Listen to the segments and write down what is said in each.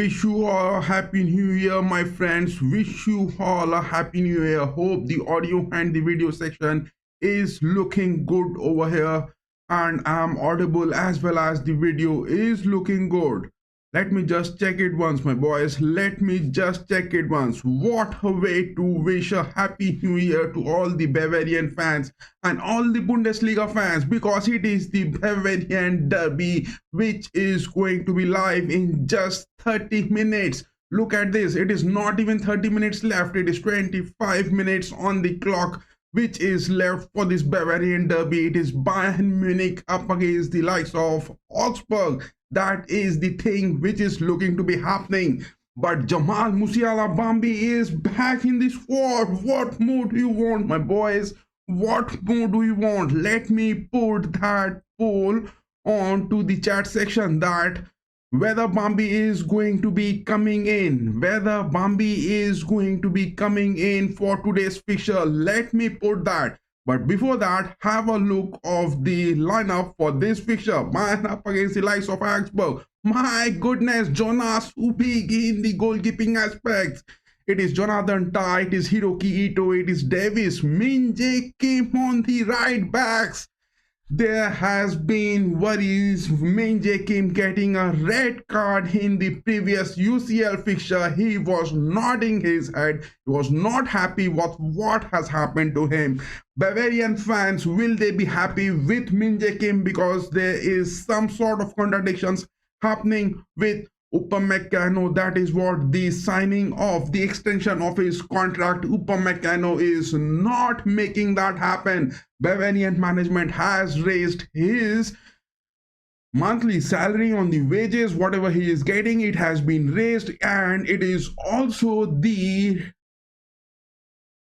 wish you all a happy new year, my friends. Wish you all a happy new year. Hope the audio and the video section is looking good over here and I'm audible as well as the video is looking good. Let me just check it once, my boys. Let me just check it once. What a way to wish a happy new year to all the Bavarian fans and all the Bundesliga fans, because it is the Bavarian derby which is going to be live in just 30 minutes. Look at this. It is not even 30 minutes left. It is 25 minutes on the clock which is left for this Bavarian derby. It is Bayern Munich up against the likes of Augsburg. That is the thing which is looking to be happening. But Jamal Musiala Bambi is back in the squad. What more do you want, my boys? What more do you want? Let me put that poll onto the chat section, that whether Bambi is going to be coming in, whether Bambi is going to be coming in for today's fixture. Let me put that. But before that, have a look of the lineup for this fixture. Man up against the likes of Augsburg. My goodness, Jonas Ubig in the goalkeeping aspects. It is Jonathan Tah, it is Hiroki Ito, it is Davis. Min-jae Kim on the right backs. There has been worries Min-jae Kim getting a red card in the previous UCL fixture. He was nodding his head. He was not happy with what has happened to him. Bavarian fans, will they be happy with Min-jae Kim, because there is some sort of contradictions happening with Upamecano? That is what the signing of the extension of his contract. Upamecano is not making that happen. Bavarian management has raised his monthly salary on the wages. Whatever he is getting, it has been raised, and it is also the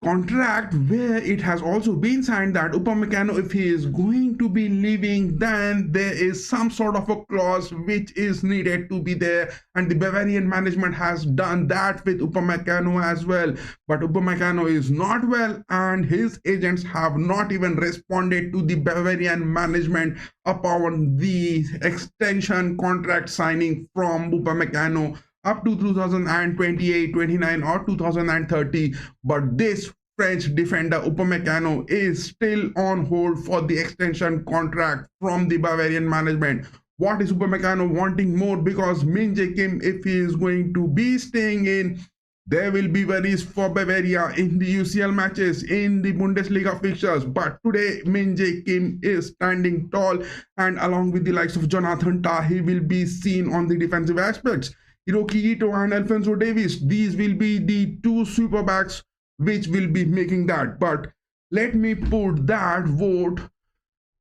contract where it has also been signed that Upamecano, if he is going to be leaving, then there is some sort of a clause which is needed to be there, and the Bavarian management has done that with Upamecano as well. But Upamecano is not well, and his agents have not even responded to the Bavarian management upon the extension contract signing from Upamecano up to 2028, 29 or 2030. But this French defender Upamecano is still on hold for the extension contract from the Bavarian management. What is Upamecano wanting more? Because Min-jae Kim, if he is going to be staying in, there will be worries for Bavaria in the UCL matches, in the Bundesliga fixtures. But today, Min-jae Kim is standing tall, and along with the likes of Jonathan Tah, he will be seen on the defensive aspects. Hiroki Ito and Alphonso Davies, these will be the two super backs which will be making that. But let me put that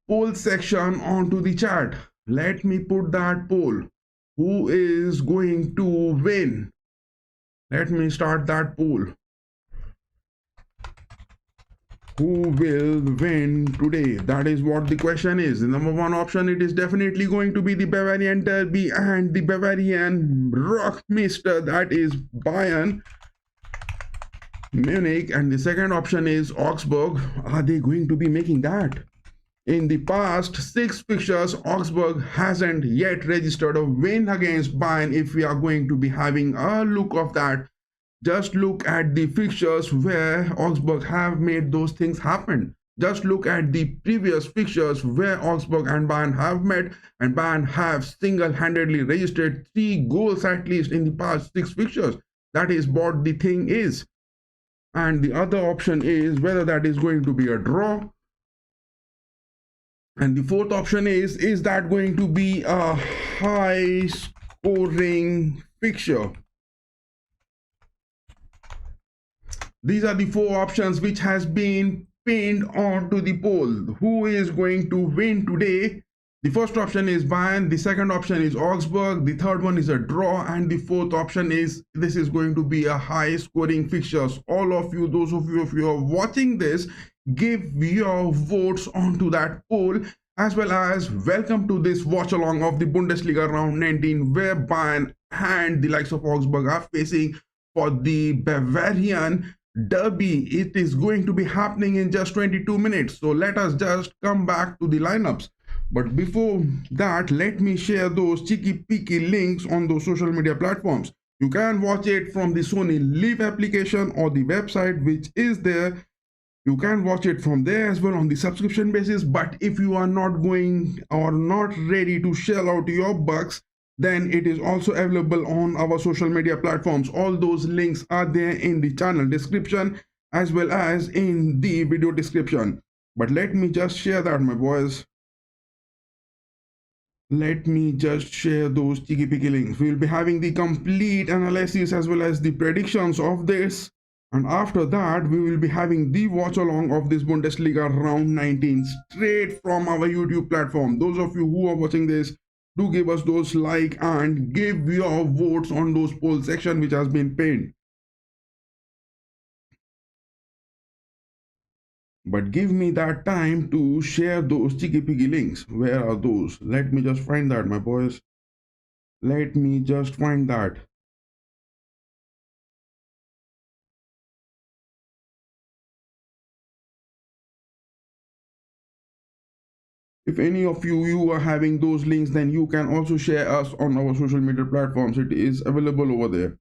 poll section onto the chat. Let me put that poll. Who is going to win? Let me start that poll. Who will win today? That is what the question is. The number one option, it is definitely going to be the Bavarian derby and the Bavarian Rockmeister, that is Bayern Munich. And the second option is Augsburg. Are they going to be making that? In the past 6 fixtures, Augsburg hasn't yet registered a win against Bayern. If we are going to be having a look of that, just look at the fixtures where Augsburg have made those things happen. Just look at the previous fixtures where Augsburg and Bayern have met, and Bayern have single-handedly registered 3 goals at least in the past 6 fixtures. That is what the thing is. And the other option is whether that is going to be a draw. And the fourth option is that going to be a high-scoring fixture? These are the 4 options which has been pinned onto the poll. Who is going to win today? The first option is Bayern, the second option is Augsburg, the third one is a draw, and the fourth option is this is going to be a high scoring fixtures. All of you, those of you, if you are watching this, give your votes onto that poll, as well as welcome to this watch along of the Bundesliga round 19, where Bayern and the likes of Augsburg are facing for the Bavarian derby. It is going to be happening in just 22 minutes. So let us just come back to the lineups. But before that, let me share those cheeky peeky links on those social media platforms. You can watch it from the Sony Live application or the website which is there. You can watch it from there as well on the subscription basis. But if you are not going or not ready to shell out your bucks, then it is also available on our social media platforms. All those links are there in the channel description as well as in the video description. But let me just share that, my boys. Let me just share those cheeky picky links. We'll be having the complete analysis as well as the predictions of this. And after that, we will be having the watch along of this Bundesliga round 19 straight from our YouTube platform. Those of you who are watching this, do give us those like and give your votes on those poll section which has been pinned. But give me that time to share those cheeky piggy links. Where are those? Let me just find that, my boys. Let me just find that. If any of you are having those links, then you can also share us on our social media platforms. It is available over there.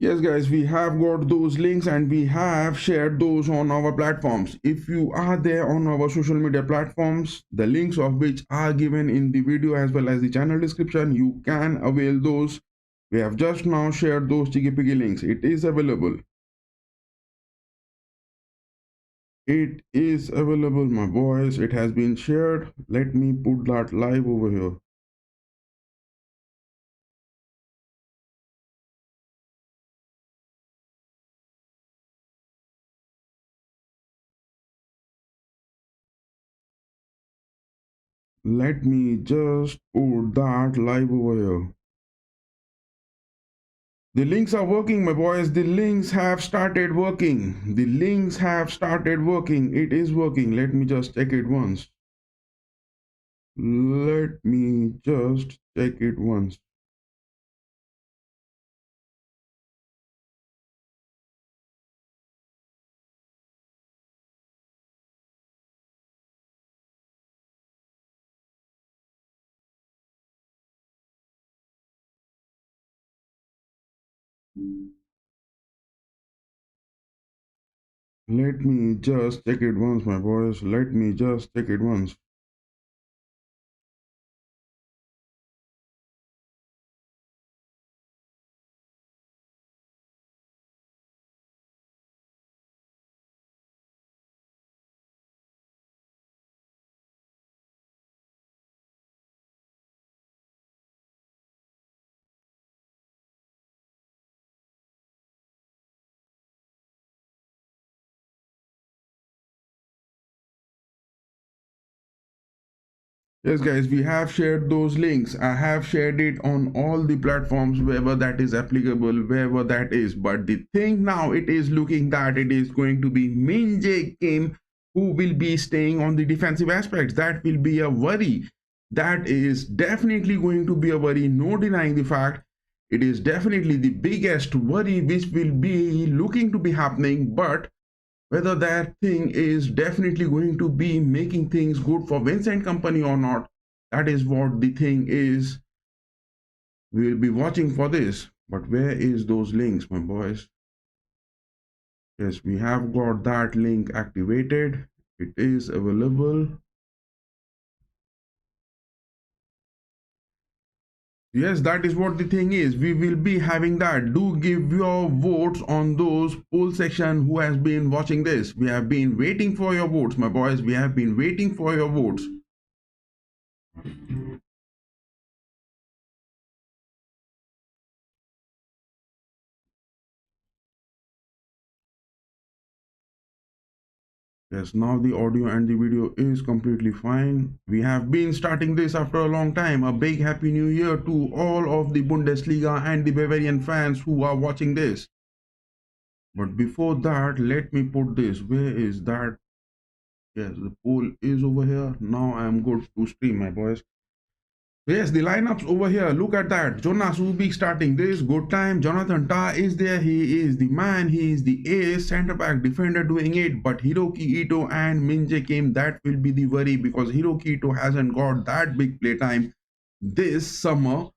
Yes, guys, we have got those links and we have shared those on our platforms. If you are there on our social media platforms, the links of which are given in the video as well as the channel description, you can avail those. We have just now shared those cheeky piggy links. It is available. It is available, my boys. It has been shared. Let me put that live over here. Let me just put that live over here. The links are working, my boys. The links have started working. The links have started working. It is working. Let me just check it once. Let me just check it once. Let me just check it once, my boys. Let me just check it once. Yes, guys, we have shared those links. I have shared it on all the platforms wherever that is applicable, wherever that is. But the thing now, it is looking that it is going to be Minjae Kim who will be staying on the defensive aspects. That will be a worry. That is definitely going to be a worry. No denying the fact. It is definitely the biggest worry which will be looking to be happening. But whether that thing is definitely going to be making things good for Vincent company or not, that is what the thing is. We will be watching for this. But where is those links, my boys? Yes, we have got that link activated. It is available. Yes, that is what the thing is. We will be having that. Do give your votes on those poll section who has been watching this. We have been waiting for your votes, my boys. We have been waiting for your votes. Yes, now the audio and the video is completely fine. We have been starting this after a long time. A big happy new year to all of the Bundesliga and the Bavarian fans who are watching this. But before that, let me put this. Where is that? Yes, the poll is over here. Now I am good to stream, my boys. Yes, the lineups over here. Look at that. Jonas will be starting this. Good time. Jonathan Tah is there. He is the man. He is the ace. Center back defender doing it. But Hiroki Ito and Minje Kim, that will be the worry because Hiroki Ito hasn't got that big playtime this summer.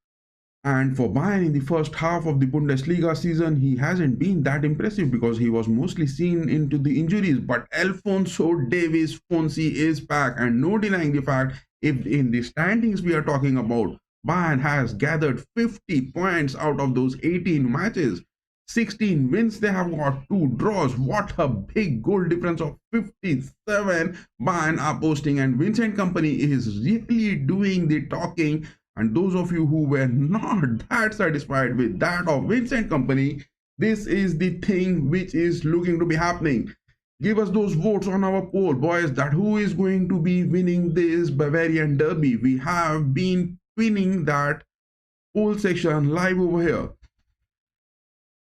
And for Bayern in the first half of the Bundesliga season, he hasn't been that impressive because he was mostly seen into the injuries. But Alfonso Davies Fonsi is back, and no denying the fact, if in the standings we are talking about, Bayern has gathered 50 points out of those 18 matches. 16 wins, they have got 2 draws. What a big goal difference of 57 Bayern are posting, and Vincent Company is really doing the talking. And those of you who were not that satisfied with that of Vincent Company, this is the thing which is looking to be happening. Give us those votes on our poll, boys, that who is going to be winning this Bavarian derby. We have been pinning that poll section live over here.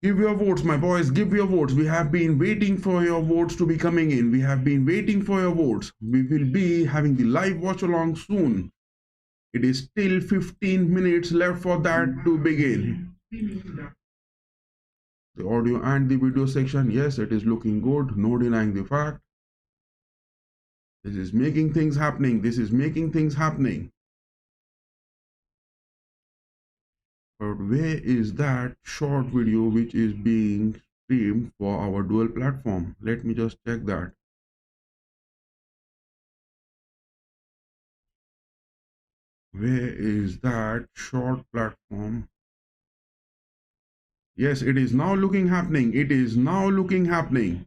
Give your votes, my boys. Give your votes. We have been waiting for your votes to be coming in. We have been waiting for your votes. We will be having the live watch along soon. It is still 15 minutes left for that to begin. The audio and the video section, yes, it is looking good. No denying the fact. This is making things happening. This is making things happening. But where is that short video which is being streamed for our dual platform? Let me just check that. Where is that short platform? Yes, it is now looking happening. It is now looking happening.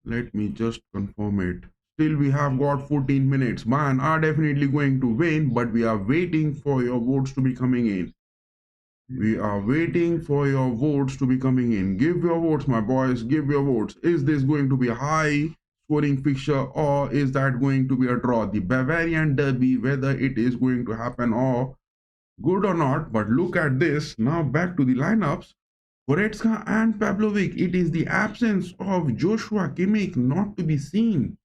Let me just confirm it. Still, we have got 14 minutes. Bayern are definitely going to win, but we are waiting for your votes to be coming in. We are waiting for your votes to be coming in. Give your votes, my boys. Give your votes. Is this going to be a high scoring fixture or is that going to be a draw? The Bavarian derby, whether it is going to happen or good or not. But look at this. Now back to the lineups. Goretzka and Pavlovic. It is the absence of Joshua Kimmich not to be seen.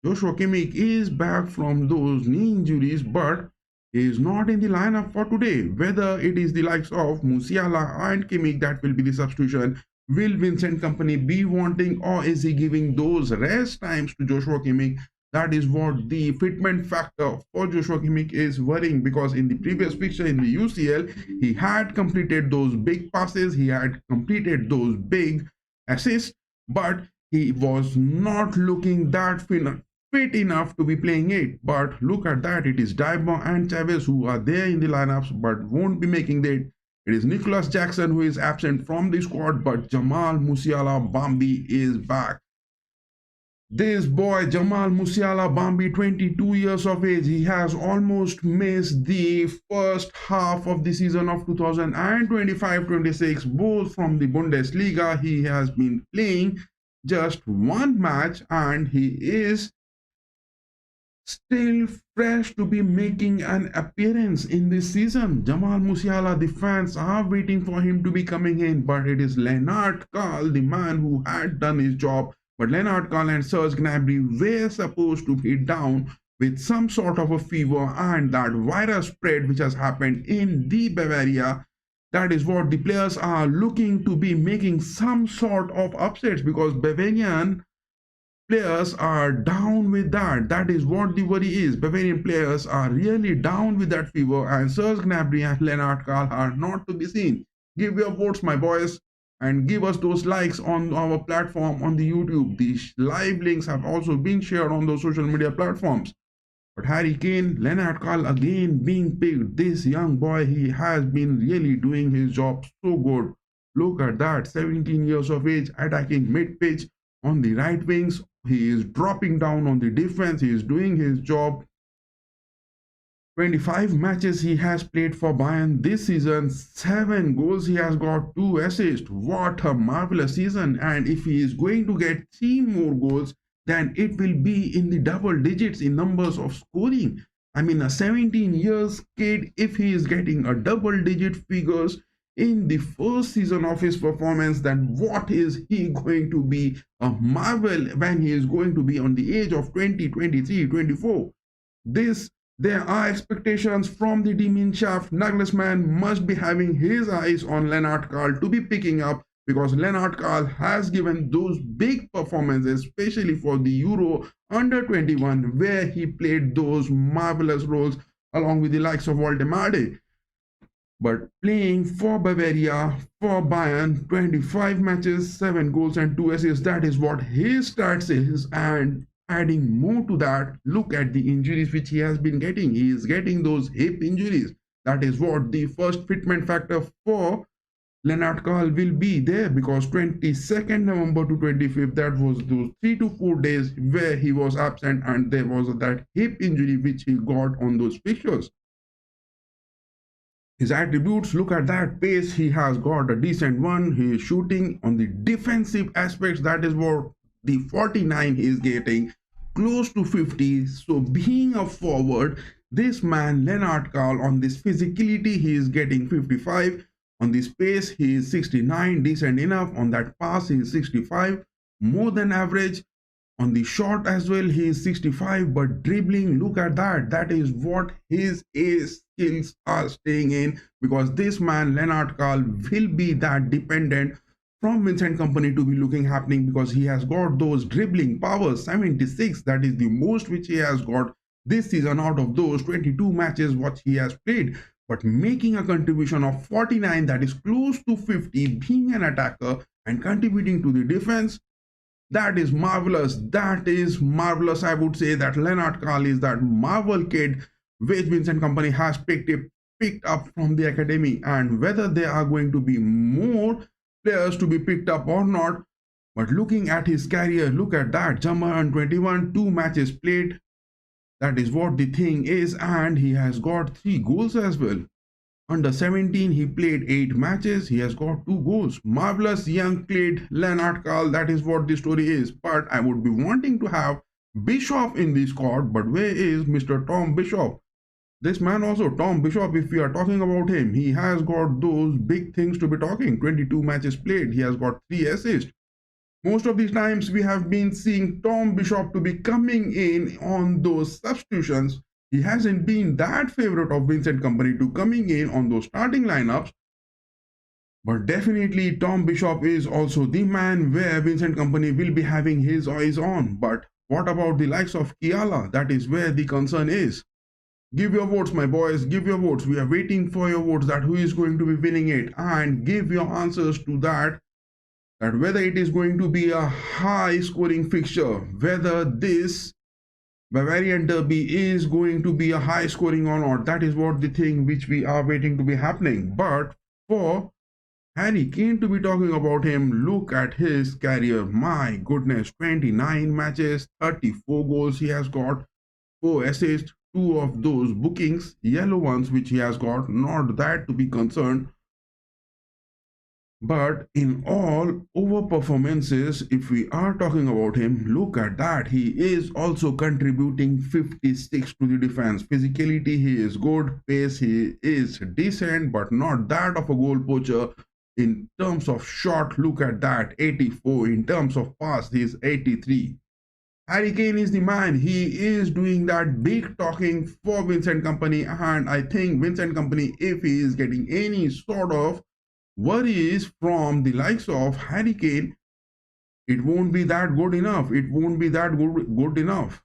Joshua Kimmich is back from those knee injuries, but is not in the lineup for today. Whether it is the likes of Musiala and Kimmich that will be the substitution, will Vincent Company be wanting, or is he giving those rest times to Joshua Kimmich? That is what the fitment factor for Joshua Kimmich is worrying, because in the previous fixture in the UCL, he had completed those big passes, he had completed those big assists, but he was not looking that fit enough to be playing it. But look at that, it is Daiba and Chavez who are there in the lineups but won't be making it. It is Nicholas Jackson who is absent from the squad, but Jamal Musiala Bambi is back. This boy Jamal Musiala Bambi, 22 years of age, he has almost missed the first half of the season of 2025-26, both from the Bundesliga. He has been playing just one match and he is still fresh to be making an appearance in this season. Jamal Musiala, the fans are waiting for him to be coming in, but it is Lennart Kahl, the man who had done his job. But Lennart Kahl and Serge Gnabry were supposed to be down with some sort of a fever, and that virus spread which has happened in the Bavaria, that is what the players are looking to be making some sort of upsets, because Bavarian players are down with that. That is what the worry is. Bavarian players are really down with that fever, and Serge Gnabry and Lennart Kahl are not to be seen. Give your votes, my boys, and give us those likes on our platform on the YouTube. These live links have also been shared on those social media platforms. But Harry Kane, Lennart Kahl again being picked. This young boy, he has been really doing his job so good. Look at that, 17 years of age, attacking mid-pitch on the right wings. He is dropping down on the defense. He is doing his job. 25 matches he has played for Bayern this season, 7 goals he has got, 2 assists. What a marvelous season. And if he is going to get 3 more goals, then it will be in the double digits in numbers of scoring. I mean, a 17 years kid, if he is getting a double digit figures in the first season of his performance, then what is he going to be a marvel when he is going to be on the age of 20, 23, 24? This There are expectations from the team in shaft. Nagelsmann must be having his eyes on Lennart Karl to be picking up, because Lennart Karl has given those big performances, especially for the Euro under 21, where he played those marvelous roles along with the likes of Waldemar. But playing for Bavaria, for Bayern, 25 matches, 7 goals and 2 assists, that is what his stats is. And adding more to that, look at the injuries which he has been getting. He is getting those hip injuries. That is what the first fitment factor for Lennart Karl will be there, because 22nd November to 25th, that was those 3 to 4 days where he was absent, and there was that hip injury which he got on those fixtures. His attributes, look at that pace, he has got a decent one. He is shooting on the defensive aspects, that is what the 49 he is getting, close to 50. So being a forward, this man Lennart Karl, on this physicality he is getting 55, on this pace he is 69, decent enough. On that pass he is 65, more than average. On the shot as well he is 65, but dribbling, look at that, that is what his ace skills are staying in, because this man Lennart Karl will be that dependent from Vincent Company to be looking happening, because he has got those dribbling powers 76, that is the most which he has got this season out of those 22 matches what he has played. But making a contribution of 49, that is close to 50, being an attacker and contributing to the defense, that is marvelous. That is marvelous. I would say that Lennart Karl is that marvel kid which Vincent Company has picked up from the academy, and whether there are going to be more players to be picked up or not. But looking at his career, look at that. Jumper on 21, 2 matches played. That is what the thing is, and he has got 3 goals as well. Under 17, he played 8 matches. He has got 2 goals. Marvelous young kid, Lennart Karl. That is what the story is. But I would be wanting to have Bishop in the squad. But where is Mr. Tom Bishop? This man also, Tom Bishop, if we are talking about him, he has got those big things to be talking. 22 matches played. He has got 3 assists. Most of these times we have been seeing Tom Bishop to be coming in on those substitutions. He hasn't been that favorite of Vincent Company to coming in on those starting lineups. But definitely Tom Bishop is also the man where Vincent Company will be having his eyes on. But what about the likes of Kiala? That is where the concern is. Give your votes, my boys. Give your votes. We are waiting for your votes, that who is going to be winning it. And give your answers to that whether it is going to be a high scoring fixture, whether this Bavarian derby is going to be a high scoring or not. That is what the thing which we are waiting to be happening. But for Harry Kane to be talking about him, look at his career. My goodness, 29 matches, 34 goals he has got, 4 assists, 2 of those bookings, yellow ones which he has got, not that to be concerned. But in all over performances, if we are talking about him, look at that. He is also contributing 56 to the defense. Physicality, he is good. Pace, he is decent, but not that of a goal poacher. In terms of shot, look at that, 84. In terms of pass, he is 83. Harry Kane is the man. He is doing that big talking for Vincent Company, and I think Vincent Company, if he is getting any sort of worries from the likes of Harry Kane, it won't be that good enough. It won't be that good enough.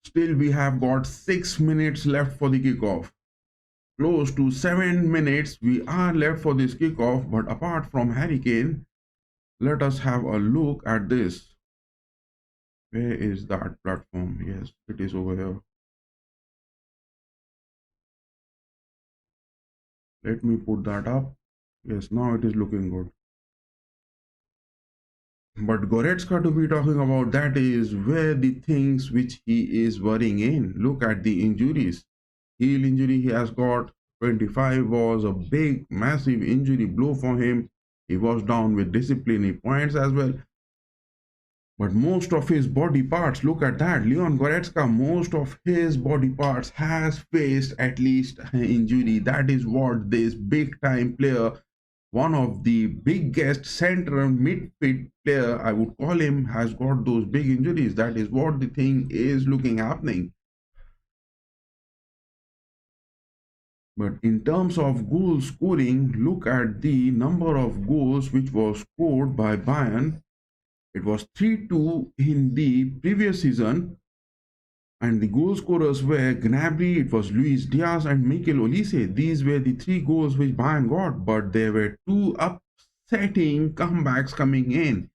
Still, we have got 6 minutes left for the kickoff. Close to 7 minutes we are left for this kickoff. But apart from Harry Kane, let us have a look at this. Where is that platform? Yes, it is over here. Let me put that up. Yes, now it is looking good. But Goretzka to be talking about, that is where the things which he is worrying in. Look at the injuries. Heel injury he has got. 25 was a big, massive injury blow for him. He was down with disciplinary points as well. But most of his body parts, look at that. Leon Goretzka, most of his body parts has faced at least an injury. That is what this big time player, one of the biggest central midfield player, I would call him, has got those big injuries. That is what the thing is looking happening. But in terms of goal scoring, look at the number of goals which was scored by Bayern. It was 3-2 in the previous season, and the goal scorers were Gnabry, it was Luis Diaz and Mikel Olise. These were the three goals which Bayern got, but there were two upsetting comebacks coming in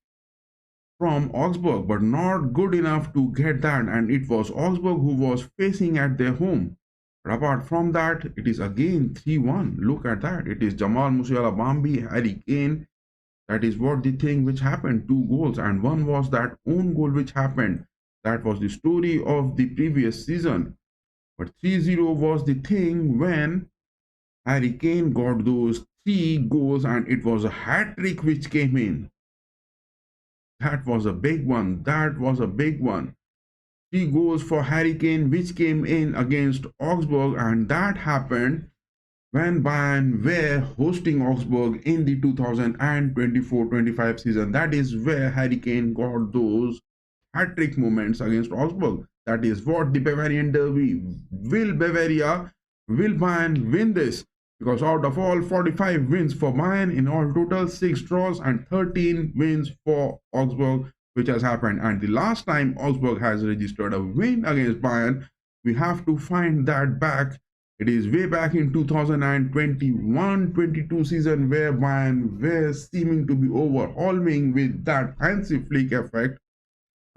from Augsburg, but not good enough to get that, and it was Augsburg who was facing at their home. But apart from that, it is again 3-1. Look at that. It is Jamal Musiala, Bambi, Harry Kane. That is what the thing which happened. Two goals, and one was that own goal which happened. That was the story of the previous season. But 3-0 was the thing when Harry Kane got those three goals, and it was a hat trick which came in. That was a big one. That was a big one. Three goals for Harry Kane which came in against Augsburg, and that happened when Bayern were hosting Augsburg in the 2024-25 season. That is where Harry Kane got those hat-trick moments against Augsburg. That is what the Bavarian derby. Will Bayern win this? Because out of all 45 wins for Bayern, in all total 6 draws and 13 wins for Augsburg, which has happened. And the last time Augsburg has registered a win against Bayern, we have to find that back. It is way back in 2021-22 season where Bayern were seeming to be overwhelming with that Hansi Flick effect.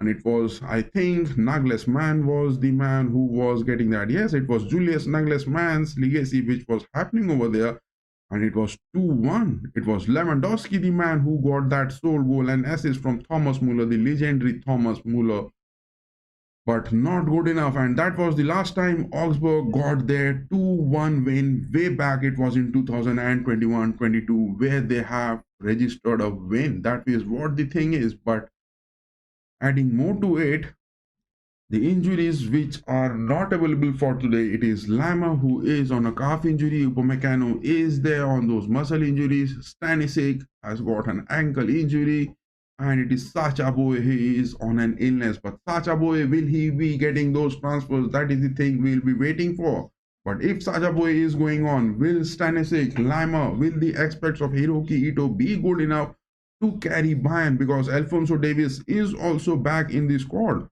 And it was, I think, Nagelsmann was the man who was getting that. Yes, it was Julius Nagelsmann's legacy which was happening over there. And it was 2-1. It was Lewandowski, the man who got that sole goal and assist from Thomas Muller, the legendary Thomas Muller. But not good enough. And that was the last time Augsburg got their 2-1 win. Way back, it was in 2021-22, where they have registered a win. That is what the thing is. But adding more to it, the injuries which are not available for today, it is Lama who is on a calf injury, Upamecano is there on those muscle injuries, Stanisic has got an ankle injury, and it is Sacha Boey, he is on an illness. But Sacha Boey, will he be getting those transfers? That is the thing we'll be waiting for. But if Sacha Boey is going on, will Stanisic, Lama, will the aspects of Hiroki Ito be good enough to carry Bayern? Because Alphonso Davies is also back in the squad.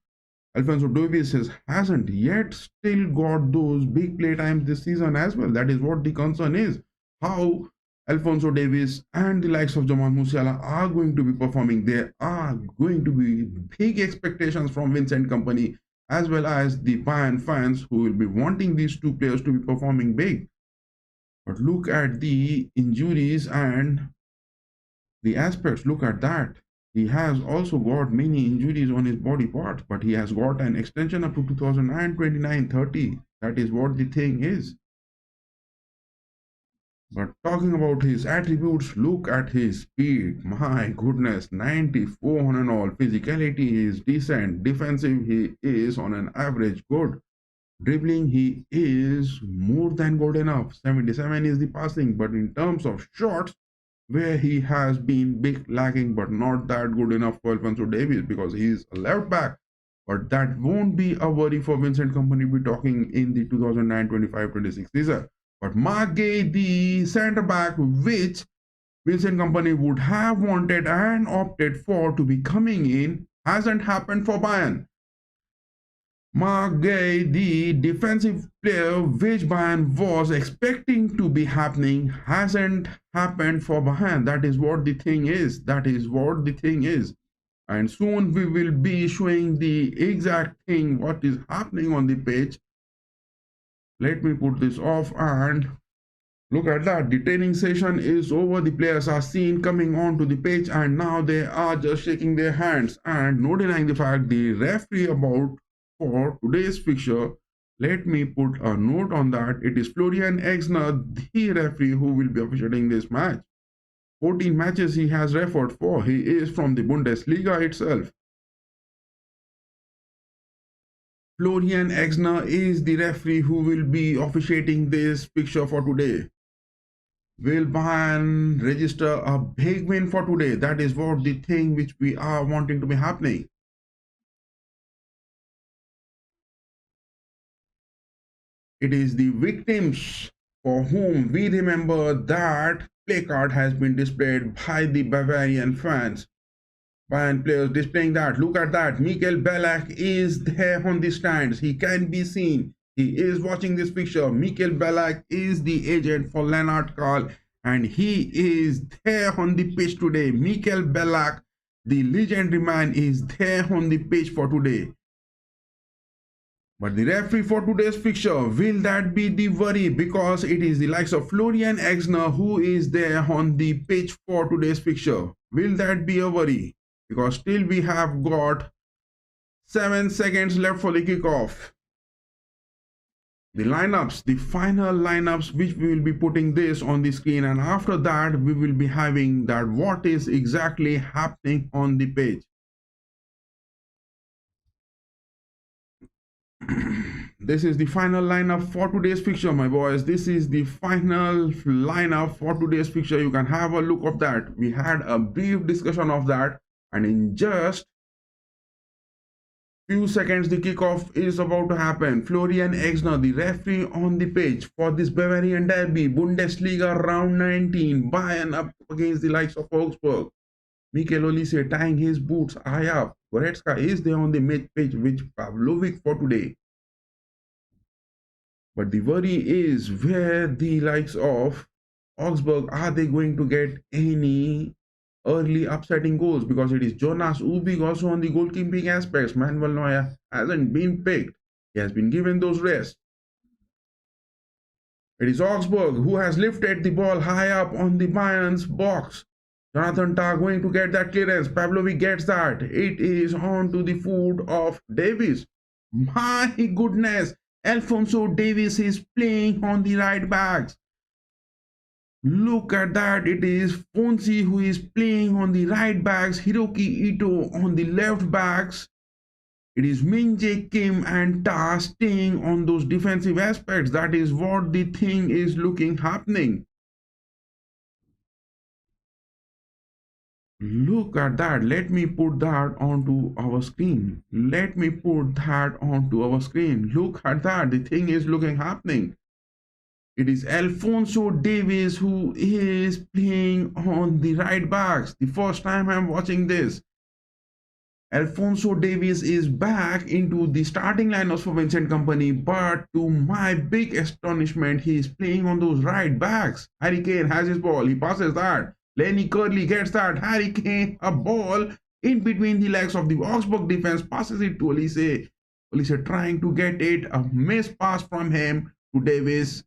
Alphonso Davies hasn't yet still got those big play times this season as well. That is what the concern is. How Alphonso Davies and the likes of Jamal Musiala are going to be performing. There are going to be big expectations from Vincent Kompany as well as the Bayern fans who will be wanting these two players to be performing big. But look at the injuries and the aspects. Look at that. He has also got many injuries on his body parts, but he has got an extension up to 2029-30. That is what the thing is. But talking about his attributes, look at his speed. My goodness, 94 on and all. Physicality is decent. Defensive, he is on an average good. Dribbling, he is more than good enough. 77 is the passing, but in terms of shots, where he has been big lacking, but not that good enough for Alphonso Davies because he is a left back. But that won't be a worry for Vincent Kompany. We're talking in the 2009-25-26 season. But Mark Gay, the centre back, which Vincent Kompany would have wanted and opted for to be coming in, hasn't happened for Bayern. Mark Gay, the defensive player which Bayern was expecting to be happening, hasn't happened for Bayern. That is what the thing is. That is what the thing is. And soon we will be showing the exact thing, what is happening on the page. Let me put this off and Look at that. The training session is over. The players are seen coming onto the pitch and now they are just shaking their hands and no denying the fact the referee about for today's fixture. Let me put a note on that. It is Florian Exner, the referee who will be officiating this match. 14 matches he has refereed for. He is from the Bundesliga itself. Florian Exner is the referee who will be officiating this fixture for today. Will Bayern register a big win for today? That is what the thing which we are wanting to be happening. It is the victims for whom we remember that placard has been displayed by the Bavarian fans. Bayern players displaying that. Look at that. Mikel Ballack is there on the stands. He can be seen. He is watching this picture. Mikel Ballack is the agent for Lennart Karl and he is there on the pitch today. Mikel Ballack, the legendary man, is there on the pitch for today. But the referee for today's fixture, will that be the worry? Because it is the likes of Florian Exner who is there on the pitch for today's fixture. Will that be a worry? Because still we have got 7 seconds left for the kickoff. The lineups, the final lineups which we will be putting this on the screen and after that we will be having that what is exactly happening on the page. This is the final lineup for today's fixture, my boys. This is the final lineup for today's fixture. You can have a look of that. We had a brief discussion of that and in just few seconds the kickoff is about to happen. Florian Exner, the referee on the pitch for this Bavarian derby, Bundesliga round 19, Bayern up against the likes of Augsburg. Mikel Olise tying his boots high up. Goretzka is there on the mid pitch with Pavlovic for today. But the worry is where the likes of Augsburg, are they going to get any early upsetting goals? Because it is Jonas Ubig also on the goalkeeping aspects. Manuel Neuer hasn't been picked. He has been given those rests. It is Augsburg who has lifted the ball high up on the Bayern's box. Jonathan Tah going to get that clearance. Pavlovic gets that. It is on to the foot of Davis. My goodness. Alphonso Davies is playing on the right backs. Look at that. It is Fonsi who is playing on the right backs. Hiroki Ito on the left backs. It is Min-jae Kim and Ta staying on those defensive aspects. That is what the thing is looking happening. Look at that. Let me put that onto our screen. Let me put that onto our screen. Look at that. The thing is looking happening. It is Alphonso Davies who is playing on the right backs. The first time I'm watching this. Alphonso Davies is back into the starting lineups for Vincent Kompany, but to my big astonishment, he is playing on those right backs. Harry Kane has his ball. He passes that. Lenny Curley gets that. Harry Kane, a ball in between the legs of the Augsburg defense, passes it to Olise. Olise trying to get it. A missed pass from him to Davis.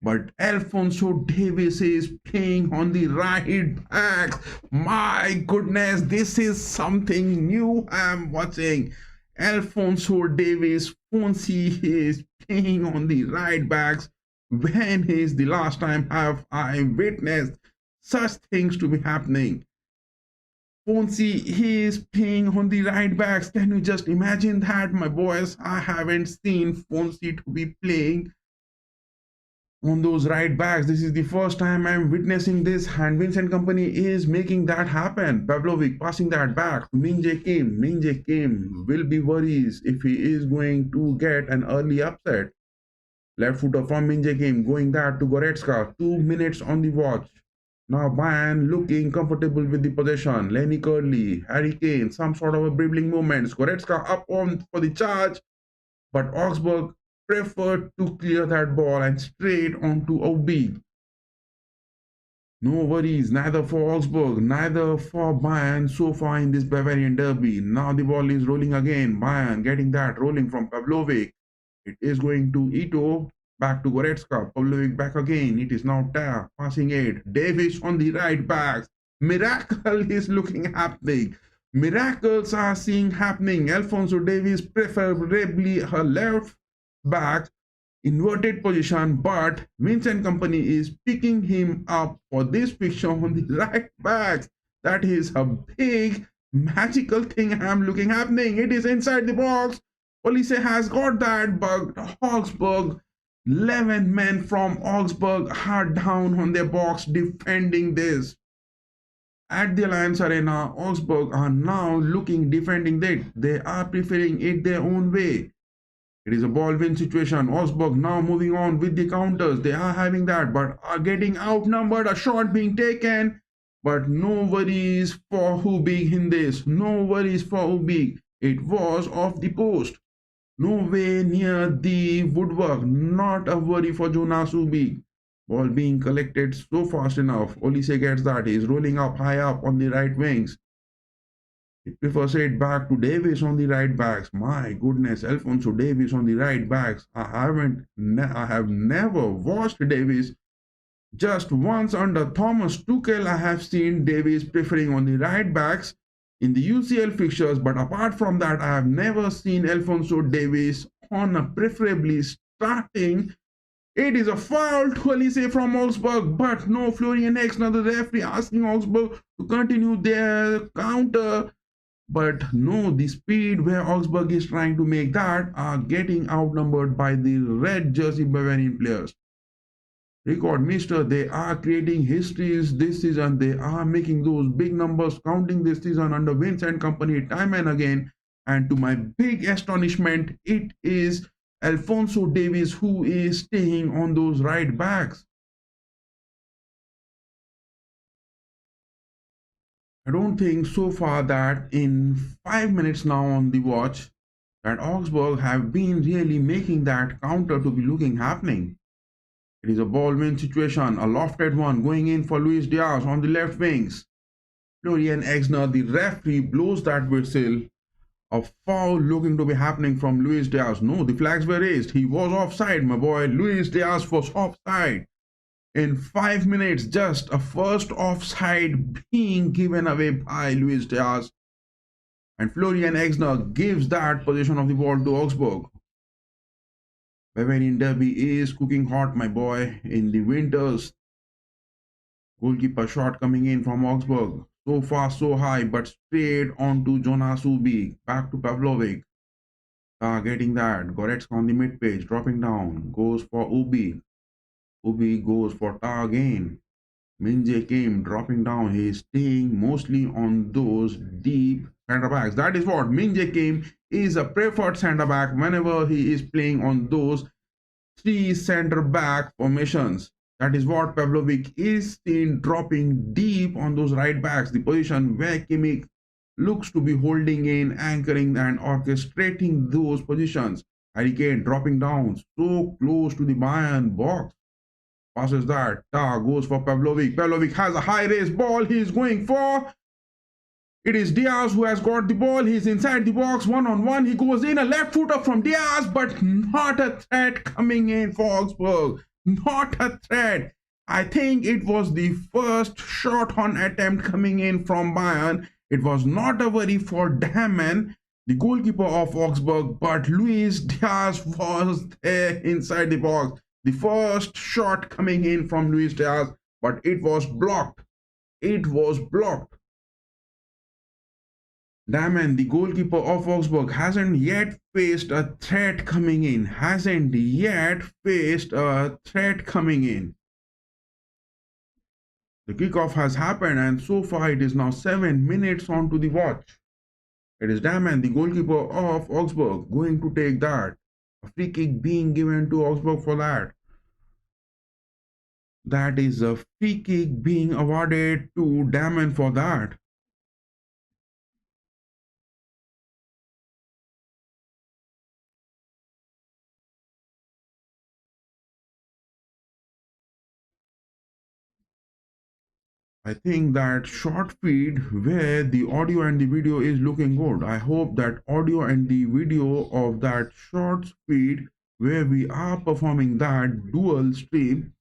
But Alphonso Davies is playing on the right back. My goodness, this is something new I'm watching. Alphonso Davies, Fonsi is playing on the right backs. When is the last time have I witnessed such things to be happening? Fonsi is playing on the right backs. Can you just imagine that, my boys? I haven't seen Fonsi to be playing on those right backs. This is the first time I'm witnessing this, and Vincent Kompany is making that happen. Pavlovic passing that back to Min-jae Kim. Min-jae Kim will be worries if he is going to get an early upset. Left footer from Min-jae Kim going that to Goretzka. 2 minutes on the watch. Now Bayern looking comfortable with the possession. Lenny Curley, Harry Kane, some sort of a dribbling movements. Goretzka up on for the charge, but Augsburg preferred to clear that ball and straight onto Ubig. No worries, neither for Augsburg, neither for Bayern so far in this Bavarian derby. Now the ball is rolling again. Bayern getting that rolling from Pavlovic. It is going to Ito. Back to Goretzka. Pavlovic back again. It is now Ta passing it. Davis on the right back. Miracle is looking happening. Miracles are seeing happening. Alphonso Davies preferably her left back inverted position, but Vincent Company is picking him up for this picture on the right back. That is a big magical thing I'm looking happening. It is inside the box. Olise has got that, but Augsburg, 11 men from Augsburg are down on their box defending this. At the Alliance Arena, Augsburg are now defending that. They are preferring it their own way. It is a ball win situation. Augsburg now moving on with the counters. They are having that, but are getting outnumbered. A shot being taken, but no worries for Hubig in this. No worries for Hubig. It was off the post. No way near the woodwork. Not a worry for Jonas Hubig. Ball being collected so fast enough. Olise gets that. He is rolling up high up on the right wings. He prefers it back to Davis on the right backs. My goodness, Alphonso Davis on the right backs. I have never watched Davis. Just once under Thomas Tuchel, I have seen Davis preferring on the right backs in the UCL fixtures. But apart from that, I have never seen Alphonso Davis on a preferably starting. It is a foul to Olise from Augsburg, but no Florian Exner, the referee, asking Augsburg to continue their counter. But no, the speed where Augsburg is trying to make that are getting outnumbered by the red jersey Bavarian players. Record Mister, they are creating histories this season. They are making those big numbers counting this season under Vincent Company time and again. And to my big astonishment, it is Alphonso Davies who is staying on those right backs. I don't think so far that in 5 minutes now on the watch that Augsburg have been really making that counter to be looking happening. It is a ball win situation, a lofted one going in for Luis Diaz on the left wings. Florian Exner, the referee, blows that whistle. A foul looking to be happening from Luis Diaz. No, the flags were raised. He was offside, my boy. Luis Diaz was offside. In 5 minutes, just a first offside being given away by Luis Diaz. And Florian Exner gives that position of the ball to Augsburg. Bavarian derby is cooking hot, my boy, in the winters. Goalkeeper shot coming in from Augsburg. So far, so high, but straight onto Jonas Hubig. Back to Pavlovic. Getting that. Goretzka on the mid page, dropping down. Goes for Hubig. Hubig goes for Ta again. Minje came dropping down. He is staying mostly on those deep centre backs. That is what Minje came is a preferred centre back whenever he is playing on those three centre back formations. That is what Pavlovic is seen dropping deep on those right backs, the position where Kimmich looks to be holding in, anchoring and orchestrating those positions. Harry Kane dropping down so close to the Bayern box. Passes that. Ta goes for Pavlovic. Pavlovic has a high race ball. He is going for. It is Diaz who has got the ball. He's inside the box, one-on-one. He goes in, a left footer from Diaz, but not a threat coming in for Augsburg. Not a threat. I think it was the first shot on attempt coming in from Bayern. It was not a worry for Dahmen, the goalkeeper of Augsburg, but Luis Diaz was there inside the box. The first shot coming in from Luis Diaz, but it was blocked. It was blocked. Dahmen, the goalkeeper of Augsburg, hasn't yet faced a threat coming in. Hasn't yet faced a threat coming in. The kickoff has happened, and so far it is now 7 minutes onto the watch. It is Dahmen, the goalkeeper of Augsburg, going to take that. A free kick being given to Augsburg for that. That is a free kick being awarded to Dahmen for that. I think that short feed where the audio and the video is looking good. I hope that audio and the video of that short feed where we are performing that dual stream.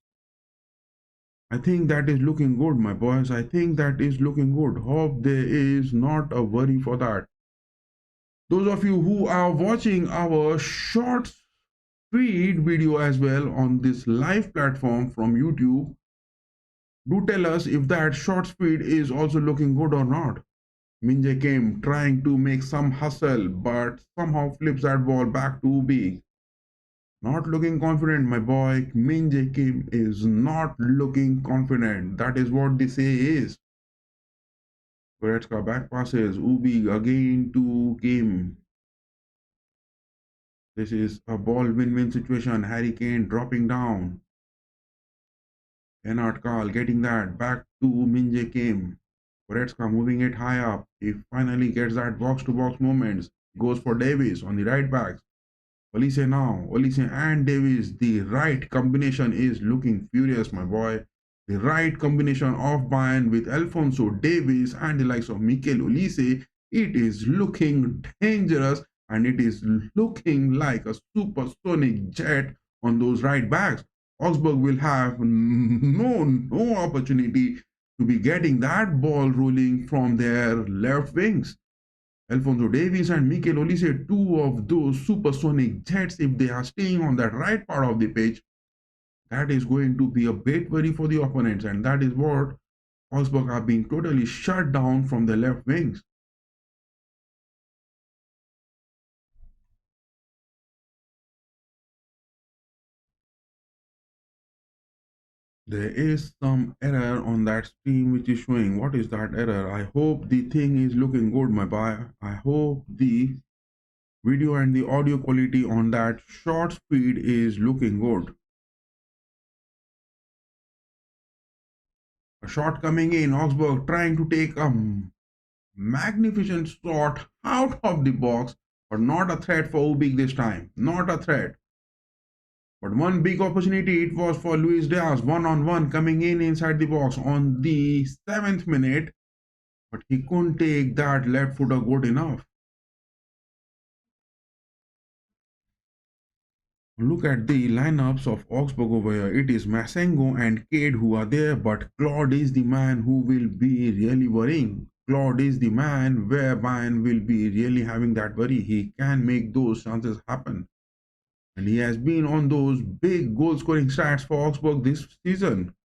I think that is looking good, my boys. I think that is looking good. Hope there is not a worry for that. Those of you who are watching our short feed video as well on this live platform from YouTube, do tell us if that short speed is also looking good or not. Minje came trying to make some hustle, but somehow flips that ball back to big. Not looking confident, my boy. Minje Kim is not looking confident. That is what they say is. Goretzka back passes. Ubi again to Kim. This is a ball win-win situation. Harry Kane dropping down. Lennart Karl getting that. Back to Minje Kim. Goretzka moving it high up. He finally gets that box-to-box moments. Goes for Davis on the right backs. Olise now. Olise and Davis. The right combination is looking furious, my boy. The right combination of Bayern with Alphonso Davies and the likes of Mikel Olise. It is looking dangerous and it is looking like a supersonic jet on those right backs. Augsburg will have no opportunity to be getting that ball rolling from their left wings. Alphonso Davies and Mikel Olise, two of those supersonic jets, if they are staying on that right part of the pitch, that is going to be a bit worry for the opponents, and that is what Augsburg are being totally shut down from the left wings. There is some error on that stream which is showing. What is that error? I hope the thing is looking good, my boy. I hope the video and the audio quality on that short speed is looking good. A shot coming in, Augsburg trying to take a magnificent shot out of the box, but not a threat for Ubik this time. Not a threat. But one big opportunity it was for Luis Diaz, one-on-one coming in inside the box on the 7th minute, but he couldn't take that left footer good enough. Look at the lineups of Augsburg over here. It is Massengo and Cade who are there, but Claude is the man who will be really worrying. Claude is the man where Bayern will be really having that worry. He can make those chances happen. And he has been on those big goal scoring stats for Augsburg this season.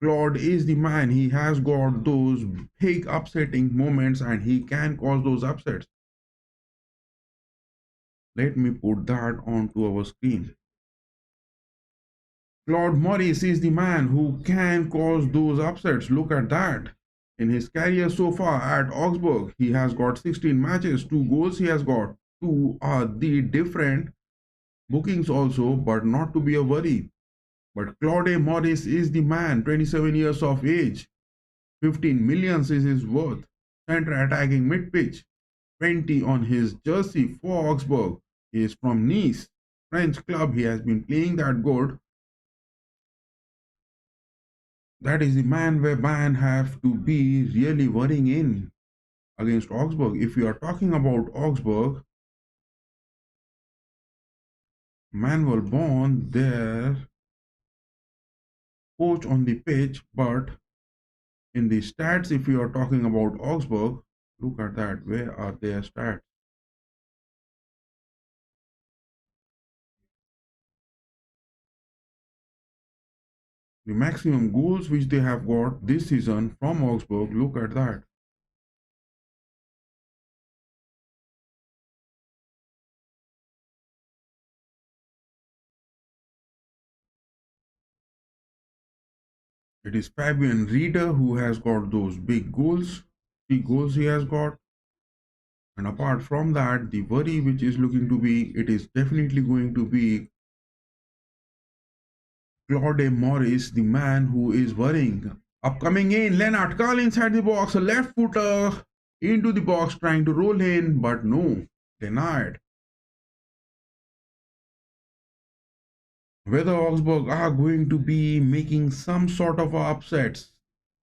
Claude is the man. He has got those big upsetting moments and he can cause those upsets. Let me put that onto our screen. Claude Morris is the man who can cause those upsets. Look at that. In his career so far at Augsburg, he has got 16 matches, 2 goals he has got. 2 are the different bookings also, but not to be a worry. But Claude Morris is the man, 27 years of age. 15 millions is his worth. Center attacking mid-pitch. 20 on his jersey for Augsburg. He is from Nice, French club. He has been playing that good. That is the man where Bayern have to be really worrying in against Augsburg. If you are talking about Augsburg, Manuel Bonn, their coach on the pitch, but in the stats, if you are talking about Augsburg, look at that. Where are their stats? The maximum goals which they have got this season from Augsburg, look at that. It is Fabian Rieder who has got those big goals. 3 goals he has got. And apart from that, the worry which is looking to be, it is definitely going to be Claude Morris, the man who is worrying. Upcoming in, Lennart Karl inside the box, a left footer into the box trying to roll in, but no, denied. Whether Augsburg are going to be making some sort of upsets,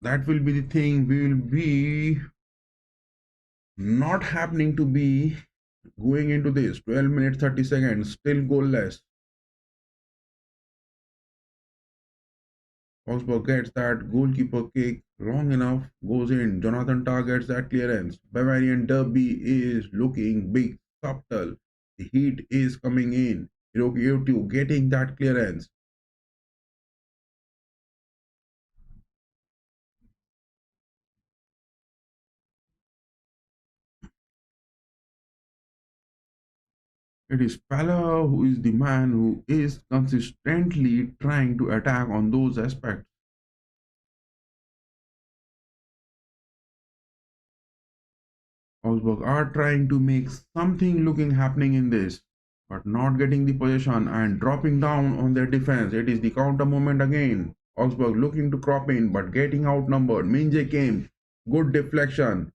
that will be the thing. We will be not happening to be going into this 12 minutes 30 seconds, still goalless. Augsburg gets that goalkeeper kick long enough, goes in. Jonathan Tah gets that clearance. Bavarian derby is looking big, subtle. The heat is coming in. Hiroki getting that clearance. It is Pala who is the man who is consistently trying to attack on those aspects. Augsburg are trying to make something looking happening in this, but not getting the possession and dropping down on their defense. It is the counter movement again. Augsburg looking to crop in but getting outnumbered. Minje came, good deflection.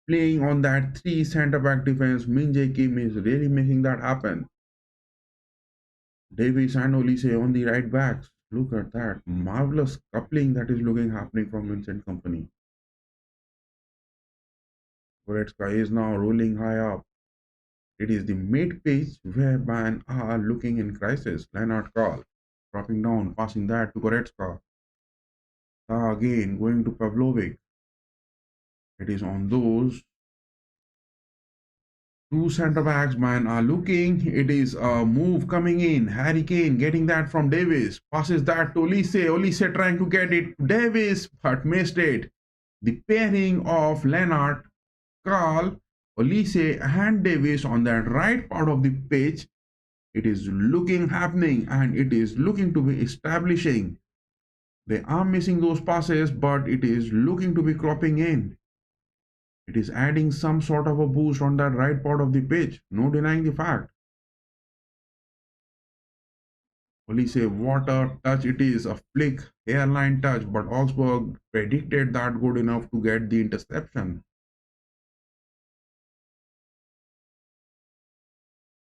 Playing on that three centre back defense, Minje Kim is really making that happen. Davies and Olise on the right backs. Look at that marvelous coupling that is looking happening from Vincent Company. Goretzka is now rolling high up. It is the mid pitch where Bayern are looking in crisis. Leonard Karl dropping down, passing that to Goretzka. Again going to Pavlovic. It is on those two centre backs, man, are looking. It is a move coming in. Harry Kane getting that from Davis. Passes that to Olise. Olise trying to get it to Davis, but missed it. The pairing of Leonard, Karl, Olise, and Davis on that right part of the pitch. It is looking happening and it is looking to be establishing. They are missing those passes, but it is looking to be cropping in. It is adding some sort of a boost on that right part of the pitch. No denying the fact. Olise, what a touch it is. A flick, hairline touch, but Augsburg predicted that good enough to get the interception.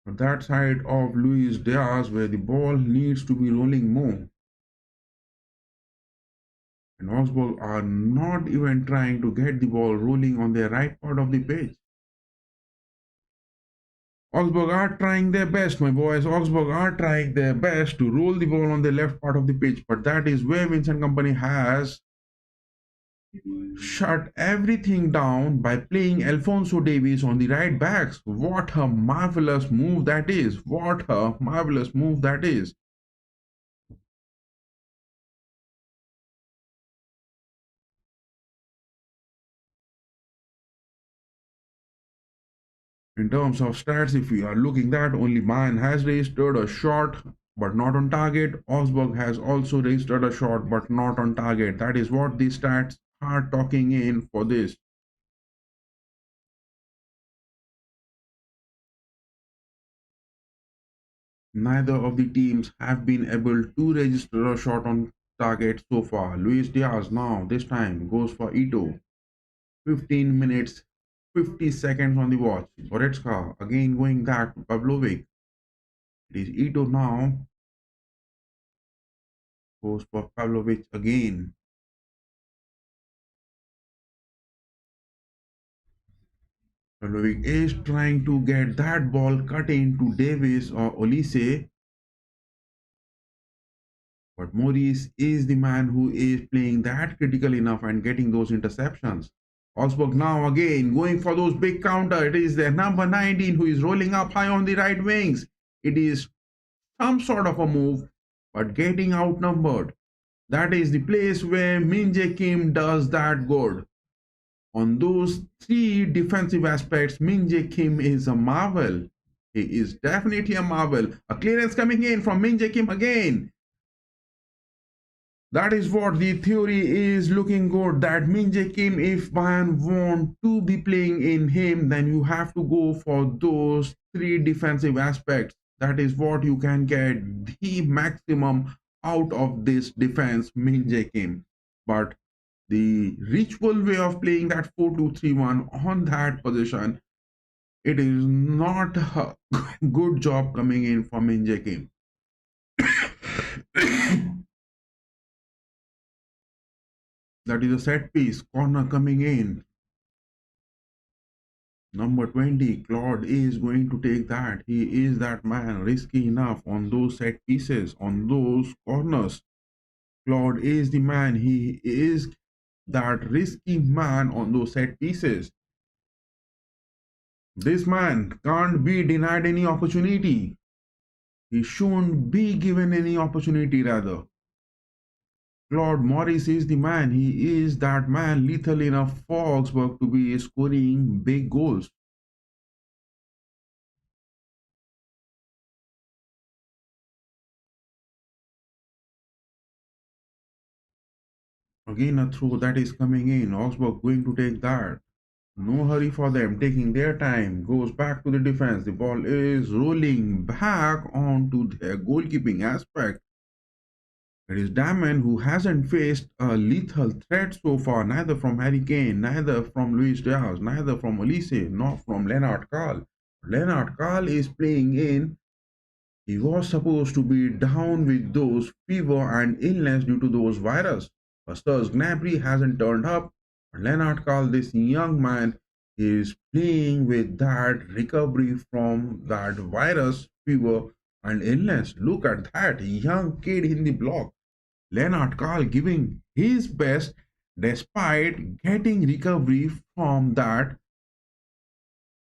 But that side of Luis Diaz where the ball needs to be rolling more. And Augsburg are not even trying to get the ball rolling on their right part of the pitch. Augsburg are trying their best, my boys. Augsburg are trying their best to roll the ball on the left part of the pitch, but that is where Vincent Company has shut everything down by playing Alphonso Davies on the right backs. What a marvelous move that is. What a marvelous move that is. In terms of stats, if we are looking that, only Bayern has registered a shot but not on target. Augsburg has also registered a shot but not on target. That is what the stats are talking in for this. Neither of the teams have been able to register a shot on target so far. Luis Diaz now, this time, goes for Ito. 15 minutes, 50 seconds on the watch. Goretzka again going back to Pavlovic. It is Ito now. Goes for Pavlovic again. Pavlovic is trying to get that ball cut into Davis or Olise. But Maurice is the man who is playing that critical enough and getting those interceptions. Augsburg now again going for those big counter. It is their number 19 who is rolling up high on the right wings. It is some sort of a move, but getting outnumbered. That is the place where Min Jae Kim does that good. On those three defensive aspects, Min Jae Kim is a marvel. He is definitely a marvel. A clearance coming in from Min Jae Kim again. That is what the theory is looking good. That Min Jae Kim, if Bayern want to be playing in him, then you have to go for those three defensive aspects. That is what you can get the maximum out of this defense, Min Jae Kim. But the ritual way of playing that 4-2-3-1 on that position, it is not a good job coming in from Min Jae Kim. That is a set piece, corner coming in. Number 20, Claude is going to take that. He is that man, risky enough on those set pieces, on those corners. Claude is the man. He is that risky man on those set pieces. This man can't be denied any opportunity. He shouldn't be given any opportunity, rather. Claude Morris is the man. He is that man, lethal enough for Augsburg to be scoring big goals. Again, a throw that is coming in. Augsburg going to take that. No hurry for them, taking their time. Goes back to the defense. The ball is rolling back onto their goalkeeping aspect. It is Damon who hasn't faced a lethal threat so far, neither from Harry Kane, neither from Luis Diaz, neither from Elise, nor from Lennart Karl. Lennart Karl is playing in. He was supposed to be down with those fever and illness due to those virus. But Sturz Gnabry hasn't turned up. Lennart Karl, this young man, is playing with that recovery from that virus, fever, and illness. Look at that young kid in the block. Lennart Karl giving his best despite getting recovery from that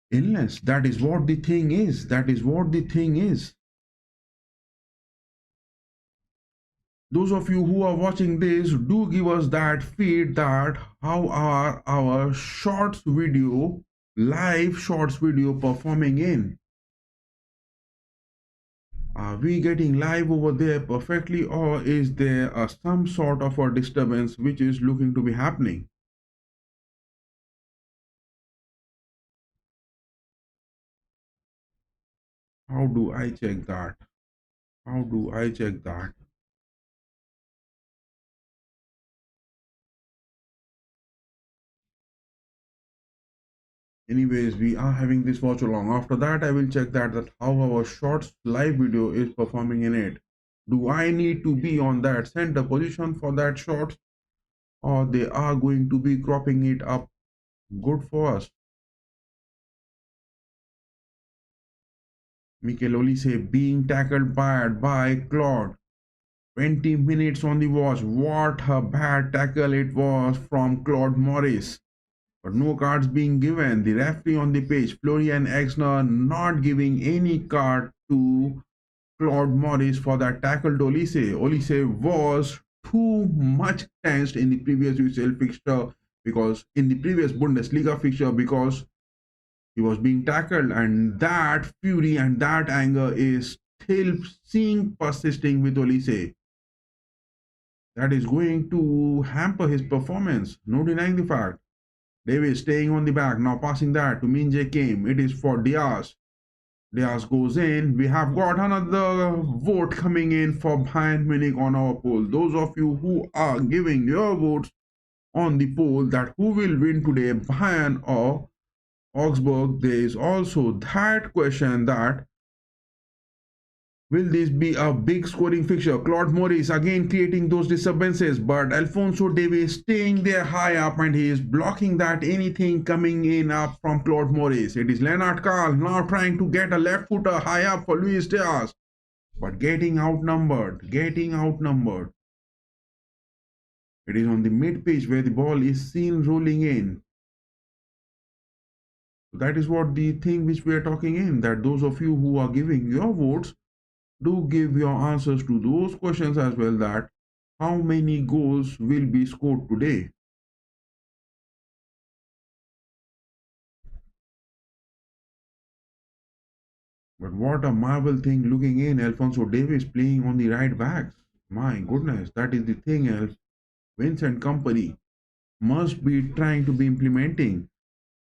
illness. That is what the thing is. That is what the thing is. Those of you who are watching this, do give us that feed that how are our shorts video, live shorts video performing in. Are we getting live over there perfectly, or is there some sort of a disturbance which is looking to be happening? How do I check that? How do I check that? Anyways, we are having this watch along. After that, I will check that how our shorts live video is performing in it. Do I need to be on that center position for that shorts, or they are going to be cropping it up good for us? Mikel Olise being tackled by Claude. 20 minutes on the watch. What a bad tackle it was from Claude Morris. But no cards being given. The referee on the pitch, Florian Exner, not giving any card to Claude Morris for that tackle to Olise. Olise was too much tensed in the previous UCL fixture, because in the previous Bundesliga fixture, because he was being tackled, and that fury and that anger is still seeing persisting with Olise. That is going to hamper his performance. No denying the fact. Davis staying on the back, now passing that to Minje Kim. It is for Diaz. Diaz goes in. We have got another vote coming in for Bayern Munich on our poll. Those of you who are giving your votes on the poll that who will win today, Bayern or Augsburg, there is also that question that will this be a big scoring fixture? Claude Morris again creating those disturbances, but Alphonso Davies staying there high up, and he is blocking that anything coming in up from Claude Morris. It is Lennart Karl now trying to get a left footer high up for Luis Diaz, but getting outnumbered, getting outnumbered. It is on the mid pitch where the ball is seen rolling in. So that is what the thing which we are talking in, that those of you who are giving your votes, do give your answers to those questions as well, that how many goals will be scored today. But what a marvel thing looking in, Alphonso Davies playing on the right backs. My goodness, that is the thing else Vince and company must be trying to be implementing.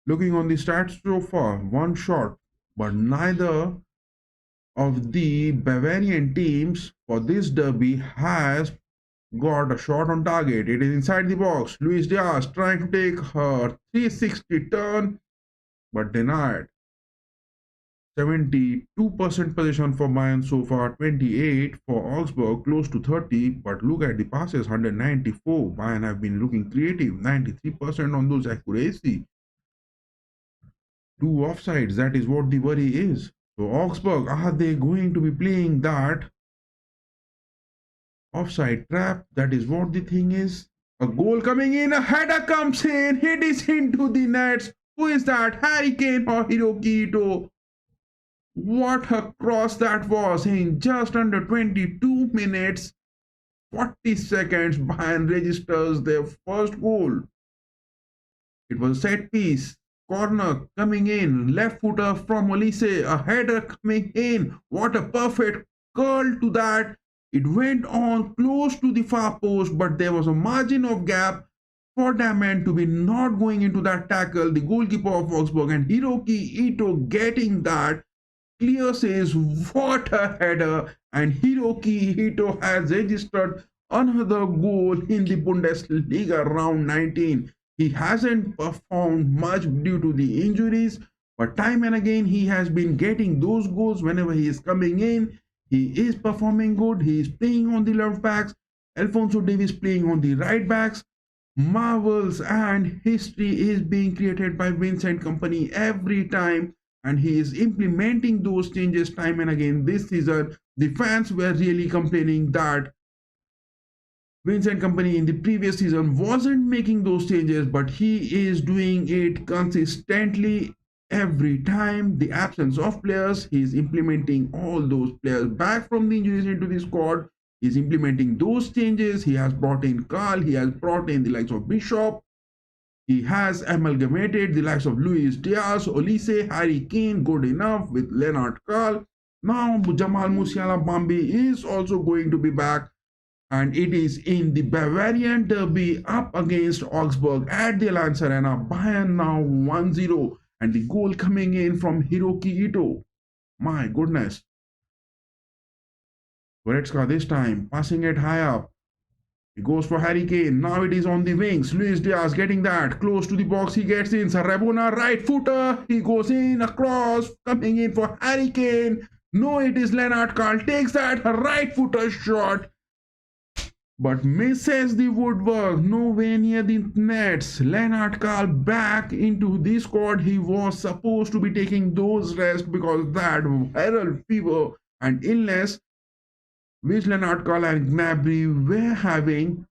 Looking on the stats so far, one shot, but neither of the Bavarian teams for this derby has got a shot on target. It is inside the box. Luis Diaz trying to take her 360 turn, but denied. 72% possession for Bayern so far, 28 for Augsburg, close to 30. But look at the passes, 194. Bayern have been looking creative, 93% on those accuracy. 2 offsides, that is what the worry is. So Augsburg, are they going to be playing that Offside trap, that is what the thing is. A goal coming in, a header comes in, it is into the nets. Who is that? Harry Kane or Hiroki Ito? What a cross that was in just under 22 minutes, 40 seconds. Bayern registers their first goal. It was a set piece. Corner coming in, left footer from Olise, a header coming in. What a perfect curl to that. It went on close to the far post, but there was a margin of gap for that man to be not going into that tackle. The goalkeeper of Augsburg and Hiroki Ito getting that. Clear says, what a header, and Hiroki Ito has registered another goal in the Bundesliga round 19. He hasn't performed much due to the injuries, but time and again he has been getting those goals whenever he is coming in. He is performing good. He is playing on the left backs. Alphonso Davies playing on the right backs. Marvels and history is being created by Vincent Kompany every time, and he is implementing those changes time and again. This season, the fans were really complaining that Vincent Kompany in the previous season wasn't making those changes, but he is doing it consistently every time. The absence of players, he is implementing all those players back from the injuries into the squad. He's implementing those changes. He has brought in Carl, he has brought in the likes of Bishop, he has amalgamated the likes of Luis Diaz, Olise, Harry Kane, good enough with Leonard Carl. Now Jamal Musiala Bambi is also going to be back, and it is in the Bavarian derby up against Augsburg at the Allianz Arena. Bayern now 1-0, and the goal coming in from Hiroki Ito. My goodness. Goretzka this time, passing it high up. He goes for Harry Kane. Now it is on the wings. Luis Diaz getting that. Close to the box. He gets in. Sarabona, right footer. He goes in across. Coming in for Harry Kane. No, it is Leonard Carl. Takes that right footer shot, but misses the woodwork. Nowhere near the nets. Leonard Carl back into the squad. He was supposed to be taking those rest because that viral fever and illness which Leonard Carl and Gnabry were having,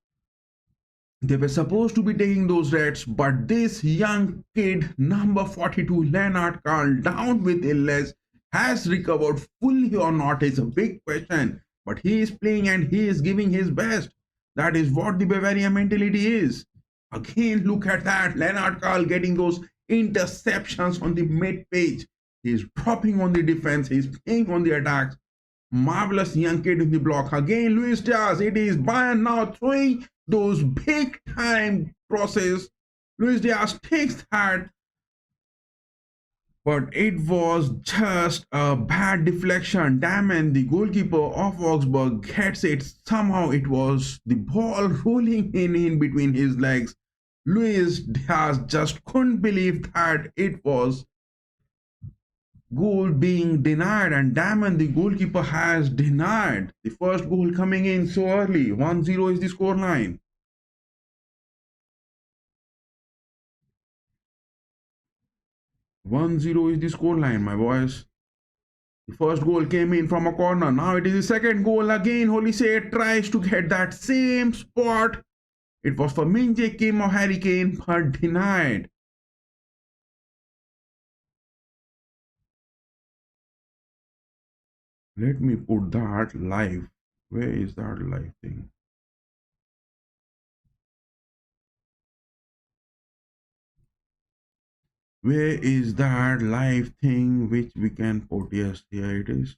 they were supposed to be taking those rests, but this young kid, number 42, Leonard Carl, down with illness, has recovered fully or not is a big question. But he is playing and he is giving his best. That is what the Bavarian mentality is. Again, look at that. Leonard Carl getting those interceptions on the mid-page. He is dropping on the defense. He is playing on the attacks. Marvelous young kid in the block. Again, Luis Diaz. It is Bayern now throwing those big time crosses. Luis Diaz takes that, but it was just a bad deflection. Damn, and the goalkeeper of Augsburg gets it. Somehow it was the ball rolling in between his legs. Luis Diaz just couldn't believe that it was goal being denied, and damn, the goalkeeper has denied the first goal coming in so early. 1-0 is the scoreline. Is the scoreline, my boys. The first goal came in from a corner. Now it is the second goal again. Olise tries to get that same spot. It was for Minje Kim or Harry Kane, but denied. Let me put that live. Where is that live thing? Where is that live thing which we can put? Yes, here it is.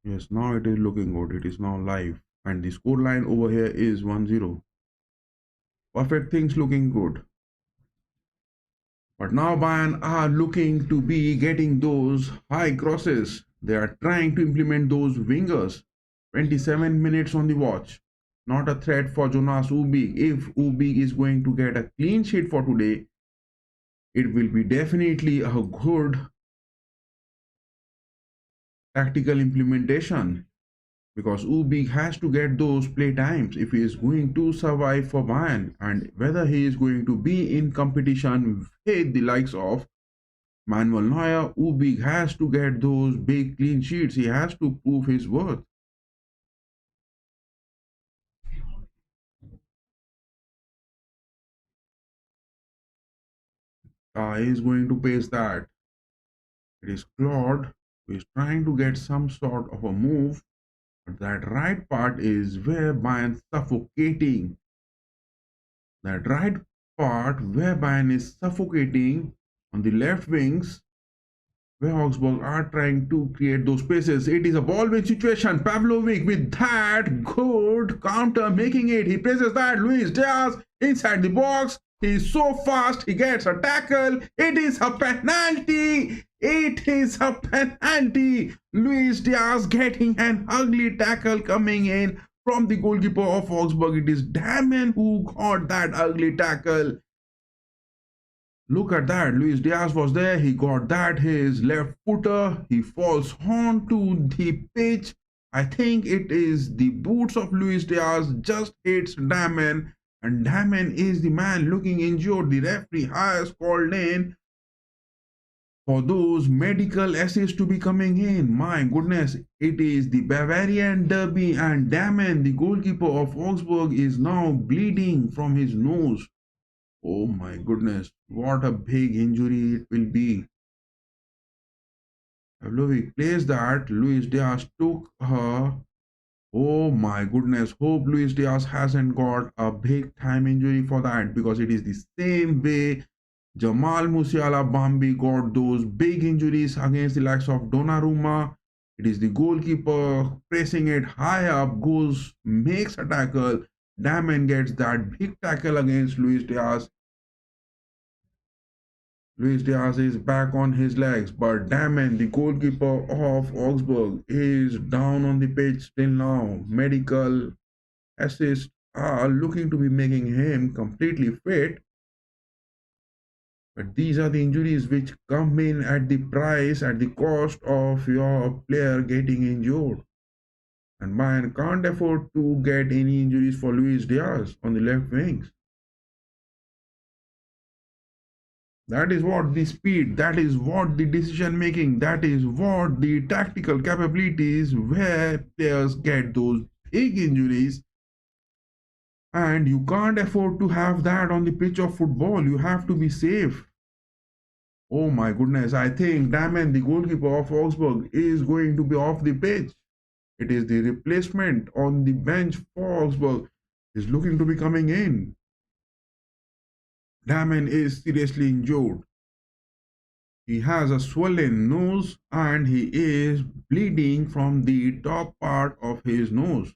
Yes, now it is looking good. It is now live. And the score line over here is 1-0. Perfect things looking good. But now Bayern are looking to be getting those high crosses. They are trying to implement those wingers. 27 minutes on the watch. Not a threat for Jonas Ubig. If Ubig is going to get a clean sheet for today, it will be definitely a good tactical implementation, because Ubig has to get those play times if he is going to survive for Bayern, and whether he is going to be in competition with the likes of Manuel Neuer, Ubik has to get those big clean sheets. He has to prove his worth. He's going to pace that. It is Claude who is trying to get some sort of a move, but that right part is where Bayern suffocating. That right part where Bayern is suffocating on the left wings, where Augsburg are trying to create those spaces. It is a ball win situation. Pavlovic with that good counter making it. He places that. Luis Diaz inside the box. He's so fast. He gets a tackle. It is a penalty. It is a penalty. Luis Diaz getting an ugly tackle coming in from the goalkeeper of Augsburg. It is Damon who got that ugly tackle. Look at that. Luis Diaz was there. He got that. His left footer. He falls onto the pitch. I think it is the boots of Luis Diaz just hits Damon. And Damon is the man looking injured. The referee has called in for those medical essays to be coming in. My goodness, it is the Bavarian derby, and Damon, the goalkeeper of Augsburg, is now bleeding from his nose. Oh my goodness, what a big injury it will be. Pavlovic plays that. Luis Diaz took her. Oh my goodness, hope Luis Diaz hasn't got a big time injury for that, because it is the same way Jamal Musiala Bambi got those big injuries against the likes of Donnarumma. It is the goalkeeper pressing it high up, goes, makes a tackle. Damon gets that big tackle against Luis Diaz. Luis Diaz is back on his legs, but Damon, the goalkeeper of Augsburg, is down on the pitch till now. Medical assists are looking to be making him completely fit. But these are the injuries which come in at the price, at the cost of your player getting injured. And Bayern can't afford to get any injuries for Luis Diaz on the left wings. That is what the speed, that is what the decision making, that is what the tactical capabilities where players get those big injuries. And you can't afford to have that on the pitch of football. You have to be safe. Oh my goodness, I think Damon, the goalkeeper of Augsburg, is going to be off the pitch. It is the replacement on the bench for Augsburg is looking to be coming in. Damon is seriously injured. He has a swollen nose and he is bleeding from the top part of his nose.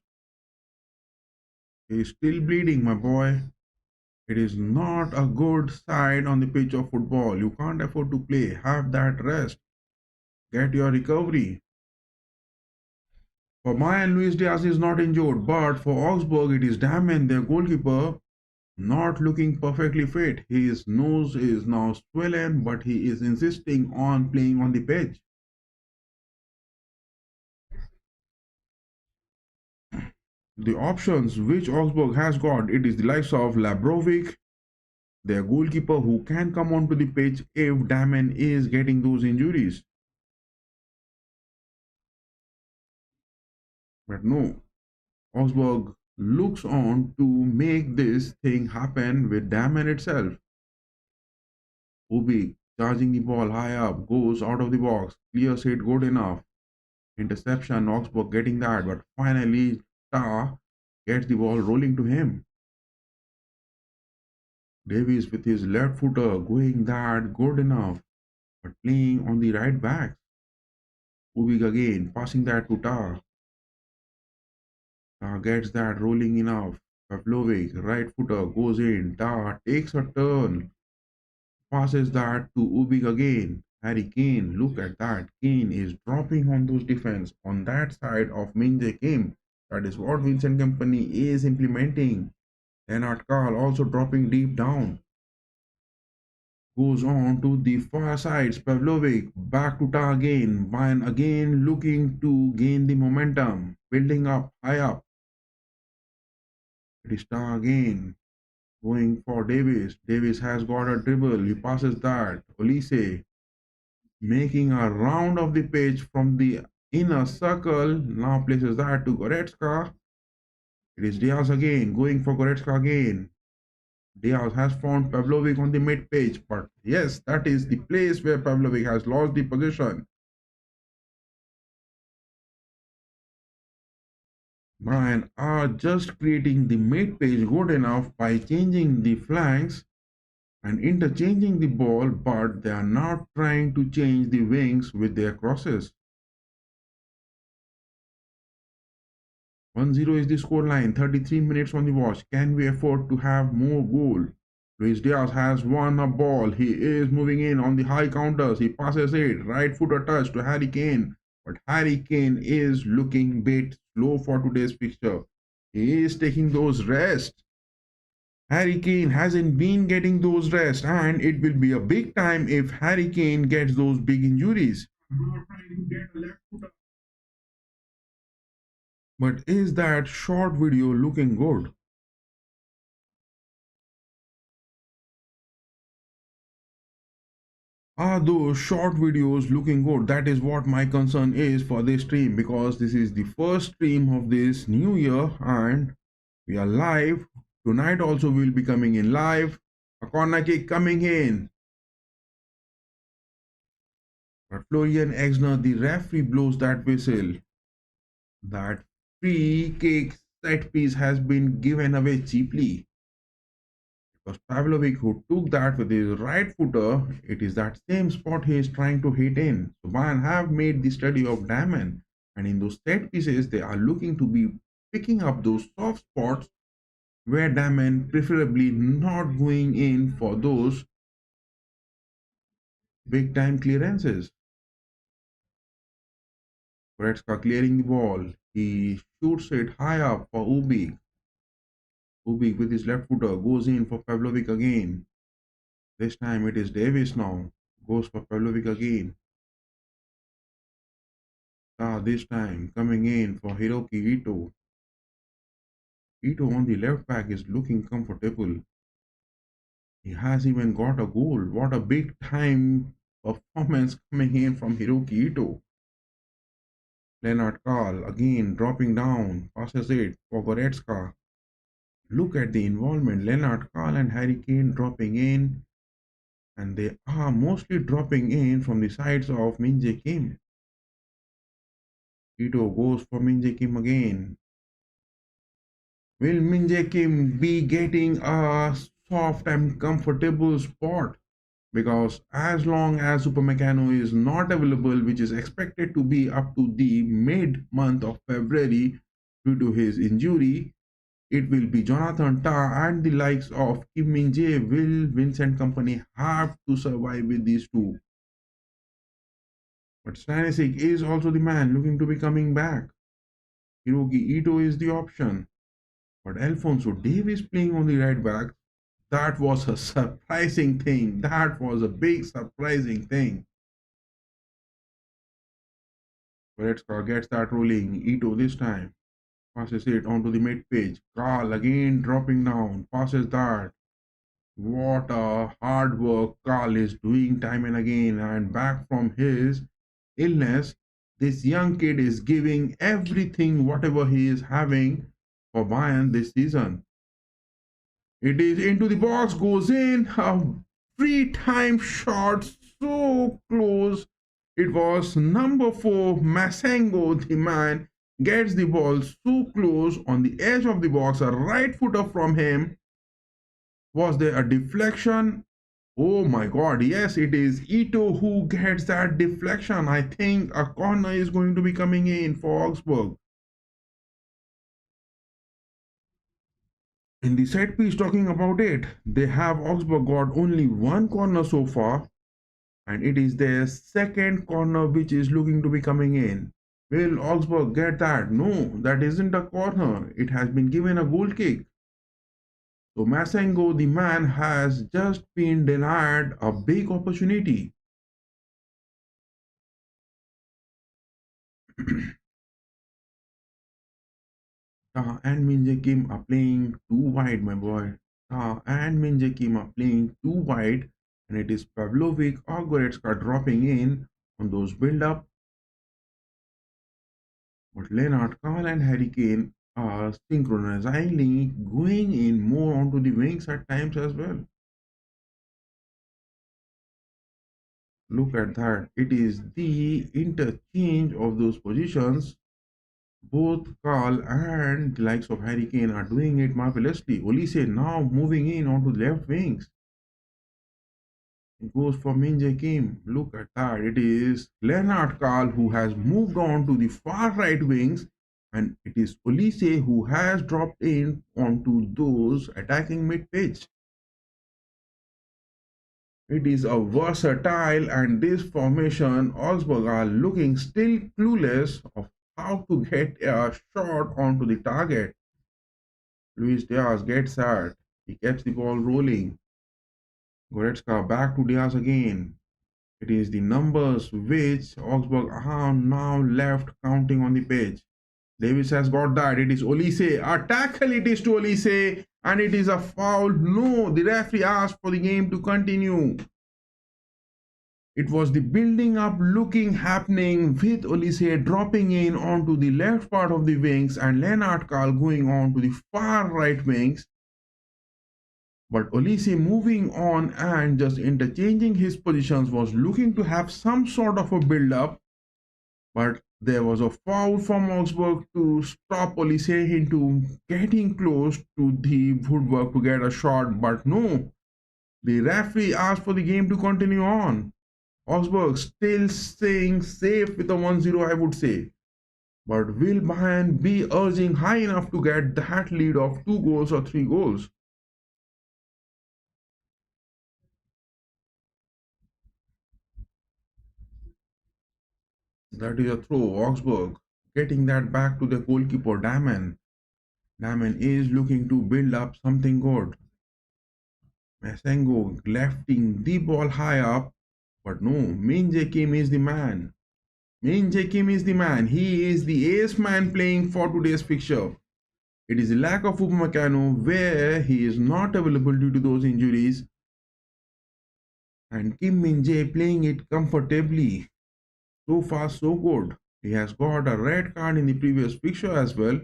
He is still bleeding, my boy. It is not a good side on the pitch of football. You can't afford to play. Have that rest. Get your recovery. For Mayan, Luis Diaz is not injured, but for Augsburg, it is Damon, their goalkeeper, not looking perfectly fit. His nose is now swollen, but he is insisting on playing on the pitch. The options which Augsburg has got, it is the likes of Labrovic, their goalkeeper, who can come onto the pitch if Damon is getting those injuries. But no, Augsburg looks on to make this thing happen with Damon itself. Ubik charging the ball high up, goes out of the box, clears it good enough. Interception, Augsburg getting that, but finally Tah gets the ball rolling to him. Davies with his left footer going that good enough, but playing on the right back. Ubik again, passing that to Tah. Tah gets that rolling enough. Pavlovic, right footer, goes in. Tah takes a turn, passes that to Ubik again. Harry Kane, look at that. Kane is dropping on those defense on that side of Minje Kim. That is what Vincent Company is implementing. Lennart Karl also dropping deep down. Goes on to the far side. Pavlovic back to Tah again. Bayern again looking to gain the momentum. Building up, high up. It is Tah again. Going for Davis. Davis has got a dribble. He passes that. Olise. making a round of the pitch from the inner circle. Now places that to Goretzka. It is Diaz again, going for Goretzka again. Diaz has found Pavlovic on the mid pitch, but yes, that is the place where Pavlovic has lost the position. Brian are just creating the mid page good enough by changing the flanks and interchanging the ball, but they are not trying to change the wings with their crosses. 1-0 is the scoreline, 33 minutes on the watch. Can we afford to have more goal? Luis Diaz has won a ball. He is moving in on the high counters. He passes it, right footer touch to Harry Kane. But Harry Kane is looking a bit slow for today's fixture. He is taking those rests. Harry Kane hasn't been getting those rests, and it will be a big time if Harry Kane gets those big injuries. But is that short video looking good? Are those short videos looking good? That is what my concern is for this stream, because this is the first stream of this new year and we are live. Tonight also we'll be coming in live. A corner kick coming in. But Florian Exner, the referee, blows that whistle. That free kick set piece has been given away cheaply. It was Pavlovic who took that with his right footer. It is that same spot he is trying to hit in. So Bayern have made the study of Daman, and in those set pieces they are looking to be picking up those soft spots where Daman preferably not going in for those big time clearances. Goretzka clearing the ball. He shoots it high up for Ubik. Ubik with his left footer goes in for Pavlovic again. This time it is Davis now. Goes for Pavlovic again. This time coming in for Hiroki Ito. Ito on the left back is looking comfortable. He has even got a goal. What a big time performance coming in from Hiroki Ito. Leonard Karl again dropping down. Passes it for Goretzka. Look at the involvement. Leonard Karl and Harry Kane dropping in. And they are mostly dropping in from the sides of Min Jae Kim. Ito goes for Min Jae Kim again. Will Min Jae Kim be getting a soft and comfortable spot? Because as long as Upamecano is not available, which is expected to be up to the mid-month of February due to his injury, it will be Jonathan Tah and the likes of Kim Min Jae. Will Vincent Company have to survive with these two? But Stanisic is also the man looking to be coming back. Hiroki Ito is the option. But Alfonso Davis playing on the right back, that was a surprising thing. That was a big surprising thing. Goretzka gets that rolling. Ito this time passes it onto the mid page. Karl again dropping down. Passes that. What a hard work Karl is doing time and again. And back from his illness, this young kid is giving everything, whatever he is having for Bayern this season. It is into the box, goes in, a free time shot, so close. It was number 4, Masengo, the man, gets the ball so close on the edge of the box, a right footer from him. Was there a deflection? Oh my god, yes, it is Ito who gets that deflection. I think a corner is going to be coming in for Augsburg. In the set piece talking about it, they have Augsburg got only one corner so far, and it is their second corner which is looking to be coming in. Will Augsburg get that? No, that isn't a corner. It has been given a goal kick. So Masengo, the man, has just been denied a big opportunity. And Min Jae Kim are playing too wide, my boy. And Min Jae Kim are playing too wide, and it is Pavlovic or Goretzka dropping in on those build-up. But Leonard, Carl, and Harry Kane are synchronizingly going in more onto the wings at times as well. Look at that. It is the interchange of those positions. Both Carl and the likes of Harry Kane are doing it marvelously. Olise now moving in onto the left wings. It goes for Min Jae Kim. Look at that. It is Leonard Carl who has moved on to the far right wings, and it is Olise who has dropped in onto those attacking mid pitch. It is a versatile, and this formation Augsburg are looking still clueless of how to get a shot onto the target. Luis Diaz gets that. He keeps the ball rolling. Goretzka back to Diaz again. It is the numbers which Augsburg are now left counting on the page. Davis has got that. It is Olise. A tackle it is to Olise, and it is a foul. No, the referee asked for the game to continue. It was the building up looking happening with Olise dropping in onto the left part of the wings and Leonard Carl going on to the far right wings. But Olise moving on and just interchanging his positions was looking to have some sort of a build-up. But there was a foul from Augsburg to stop Olise into getting close to the woodwork to get a shot. But no, the referee asked for the game to continue on. Augsburg still staying safe with a 1-0, I would say. But will Bayern be urging high enough to get that lead of 2 goals or 3 goals? That is a throw. Augsburg getting that back to the goalkeeper, Damen. Damen is looking to build up something good. Masengo lefting the ball high up. But no, Min Jae Kim is the man. Min Jae Kim is the man. He is the ace man playing for today's fixture. It is a lack of Upamecano where he is not available due to those injuries. And Kim Min Jae playing it comfortably. So far, so good. He has got a red card in the previous fixture as well.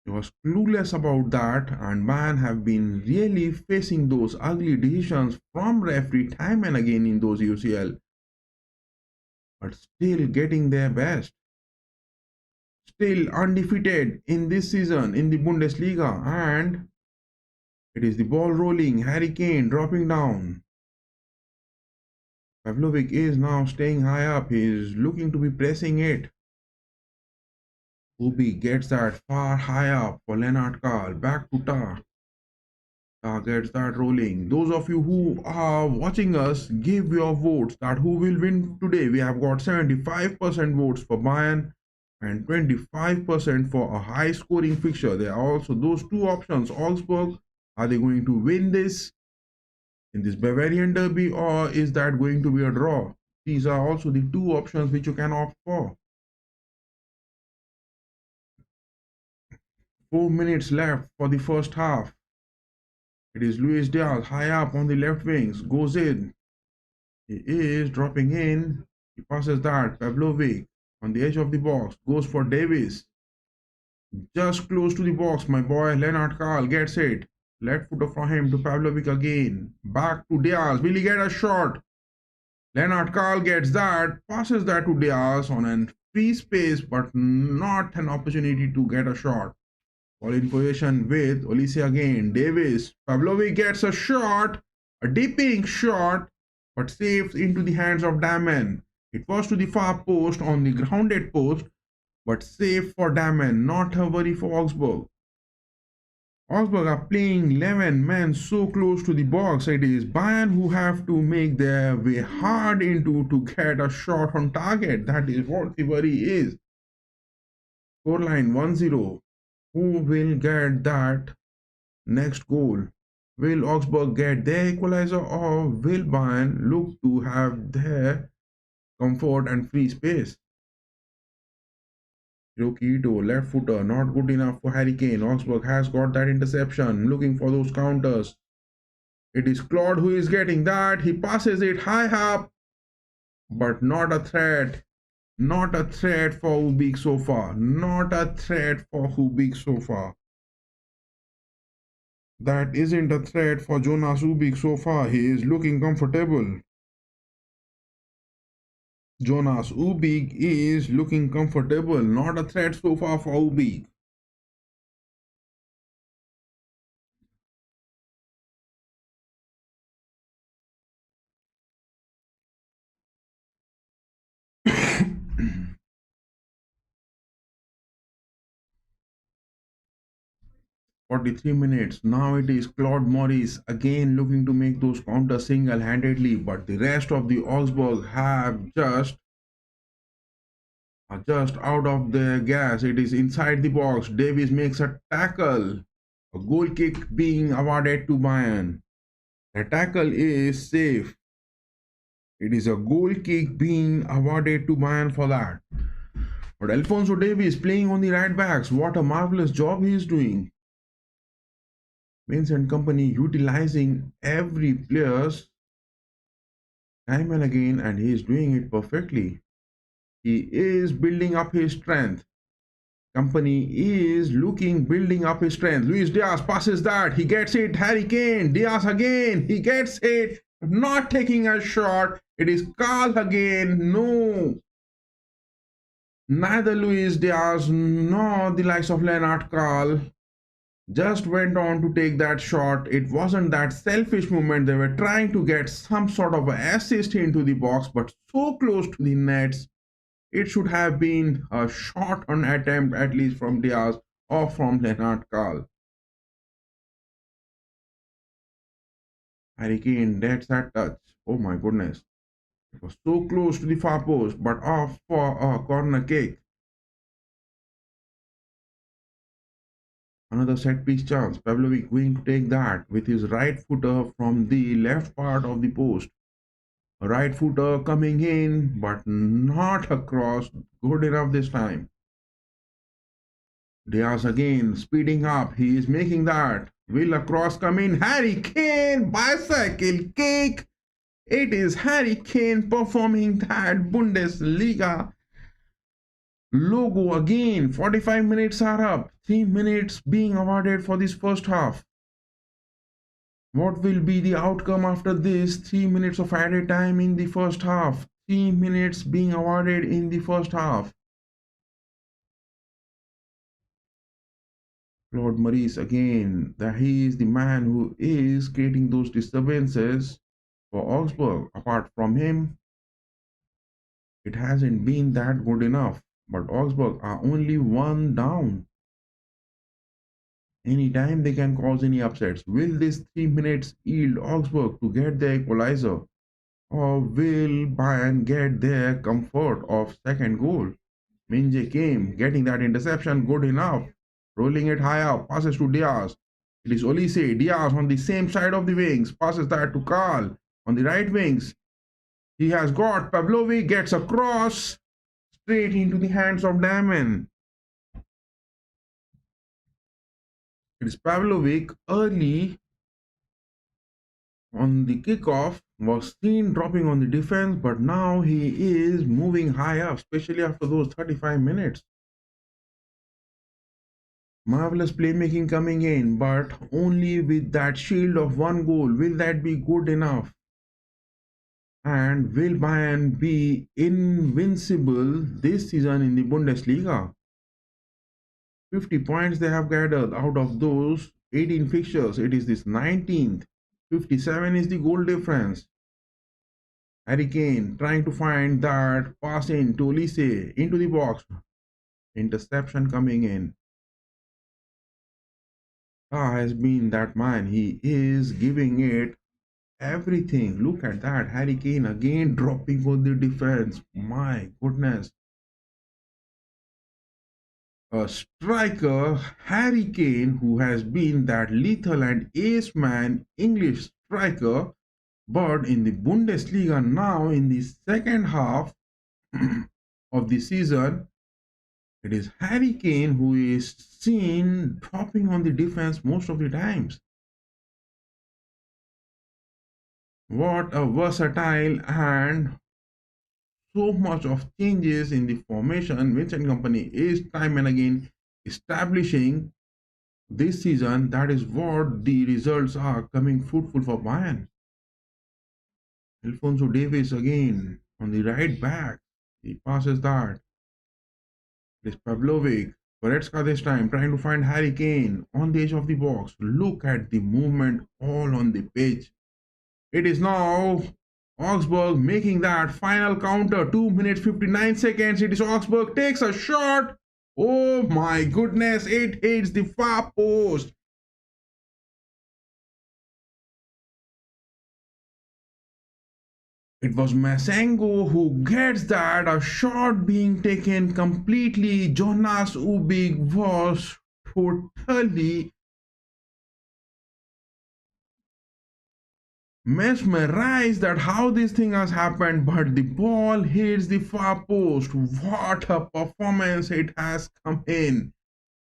He was clueless about that, and man have been really facing those ugly decisions from referee time and again in those UCL. But still getting their best. Still undefeated in this season in the Bundesliga, and it is the ball rolling. Harry Kane dropping down. Pavlovic is now staying high up. He is looking to be pressing it. Ubi gets that far high up for Leonard Carl. Back to Ta. Ta gets that rolling. Those of you who are watching us, give your votes that who will win today. We have got 75% votes for Bayern and 25% for a high scoring fixture. There are also those two options. Augsburg, are they going to win this in this Bavarian derby, or is that going to be a draw? These are also the two options which you can opt for. 4 minutes left for the first half. It is Luis Diaz high up on the left wings, goes in. He is dropping in. He passes that. Pavlovic on the edge of the box, goes for Davis. Just close to the box, my boy Leonard Carl gets it. Left footer for him to Pavlovic again. Back to Diaz. Will he get a shot? Leonard Carl gets that. Passes that to Diaz on a free space, but not an opportunity to get a shot. Ball in possession with Olise again. Davis. Pavlovic gets a shot. A dipping shot, but saves into the hands of Damen. It was to the far post on the grounded post, but safe for Damen. Not a worry for Augsburg. Augsburg are playing 11 men so close to the box. It is Bayern who have to make their way hard into to get a shot on target. That is what the worry is. Scoreline 1-0. Who will get that next goal? Will Augsburg get their equalizer, or will Bayern look to have their comfort and free space? Rokito, left footer, not good enough for Harry Kane. Augsburg has got that interception, looking for those counters. It is Claude who is getting that. He passes it high up. but not a threat. Not a threat for Ubik so far. Not a threat for Ubik so far. That isn't a threat for Jonas Ubik so far. He is looking comfortable. Jonas Ubik is looking comfortable. Not a threat so far for Ubik. 43 minutes. Now it is Claude Morris again looking to make those counters single-handedly, but the rest of the Augsburg have just out of the gas. It is inside the box. Davies makes a tackle. A goal kick being awarded to Bayern. The tackle is safe. It is a goal kick being awarded to Bayern for that. But Alphonso Davies playing on the right backs. What a marvelous job he is doing. Vince and company utilizing every player's time and again, and he is doing it perfectly. He is building up his strength. Company is building up his strength. Luis Diaz passes that. He gets it. Harry Kane. Diaz again. He gets it. Not taking a shot. It is Carl again. No. Neither Luis Diaz nor the likes of Leonard Carl just went on to take that shot. It wasn't that selfish movement. They were trying to get some sort of assist into the box, but so close to the nets. It should have been a shot on attempt, at least from Diaz or from Leonard Carl. Harry Kane, that's that touch. Oh my goodness. It was so close to the far post, but off for a corner kick. Another set piece chance. Pavlovic going to take that with his right footer from the left part of the post. A right footer coming in, but not across. Good enough this time. Diaz again speeding up. He is making that. Will a cross come in? Harry Kane bicycle kick. It is Harry Kane performing that Bundesliga logo again. 45 minutes are up. 3 minutes being awarded for this first half. What will be the outcome after this? 3 minutes of added time in the first half. 3 minutes being awarded in the first half. Claude Maurice again, that he is the man who is creating those disturbances for Augsburg. Apart from him, it hasn't been that good enough. But Augsburg are only one down. Anytime they can cause any upsets. Will this 3 minutes yield Augsburg to get the equalizer? Or will Bayern get their comfort of second goal? Minje came, getting that interception good enough. Rolling it high up, passes to Diaz. It is Olise. Diaz on the same side of the wings, passes that to Karl on the right wings. He has got Pavlovic, gets a cross straight into the hands of Damon. It is Pavlovic early on the kickoff was seen dropping on the defense, but now he is moving high up, especially after those 35 minutes. Marvelous playmaking coming in, but only with that shield of one goal. Will that be good enough? And will Bayern be invincible this season in the Bundesliga? 50 points they have gathered out of those 18 fixtures. It is this 19th. 57 is the goal difference. Harry Kane trying to find that pass in to Olise into the box. Interception coming in. Has been that man. He is giving it everything. Look at that. Harry Kane again dropping on the defense. My goodness. A striker, Harry Kane, who has been that lethal and ace man English striker, but in the Bundesliga now in the second half of the season, it is Harry Kane who is seen dropping on the defense most of the times. What a versatile and so much of changes in the formation. Vincent Company is time and again establishing this season. That is what the results are coming fruitful for Bayern. Alfonso Davis again on the right back. He passes that. It is Pavlovic. Goretzka this time trying to find Harry Kane on the edge of the box. Look at the movement all on the pitch. It is now Augsburg making that final counter. 2 minutes 59 seconds. It is Augsburg takes a shot. Oh my goodness. It hits the far post. It was Masengo who gets that. A shot being taken completely. Jonas Ubig was totally mesmerized that how this thing has happened, but the ball hits the far post. What a performance it has come in.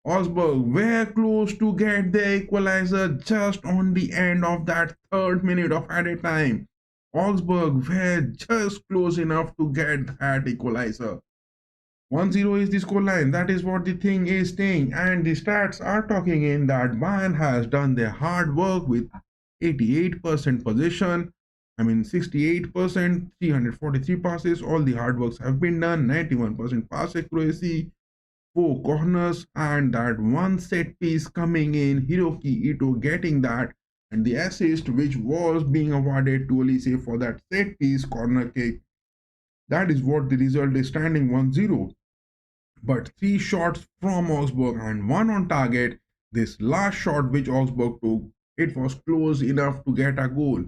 Augsburg were close to get the equalizer just on the end of that third minute of added time. Augsburg were just close enough to get that equalizer. 1-0 is the scoreline. That is what the thing is saying. And the stats are talking in that Bayern has done their hard work with 88% possession. 68%, 343 passes. All the hard works have been done. 91% pass accuracy, 4 corners, and that one set piece coming in. Hiroki Ito getting that. And the assist which was being awarded to Olise for that set piece corner kick. That is what the result is standing 1-0. But 3 shots from Augsburg and 1 on target. This last shot which Augsburg took, it was close enough to get a goal.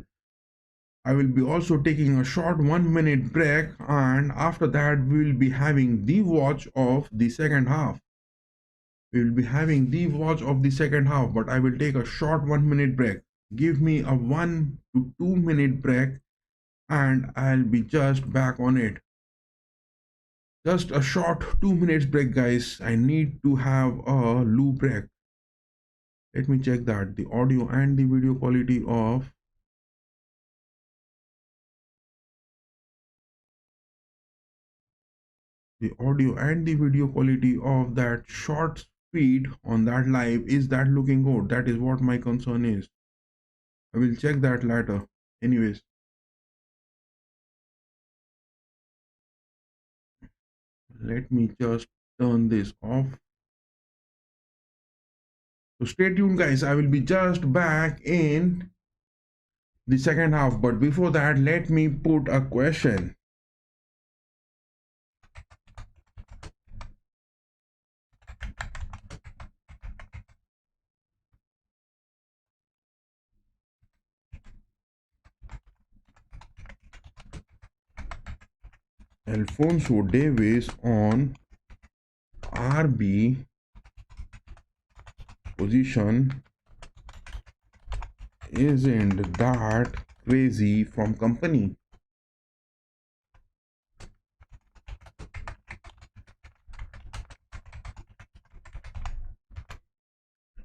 I will be also taking a short 1 minute break, and after that we will be having the watch of the second half. We will be having the watch of the second half, but I will take a short 1 minute break. Give me a 1 to 2 minute break and I'll be just back on it. Just a short 2 minutes break, guys. I need to have a loo break. Let me check that the audio and the video quality of that short speed on that live, is that looking good? That is what my concern is. I will check that later. Anyways, let me just turn this off. So stay tuned, guys. I will be just back in the second half, but before that, let me put a question. Alfonso Davis on RB position isn't that crazy from company.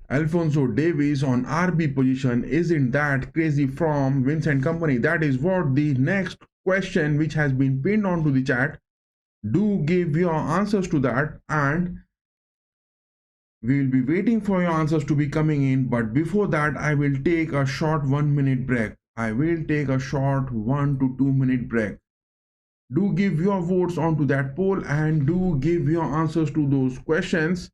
Alfonso Davis on RB position isn't that crazy from Vincent Company. That is what the next question which has been pinned onto the chat. Do give your answers to that, and we will be waiting for your answers to be coming in. But before that, I will take a short 1 minute break. I will take a short 1 to 2 minute break. Do give your votes onto that poll and do give your answers to those questions,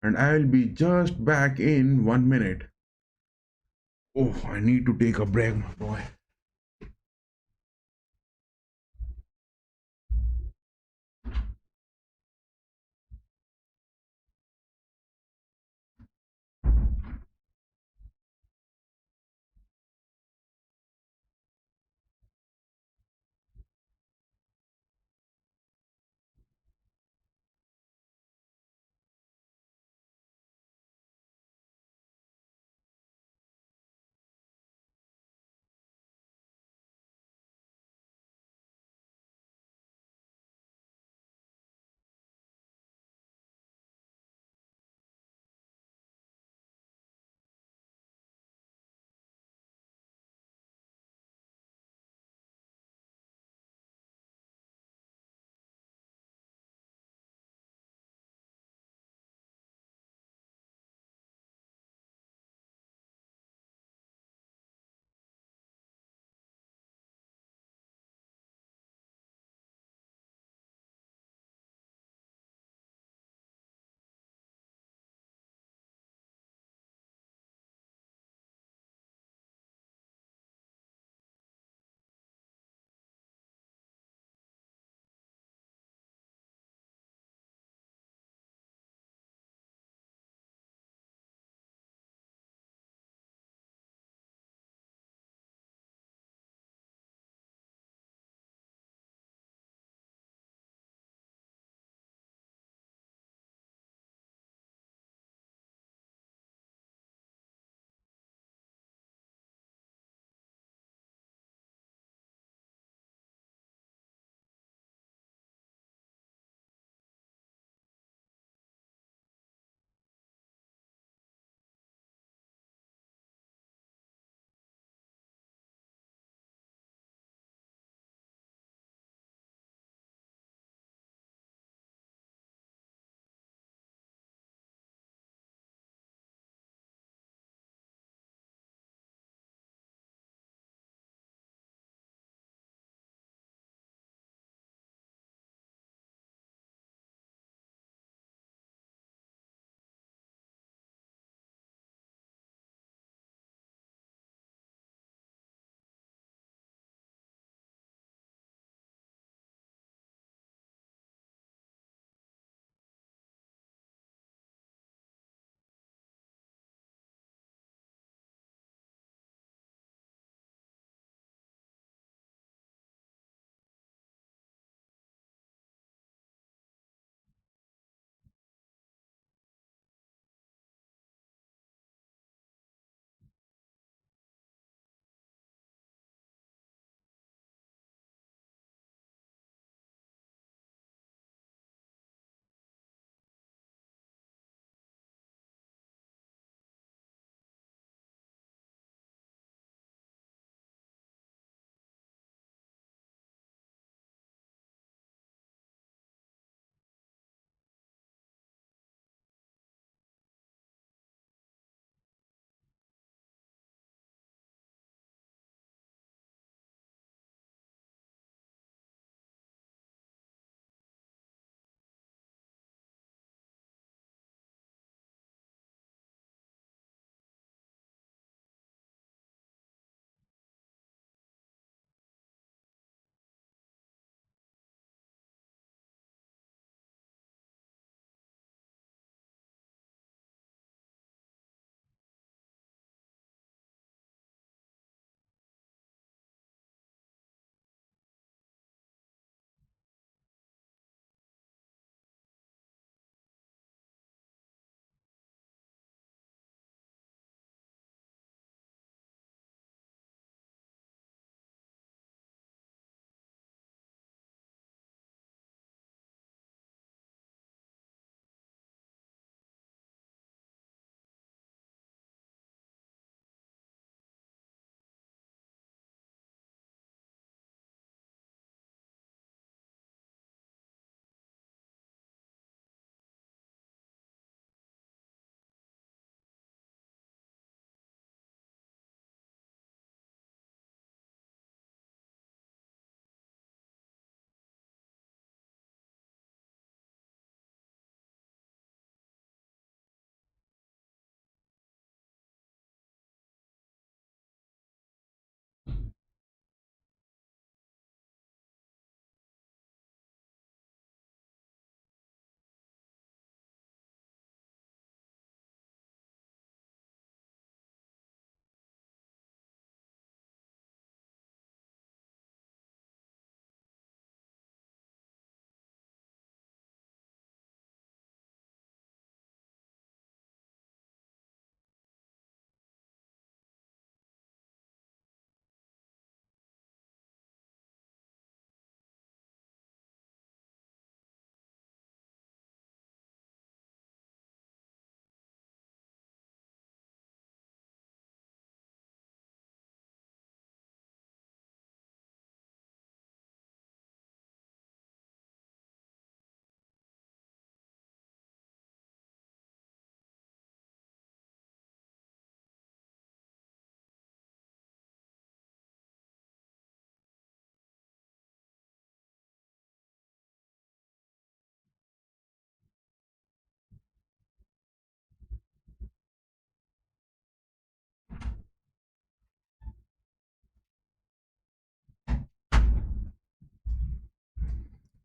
and I will be just back in 1 minute. Oh, I need to take a break, my boy.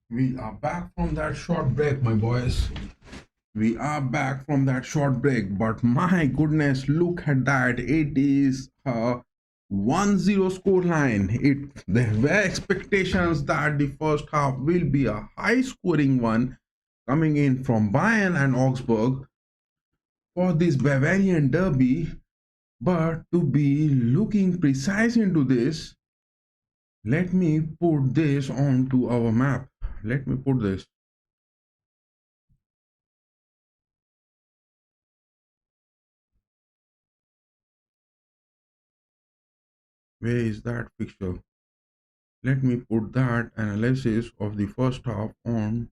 We are back from that short break, my boys. We are back from that short break, but my goodness, look at that. It is a 1-0 score line. There were expectations that the first half will be a high scoring one coming in from Bayern and Augsburg for this Bavarian derby. But to be looking precise into this, let me put this onto our map. Let me put this. Where is that fixture? Let me put that analysis of the first half on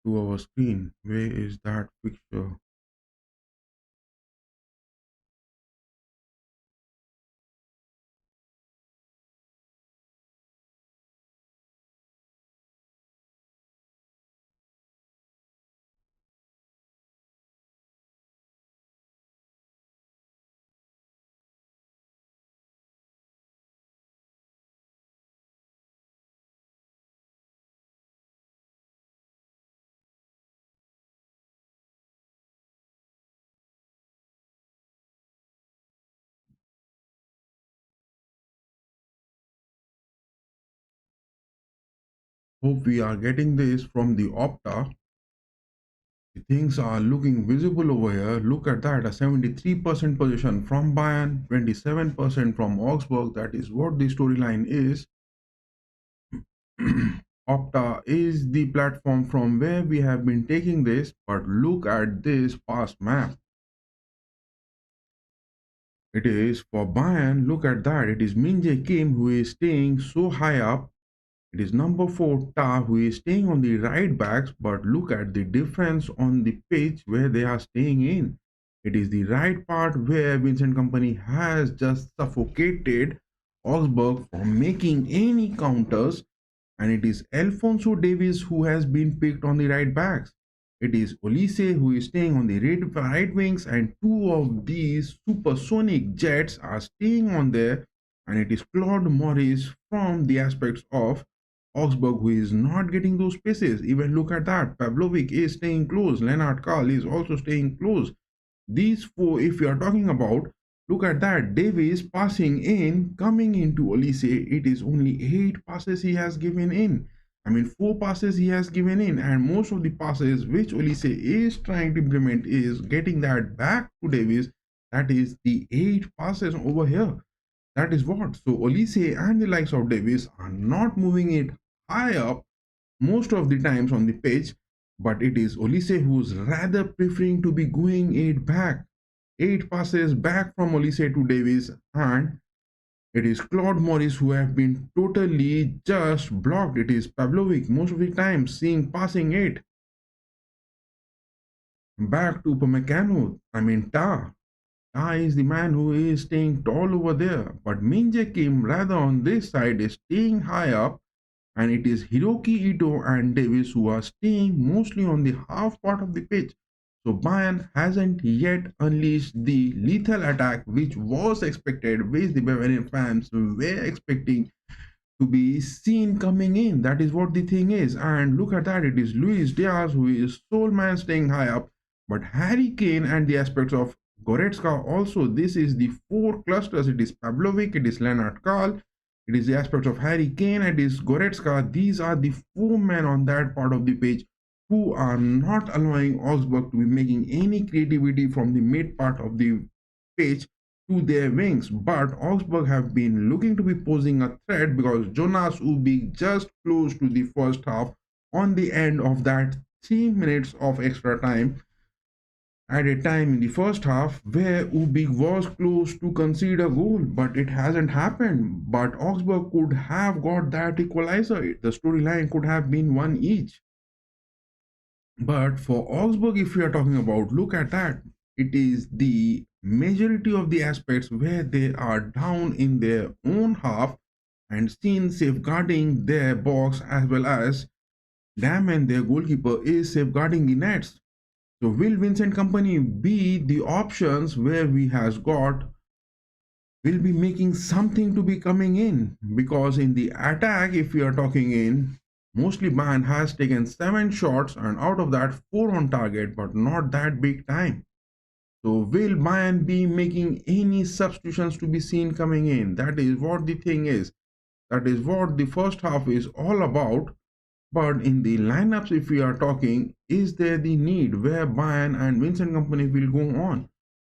to our screen. Where is that fixture? Hope we are getting this from the Opta. The things are looking visible over here. Look at that, a 73% position from Bayern, 27% from Augsburg. That is what the storyline is. Opta is the platform from where we have been taking this, but look at this past map. It is for Bayern. Look at that. It is Minje Kim who is staying so high up. It is number 4 Ta who is staying on the right backs, but look at the difference on the pitch where they are staying in. It is the right part where Vincent Company has just suffocated Augsburg from making any counters, and it is Alfonso Davies who has been picked on the right backs. It is Olise who is staying on the right wings, and two of these supersonic jets are staying on there, and it is Claude Morris from the aspects of Augsburg who is not getting those spaces. Even look at that. Pavlovic is staying close. Leonard Karl is also staying close. These four, if we are talking about, look at that. Davies passing in, coming into Olise. It is only 8 passes he has given in. I mean, 4 passes he has given in, and most of the passes which Olise is trying to implement is getting that back to Davies. That is the 8 passes over here. That is what. So Olise and the likes of Davies are not moving it high up most of the times on the pitch, but it is Olise who's rather preferring to be going 8 back. 8 passes back from Olise to Davies, and it is Claude Morris who have been totally just blocked. It is Pavlovic most of the time seeing passing 8 back to Upamecano. I mean Ta. Ta is the man who is staying tall over there, but Minje Kim rather on this side is staying high up, and it is Hiroki Ito and Davis who are staying mostly on the half part of the pitch. So Bayern hasn't yet unleashed the lethal attack which was expected, which the Bavarian fans were expecting to be seen coming in. That is what the thing is. And look at that, it is Luis Diaz who is sole man staying high up, but Harry Kane and the aspects of Goretzka also. This is the 4 clusters. It is Pavlovic, it is Leonard Karl, it is the aspects of Harry Kane, it is Goretzka. These are the 4 men on that part of the pitch who are not allowing Augsburg to be making any creativity from the mid part of the pitch to their wings. But Augsburg have been looking to be posing a threat because Jonas Ubik just close to the first half on the end of that 3 minutes of extra time at a time in the first half where Ubik was close to concede a goal, but it hasn't happened. But Augsburg could have got that equalizer. The storyline could have been one each. But for Augsburg, if we are talking about, look at that. It is the majority of the aspects where they are down in their own half and seen safeguarding their box, as well as Dam and their goalkeeper is safeguarding the nets. So will Vincent Company be the options where we has got will be making something to be coming in, because in the attack, if we are talking in, mostly Bayern has taken 7 shots and out of that 4 on target, but not that big time. So will Bayern be making any substitutions to be seen coming in? That is what the thing is. That is what the first half is all about. But in the lineups, if we are talking, is there the need where Bayern and Vincent Company will go on?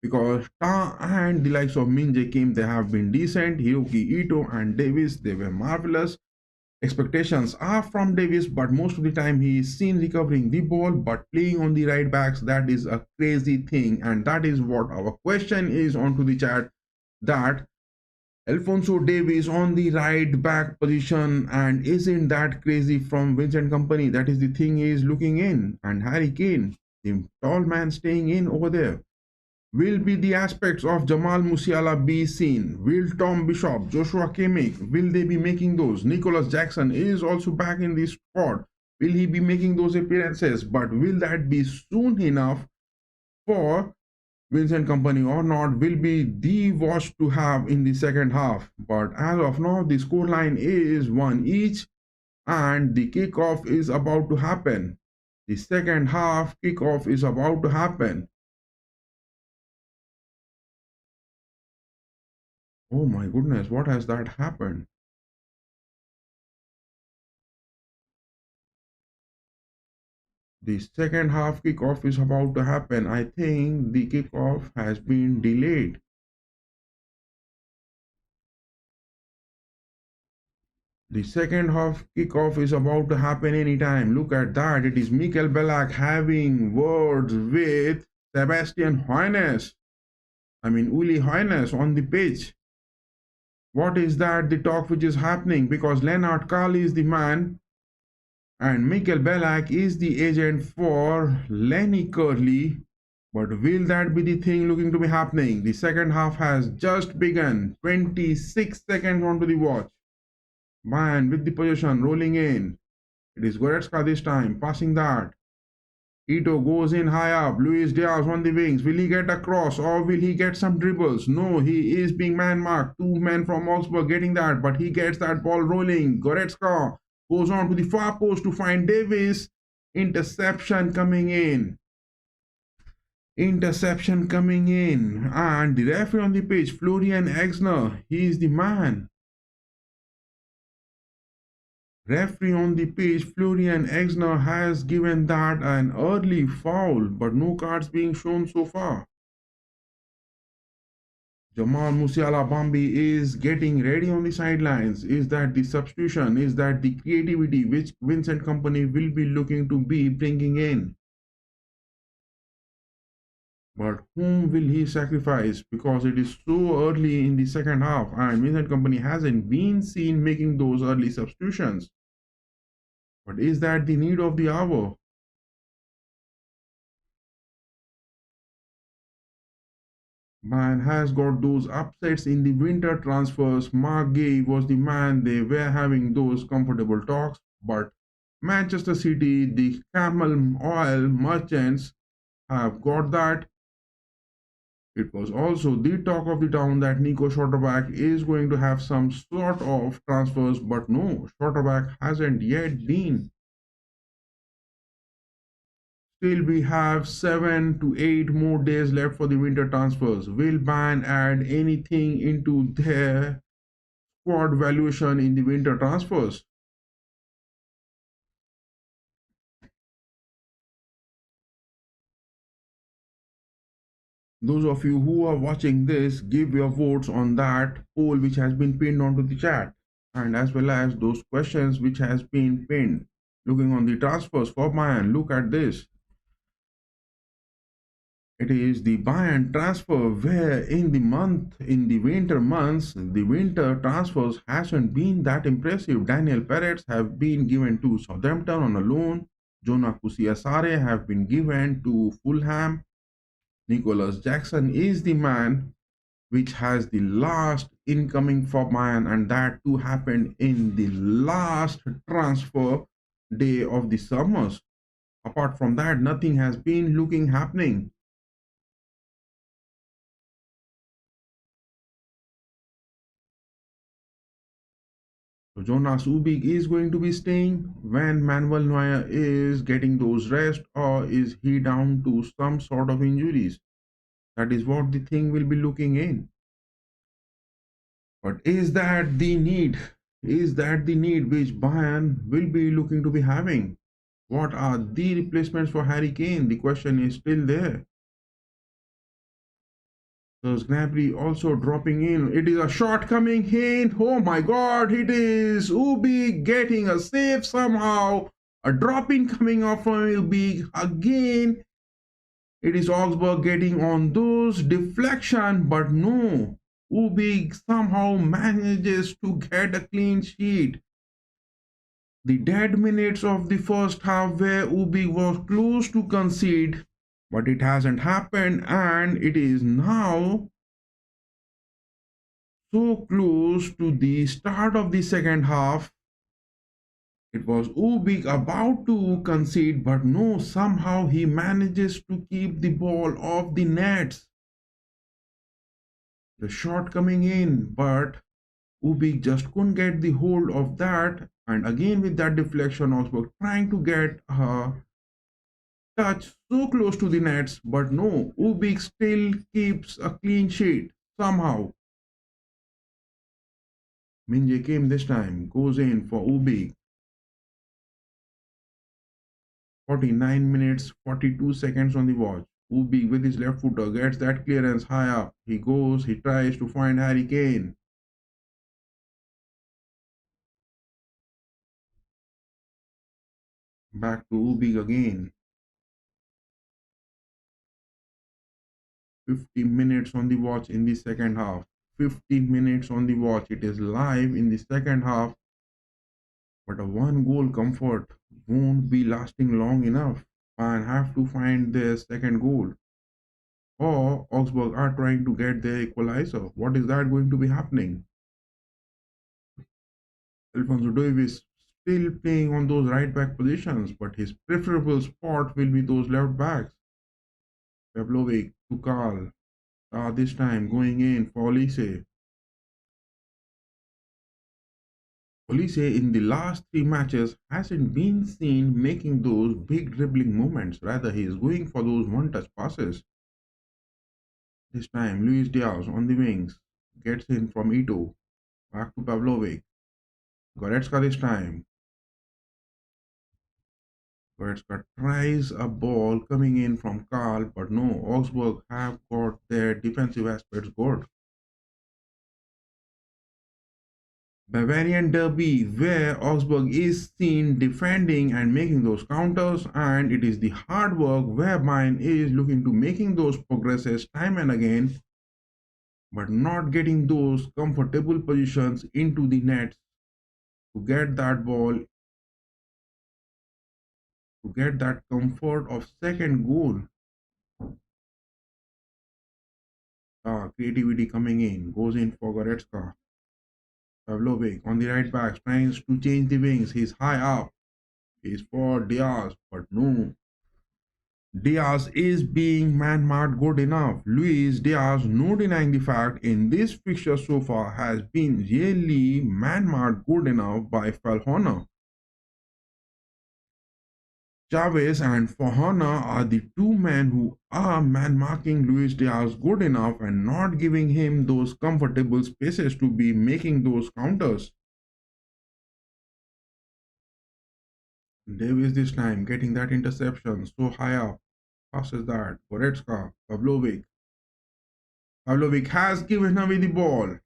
Because Ta and the likes of Minje Kim, they have been decent. Hiroki Ito and Davis, they were marvelous. Expectations are from Davis, but most of the time he is seen recovering the ball, but playing on the right backs, that is a crazy thing. And that is what our question is onto the chat, that Alfonso Davies on the right back position, and isn't that crazy from Vincent Company? That is the thing he is looking in. And Harry Kane, the tall man staying in over there. Will be the aspects of Jamal Musiala be seen? Will Tom Bishop, Joshua Kimmich, will they be making those? Nicholas Jackson is also back in the squad. Will he be making those appearances? But will that be soon enough for Vincent Company or not? Will be the watch to have in the second half. But as of now, the scoreline is 1 each and the kickoff is about to happen. The second half kickoff is about to happen. Oh my goodness, what has that happened? The second half kickoff is about to happen. I think the kickoff has been delayed. The second half kickoff is about to happen anytime. Look at that. It is Mikel Ballack having words with Sebastian Hoeneß. I mean, Uli Hoeneß on the pitch. What is that, the talk which is happening? Because Lennart Kahl is the man and Mikel Ballack is the agent for Lenny Curly. But will that be the thing looking to be happening? The second half has just begun. 26 seconds onto the watch. Man with the possession rolling in. It is Goretzka this time, passing that. Ito goes in high up. Luis Diaz on the wings. Will he get a cross or will he get some dribbles? No, he is being man marked. 2 men from Augsburg getting that, but he gets that ball rolling. Goretzka goes on to the far post to find Davis. Interception coming in. Interception coming in. And the referee on the pitch, Florian Exner, he is the man. Referee on the pitch, Florian Exner, has given that an early foul, but no cards being shown so far. Jamal Musiala Bambi is getting ready on the sidelines. Is that the substitution? Is that the creativity which Vincent Company will be looking to be bringing in? But whom will he sacrifice? Because it is so early in the second half and Vincent Company hasn't been seen making those early substitutions. But is that the need of the hour? Man has got those upsets in the winter transfers. Mark Gay was the man. They were having those comfortable talks. But Manchester City, the camel oil merchants, have got that. It was also the talk of the town that Nico Schotterback is going to have some sort of transfers, but no, Schotterback hasn't yet been. Still, we have 7 to 8 more days left for the winter transfers. Will Bayern add anything into their squad valuation in the winter transfers? Those of you who are watching this, give your votes on that poll which has been pinned onto the chat, and as well as those questions which has been pinned. Looking on the transfers for Bayern, look at this. It is the Bayern transfer where in the winter months, the winter transfers hasn't been that impressive. Daniel Peretz have been given to Southampton on a loan. Jonah Kusiasare have been given to Fulham. Nicholas Jackson is the man which has the last incoming for Bayern, and that too happened in the last transfer day of the summers. Apart from that, nothing has been looking happening. Jonas Ubik is going to be staying when Manuel Neuer is getting those rest, or is he down to some sort of injuries? That is what the thing will be looking in. But is that the need? Is that the need which Bayern will be looking to be having? What are the replacements for Harry Kane? The question is still there. So Gnabry also dropping in. It is a shot coming in. Oh my god, it is Ubi getting a save somehow. A drop in coming off from Ubi again. It is Augsburg getting on those deflection, but no. Ubi somehow manages to get a clean sheet. The dead minutes of the first half where Ubi was close to concede, but it hasn't happened, and it is now so close to the start of the second half. It was Ubik about to concede, but no, somehow he manages to keep the ball off the nets. The shot coming in, but Ubik just couldn't get the hold of that. And again with that deflection, Augsburg trying to get a touch so close to the nets, but no, Ubik still keeps a clean sheet somehow. Minje came this time, goes in for Ubik. 49 minutes, 42 seconds on the watch. Ubik with his left footer gets that clearance high up. He goes, he tries to find Harry Kane. Back to Ubik again. 50 minutes on the watch in the second half. 50 minutes on the watch. It is live in the second half. But a one goal comfort won't be lasting long enough and have to find their second goal. Or Augsburg are trying to get their equalizer. What is that going to be happening? Alfonso Davies still playing on those right back positions, but his preferable spot will be those left backs. Pavlovic to Karl. This time going in for Olise. Olise in the last three matches hasn't been seen making those big dribbling movements. Rather, he is going for those one-touch passes. This time, Luis Diaz on the wings gets in from Ito. Back to Pavlovic. Goretzka this time. Goretzka tries a ball coming in from Karl, but no, Augsburg have got their defensive aspects good. Bavarian derby where Augsburg is seen defending and making those counters, and it is the hard work where Bayern is looking to making those progresses time and again, but not getting those comfortable positions into the nets to get that ball, to get that comfort of second goal. Creativity coming in, goes in for Goretzka. Pavlovic on the right back tries to change the wings. He's high up. He's for Diaz, but no. Diaz is being man-marked good enough. Luis Diaz, no denying the fact, in this fixture so far has been really man-marked good enough by Falhona. Chavez and Fahana are the two men who are man-marking Luis Diaz good enough and not giving him those comfortable spaces to be making those counters. Davis this time getting that interception so high up. Passes that. Goretzka, Pavlovic. Pavlovic has given away the ball.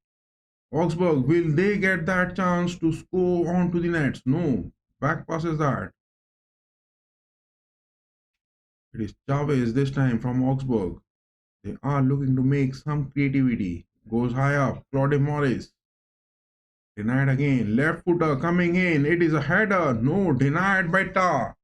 Augsburg, will they get that chance to score onto the nets? No. Back passes that. It is Chavez this time from Augsburg. They are looking to make some creativity. Goes high up. Claude Morris. Denied again. Left footer coming in. It is a header. No. Denied by Tar.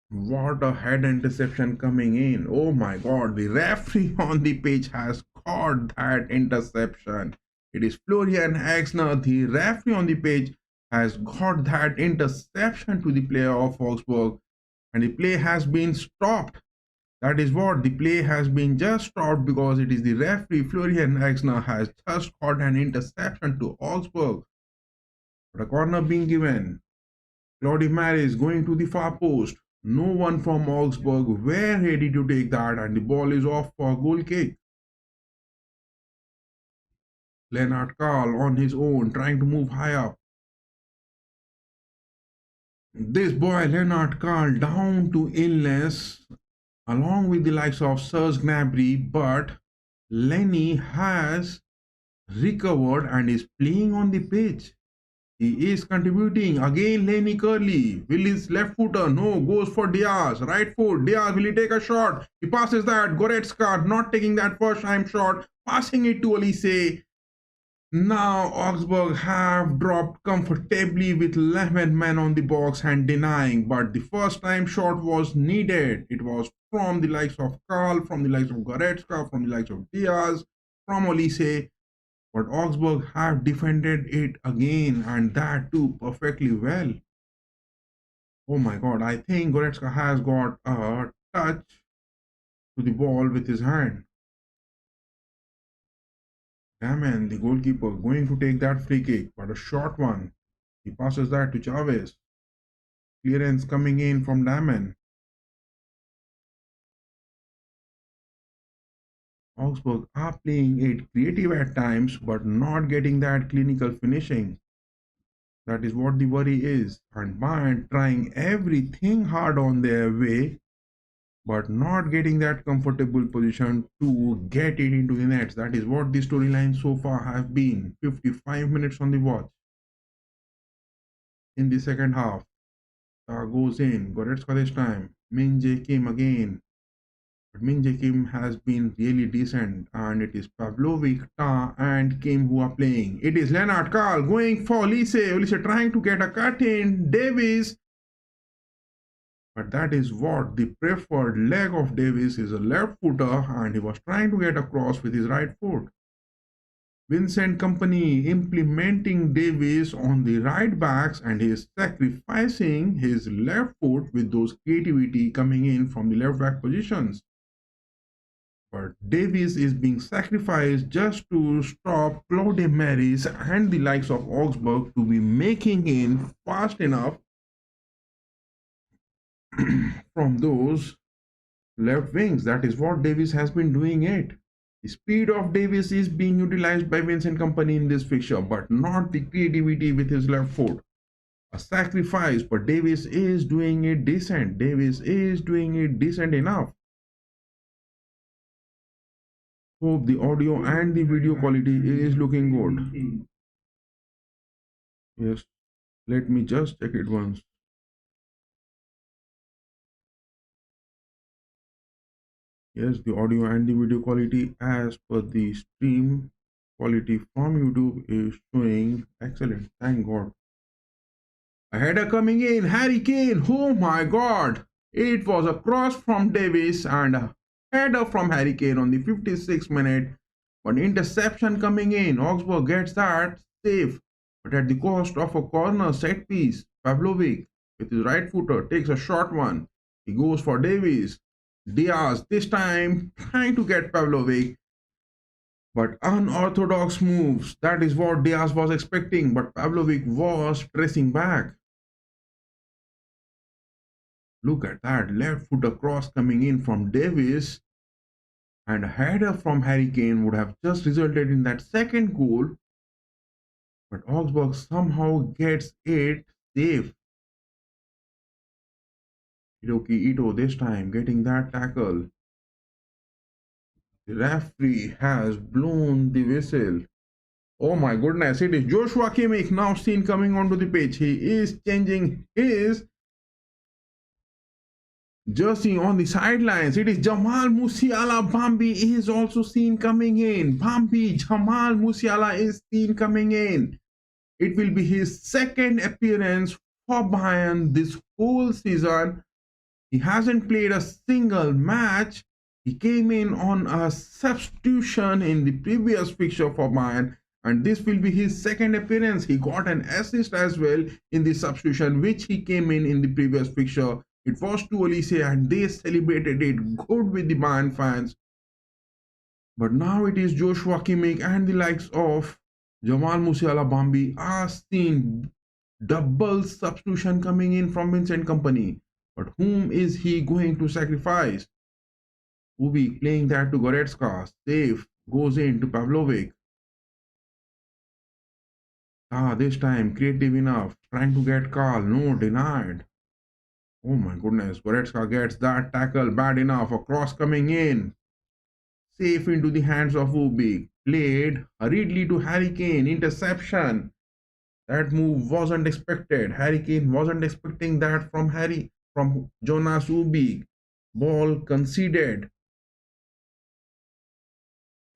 What a head interception coming in. Oh my god. The referee on the pitch has caught that interception. It is Florian Exner. The referee on the pitch has got that interception to the player of Augsburg, and the play has been stopped. That is what the play has been just stopped because it is the referee Florian Exner has just caught an interception to Augsburg. But a corner being given. Claudio Maris going to the far post. No one from Augsburg were ready to take that, and the ball is off for a goal kick. Lennart Karl on his own trying to move high up. This boy Lennart Karl down to illness along with the likes of Serge Gnabry, but Lenny has recovered and is playing on the pitch. He is contributing. Again Lenny Curly. Will his left footer? No. Goes for Diaz. Right foot. Diaz, will he take a shot? He passes that. Goretzka not taking that first time shot. Passing it to Olise. Now Augsburg have dropped comfortably with 11 men on the box and denying. But the first time shot was needed. It was from the likes of Karl, from the likes of Goretzka, from the likes of Diaz, from Olise. But Augsburg have defended it again, and that too perfectly well. Oh my god, I think Goretzka has got a touch to the ball with his hand. Daman, the goalkeeper, going to take that free kick, but a short one. He passes that to Chavez. Clearance coming in from Daman. Augsburg are playing it creative at times, but not getting that clinical finishing. That is what the worry is. And Bayern trying everything hard on their way, but not getting that comfortable position to get it into the nets. That is what the storyline so far have been. 55 minutes on the watch. In the second half, goes in. Goretzka this time. Min Jae Kim again. But Min Jae Kim has been really decent, and it is Pavlovic, Ta and Kim who are playing. It is Lennart Karl going for Olise. Olise trying to get a cut in. Davis. But that is what the preferred leg of Davis is, a left footer, and he was trying to get across with his right foot. Vincent Kompany implementing Davis on the right backs, and he is sacrificing his left foot with those creativity coming in from the left back positions. But Davis is being sacrificed just to stop Claude Maris and the likes of Augsburg to be making in fast enough from those left wings. That is what Davis has been doing it. The speed of Davis is being utilized by Vincent Kompany in this fixture, but not the creativity with his left foot. A sacrifice, but Davis is doing it decent. Davis is doing it decent enough. Hope the audio and the video quality is looking good. Yes, let me just check it once. Yes, the audio and the video quality as per the stream quality from YouTube is showing excellent. Thank God. A header coming in. Harry Kane. Oh my God. It was a cross from Davis and a header from Harry Kane on the 56th minute. But interception coming in. Augsburg gets that safe, but at the cost of a corner set piece. Pavlovic with his right footer takes a short one. He goes for Davis. Diaz this time trying to get Pavlovic, but unorthodox moves. That is what Diaz was expecting, but Pavlovic was pressing back. Look at that left footer cross coming in from Davis, and a header from Harry Kane would have just resulted in that second goal, but Augsburg somehow gets it safe. Hiroki Ito this time getting that tackle. The referee has blown the whistle. Oh my goodness, it is Joshua Kimmich now seen coming onto the pitch. He is changing his jersey on the sidelines. It is Jamal Musiala. Bambi is also seen coming in. Jamal Musiala is seen coming in. It will be his second appearance for Bayern this whole season. He hasn't played a single match. He came in on a substitution in the previous fixture for Bayern, and this will be his second appearance. He got an assist as well in the substitution, which he came in the previous fixture. It was to Olise and they celebrated it good with the Bayern fans. But now it is Joshua Kimmich and the likes of Jamal Musiala Bambi are seen double substitution coming in from Vincent Company. But whom is he going to sacrifice? Ubi playing that to Goretzka. Safe goes in to Pavlovic. This time creative enough. Trying to get Karl. No, denied. Oh my goodness. Goretzka gets that tackle bad enough. A cross coming in. Safe into the hands of Ubi. Played hurriedly to Harry Kane. Interception. That move wasn't expected. Harry Kane wasn't expecting that from Jonas Ubi. Ball conceded.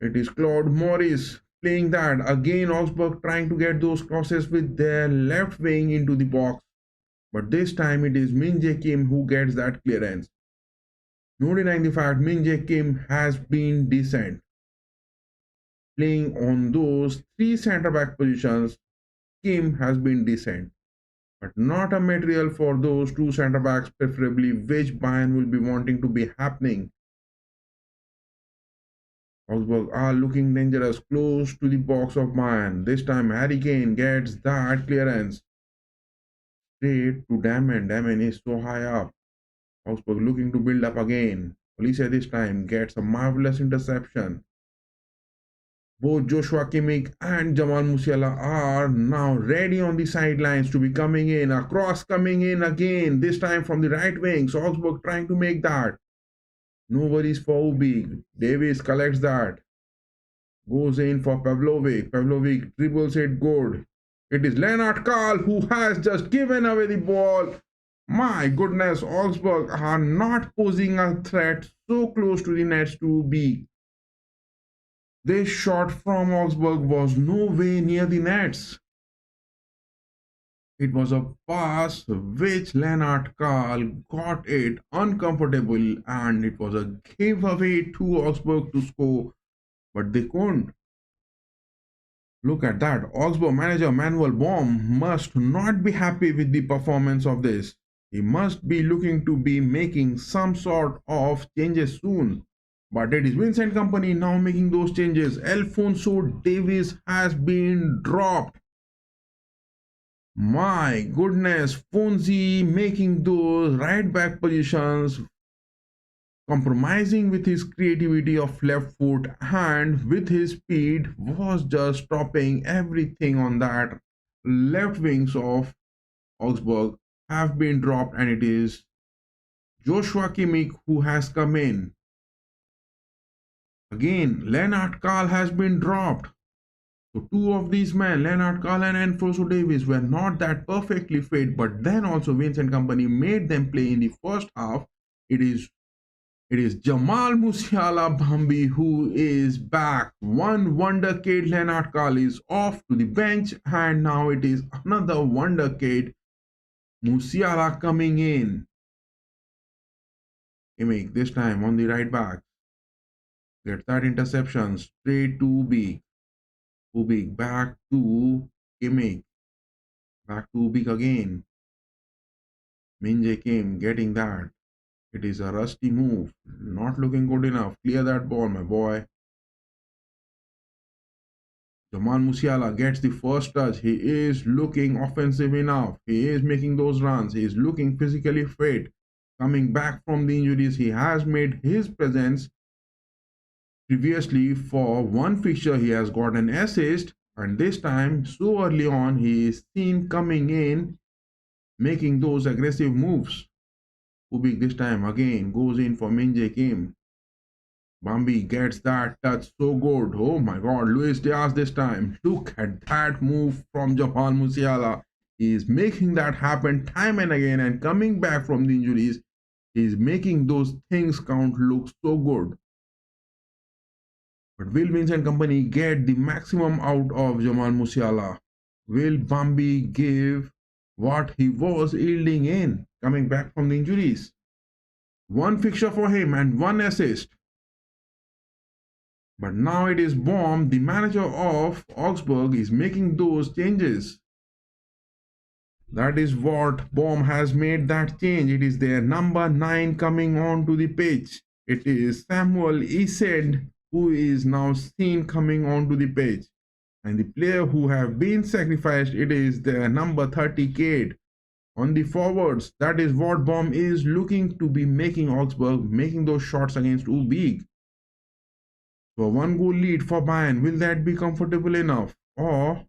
It is Claude Morris playing that. Again, Augsburg trying to get those crosses with their left wing into the box. But this time it is Min Jae Kim who gets that clearance. No denying the fact Min Jae Kim has been decent. Playing on those three centre back positions, Kim has been decent. But not a material for those two centre backs, preferably which Bayern will be wanting to be happening. Augsburg are looking dangerous close to the box of Bayern. This time Harry Kane gets that clearance. Straight to Damen. Damen is so high up. Augsburg looking to build up again. Olise this time gets a marvelous interception. Both Joshua Kimmich and Jamal Musiala are now ready on the sidelines to be coming in. A cross coming in again, this time from the right wing. So Augsburg trying to make that. No worries for Ubi. Davis collects that. Goes in for Pavlovic. Pavlovic dribbles it good. It is Lennart Karl who has just given away the ball. My goodness, Augsburg are not posing a threat so close to the nets to Ubi. This shot from Augsburg was no way near the nets. It was a pass which Lennart Karl got it uncomfortable and it was a giveaway to Augsburg to score, but they couldn't. Look at that. Augsburg manager Manuel Baum must not be happy with the performance of this. He must be looking to be making some sort of changes soon. But it is Vincent Company now making those changes. Alphonso Davies has been dropped. My goodness, Fonzie making those right back positions, compromising with his creativity of left foot and with his speed was just stopping everything on that. Left wings of Augsburg have been dropped and it is Joshua Kimmich who has come in. Again, Lennart Karl has been dropped. So two of these men, Lennart Karl and Alphonso Davies, were not that perfectly fit, but then also Vincent Company made them play in the first half. It is Jamal Musiala Bambi who is back. One wonder kid Lennart Karl is off to the bench and now it is another wonder kid Musiala coming in. Kimmich this time on the right back. Gets that interception straight to Ubi. Ubi back to Kimmich. Back to Ubi again. Min Jae Kim getting that. It is a rusty move. Not looking good enough. Clear that ball, my boy. Jamal Musiala gets the first touch. He is looking offensive enough. He is making those runs. He is looking physically fit. Coming back from the injuries, he has made his presence. Previously, for one fixture, he has got an assist, and this time, so early on, he is seen coming in, making those aggressive moves. Kubik this time again goes in for Min Jae Kim. Bambi gets that touch so good. Oh my god, Luis Diaz this time. Look at that move from Jamal Musiala. He is making that happen time and again, and coming back from the injuries, he is making those things count look so good. But will Vincent Company get the maximum out of Jamal Musiala? Will Bambi give what he was yielding in coming back from the injuries? One fixture for him and one assist. But now it is Baum, the manager of Augsburg, is making those changes. That is what Bomb has made that change. It is their number 9 coming on to the pitch. It is Samuel Ised who is now seen coming onto the pitch. And the player who have been sacrificed, it is their number 30 Kate. On the forwards, that is what Bomb is looking to be making Augsburg, making those shots against Ubik. So a one goal lead for Bayern, will that be comfortable enough? Or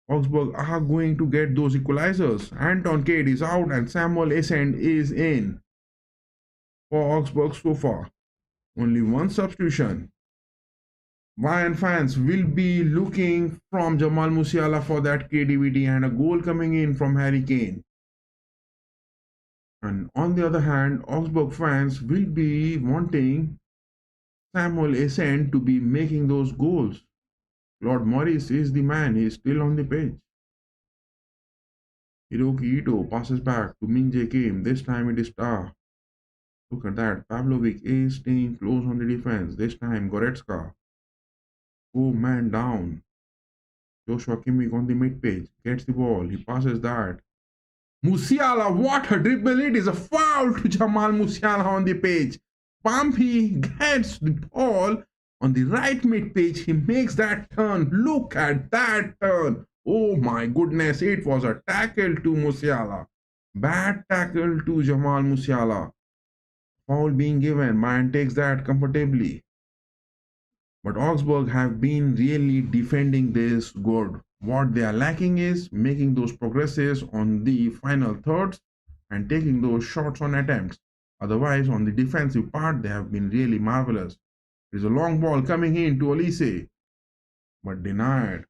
Augsburg are going to get those equalizers? Anton Kate is out and Samuel Essend is in for Augsburg so far. Only one substitution. Bayern fans will be looking from Jamal Musiala for that creativity and a goal coming in from Harry Kane. And on the other hand, Augsburg fans will be wanting Samuel Essend to be making those goals. Lord Morris is the man, he is still on the pitch. Hiroki Ito passes back to Min Jae Kim. This time it is Star. Look at that. Pavlovic is staying close on the defense. This time Goretzka. Oh man down. Joshua Kimmich on the mid page. Gets the ball. He passes that. Musiala, what a dribble. It is a foul to Jamal Musiala on the page. Pompey gets the ball on the right mid page. He makes that turn. Look at that turn. Oh my goodness. It was a tackle to Musiala. Bad tackle to Jamal Musiala. Foul being given. Bayern takes that comfortably. But Augsburg have been really defending this good. What they are lacking is making those progresses on the final thirds and taking those shots on attempts. Otherwise, on the defensive part, they have been really marvelous. There's a long ball coming in to Olise, but denied.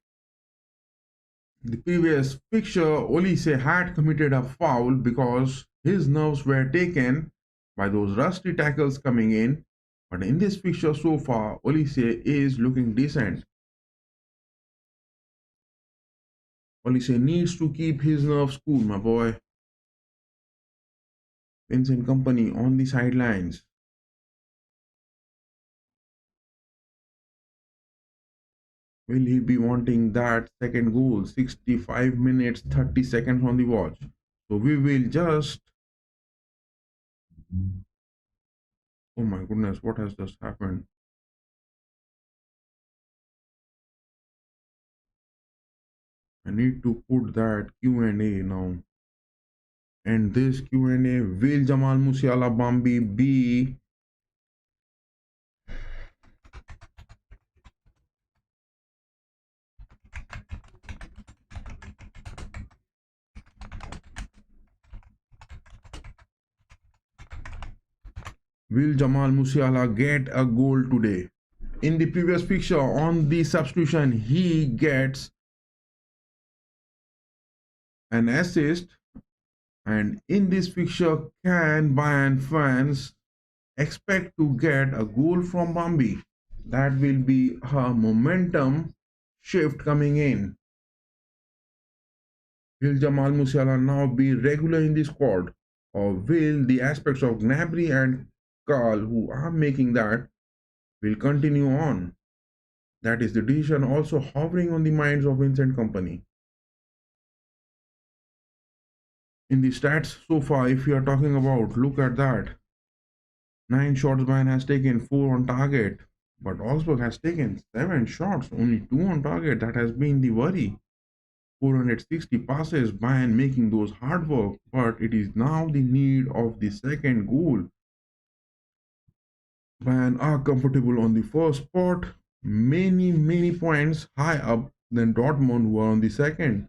The previous fixture, Olise had committed a foul because his nerves were taken by those rusty tackles coming in. But in this fixture so far, Olise is looking decent. Olise needs to keep his nerves cool, my boy. Vincent Company on the sidelines. Will he be wanting that second goal? 65 minutes, 30 seconds on the watch. So we will just... Oh my goodness, what has just happened? I need to put that Q&A now. And this Q&A, will Jamal Musiala Bambi be Will Jamal Musiala get a goal today? In the previous fixture on the substitution, he gets an assist. And in this fixture, can Bayern fans expect to get a goal from Bambi? That will be a momentum shift coming in. Will Jamal Musiala now be regular in the squad? Or will the aspects of Gnabry and Carl, who are making that, will continue on? That is the decision also hovering on the minds of Vincent Company. In the stats so far, if you are talking about, look at that. 9 shots Bayern has taken, 4 on target. But Augsburg has taken 7 shots, only 2 on target. That has been the worry. 460 passes, Bayern making those hard work. But it is now the need of the second goal. Bayern are comfortable on the first spot. Many points high up than Dortmund, who are on the second.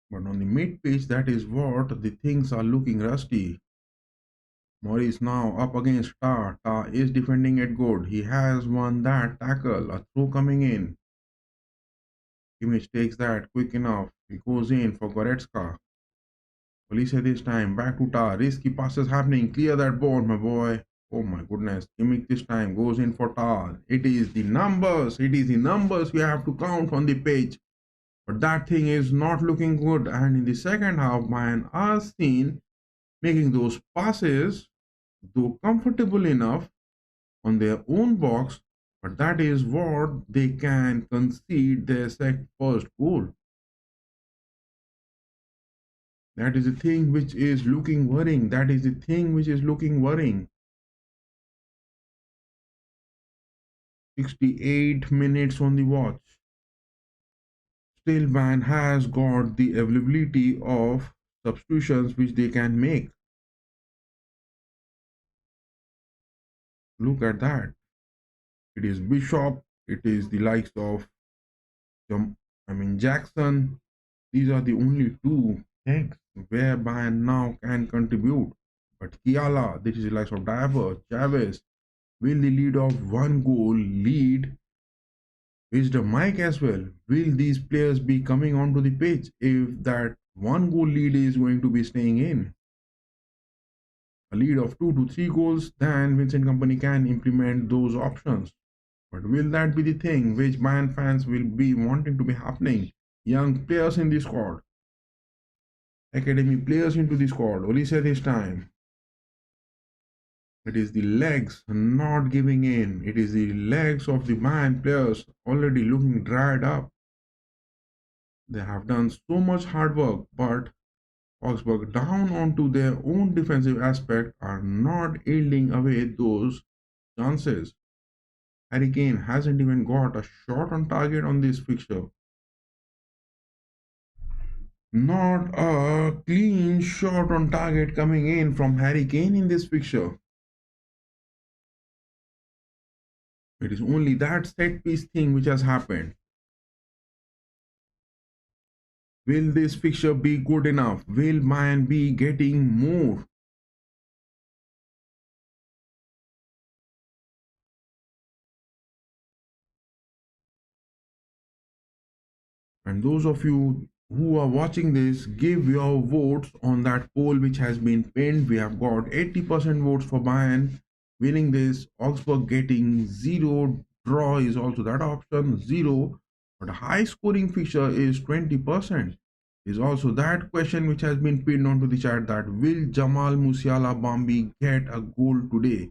But on the mid pitch, that is what the things are looking rusty. Morris now up against Tar. Tar is defending it good. He has won that tackle. A throw coming in. Kimmich takes that quick enough. He goes in for Goretzka. Olise this time. Back to Tar. Risky passes happening. Clear that ball, my boy. Oh my goodness. Kimmich this time goes in for Tar. It is the numbers. It is the numbers you have to count on the pitch. But that thing is not looking good. And in the second half, Bayern are seen making those passes, though comfortable enough on their own box, but that is what they can concede their first goal. That is the thing which is looking worrying. That is the thing which is looking worrying. 68 minutes on the watch. Still, Bayern has got the availability of substitutions which they can make. Look at that. It is Bishop. It is the likes of Jackson. These are the only two things where Bayern now can contribute. But Kiala, this is the likes of Diver, Chavez, will the lead of one goal lead rajdeep.mic as well? Will these players be coming onto the pitch if that one goal lead is going to be staying in? A lead of 2 to 3 goals, then Vincent Company can implement those options. But will that be the thing which Bayern fans will be wanting to be happening? Young players in the squad, academy players into the squad, Olise this time. It is the legs not giving in. It is the legs of the Bayern players already looking dried up. They have done so much hard work, but Augsburg, down onto their own defensive aspect, are not yielding away those chances. Harry Kane hasn't even got a shot on target on this fixture. Not a clean shot on target coming in from Harry Kane in this fixture. It is only that set piece thing which has happened. Will this fixture be good enough? Will Bayern be getting more? And those of you who are watching this, give your votes on that poll which has been pinned. We have got 80% votes for Bayern winning this. Augsburg getting 0. Draw is also that option, 0. But a high scoring fixture is 20%. Is also that question which has been pinned onto the chat, that will Jamal Musiala Bambi get a goal today?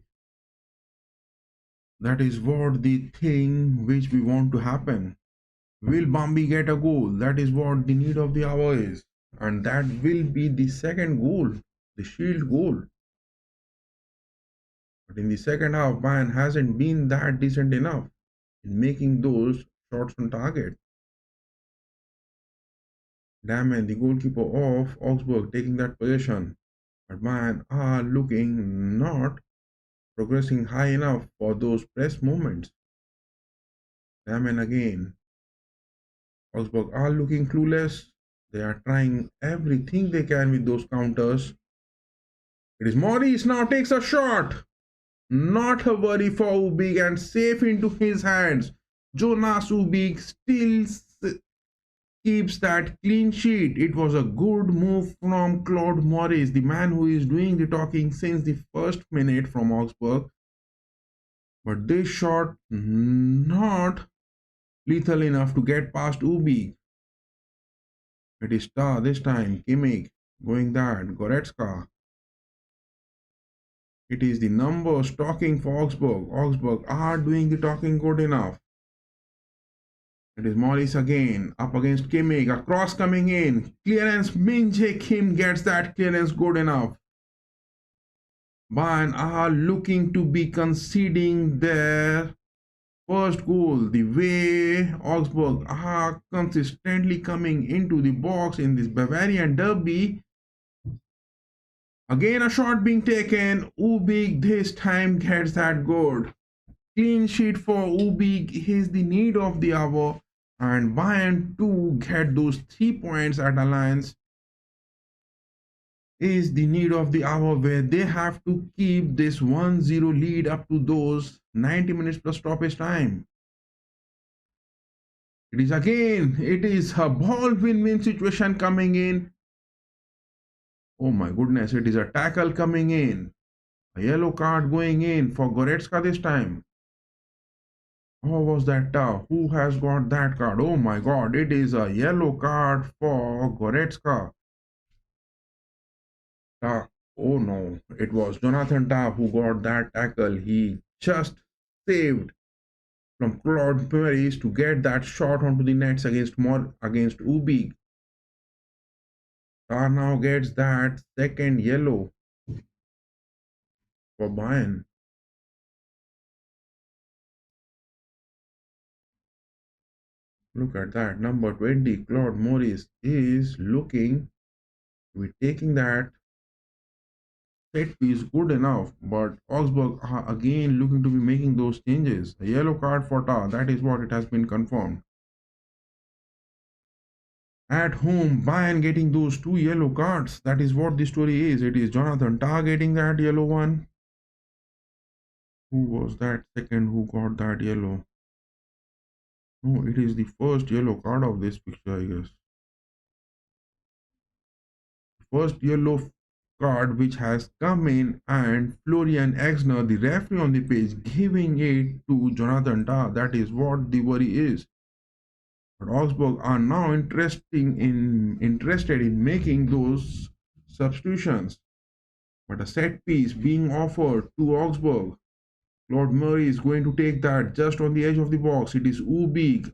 That is what the thing which we want to happen. Will Bambi get a goal? That is what the need of the hour is. And that will be the second goal, the shield goal. But in the second half, Bayern hasn't been that decent enough in making those shots on target. Damen, the goalkeeper of Augsburg, taking that position. But Bayern are looking not progressing high enough for those press moments. Damen again. Augsburg are looking clueless. They are trying everything they can with those counters. It is Maurice now takes a shot. Not a worry for Ubik and safe into his hands. Jonas Ubik still keeps that clean sheet. It was a good move from Claude Maurice, the man who is doing the talking since the first minute from Augsburg. But this shot not lethal enough to get past Ubik. It is Star this time. Kimmich going that. Goretzka. It is the numbers talking for Augsburg. Augsburg are doing the talking good enough. It is Morris again. Up against Kimmich. A cross coming in. Clearance. Min Jae Kim gets that clearance good enough. Bayern are looking to be conceding their first goal. The way Augsburg are consistently coming into the box in this Bavarian derby. Again a shot being taken. Ubik this time gets that goal. Clean sheet for Ubik is the need of the hour. And Bayern to get those 3 points at Alliance is the need of the hour, where they have to keep this 1-0 lead up to those 90 minutes plus stoppage time. It is a ball win-win situation coming in. Oh my goodness, it is a tackle coming in. A yellow card going in for Goretzka this time. How was that tough? Who has got that card? Oh my god, it is a yellow card for Goretzka. Oh no, it was Jonathan Tah who got that tackle. He just saved from Claude Paris to get that shot onto the nets against Ubik. Tah now gets that second yellow for Bayern. Look at that. Number 20, Claude Morris, is looking to be taking that set piece good enough, but Augsburg are again looking to be making those changes. A yellow card for Tah, that is what it has been confirmed. At home, Bayern getting those two yellow cards. That is what the story is. It is Jonathan Tah getting that yellow one. Who was that second who got that yellow? No, it is the first yellow card of this picture, I guess. First yellow card which has come in, and Florian Exner, the referee on the pitch, giving it to Jonathan Tah. That is what the worry is. But Augsburg are now interested in making those substitutions. But a set piece being offered to Augsburg. Lord Murray is going to take that just on the edge of the box. It is Ubik.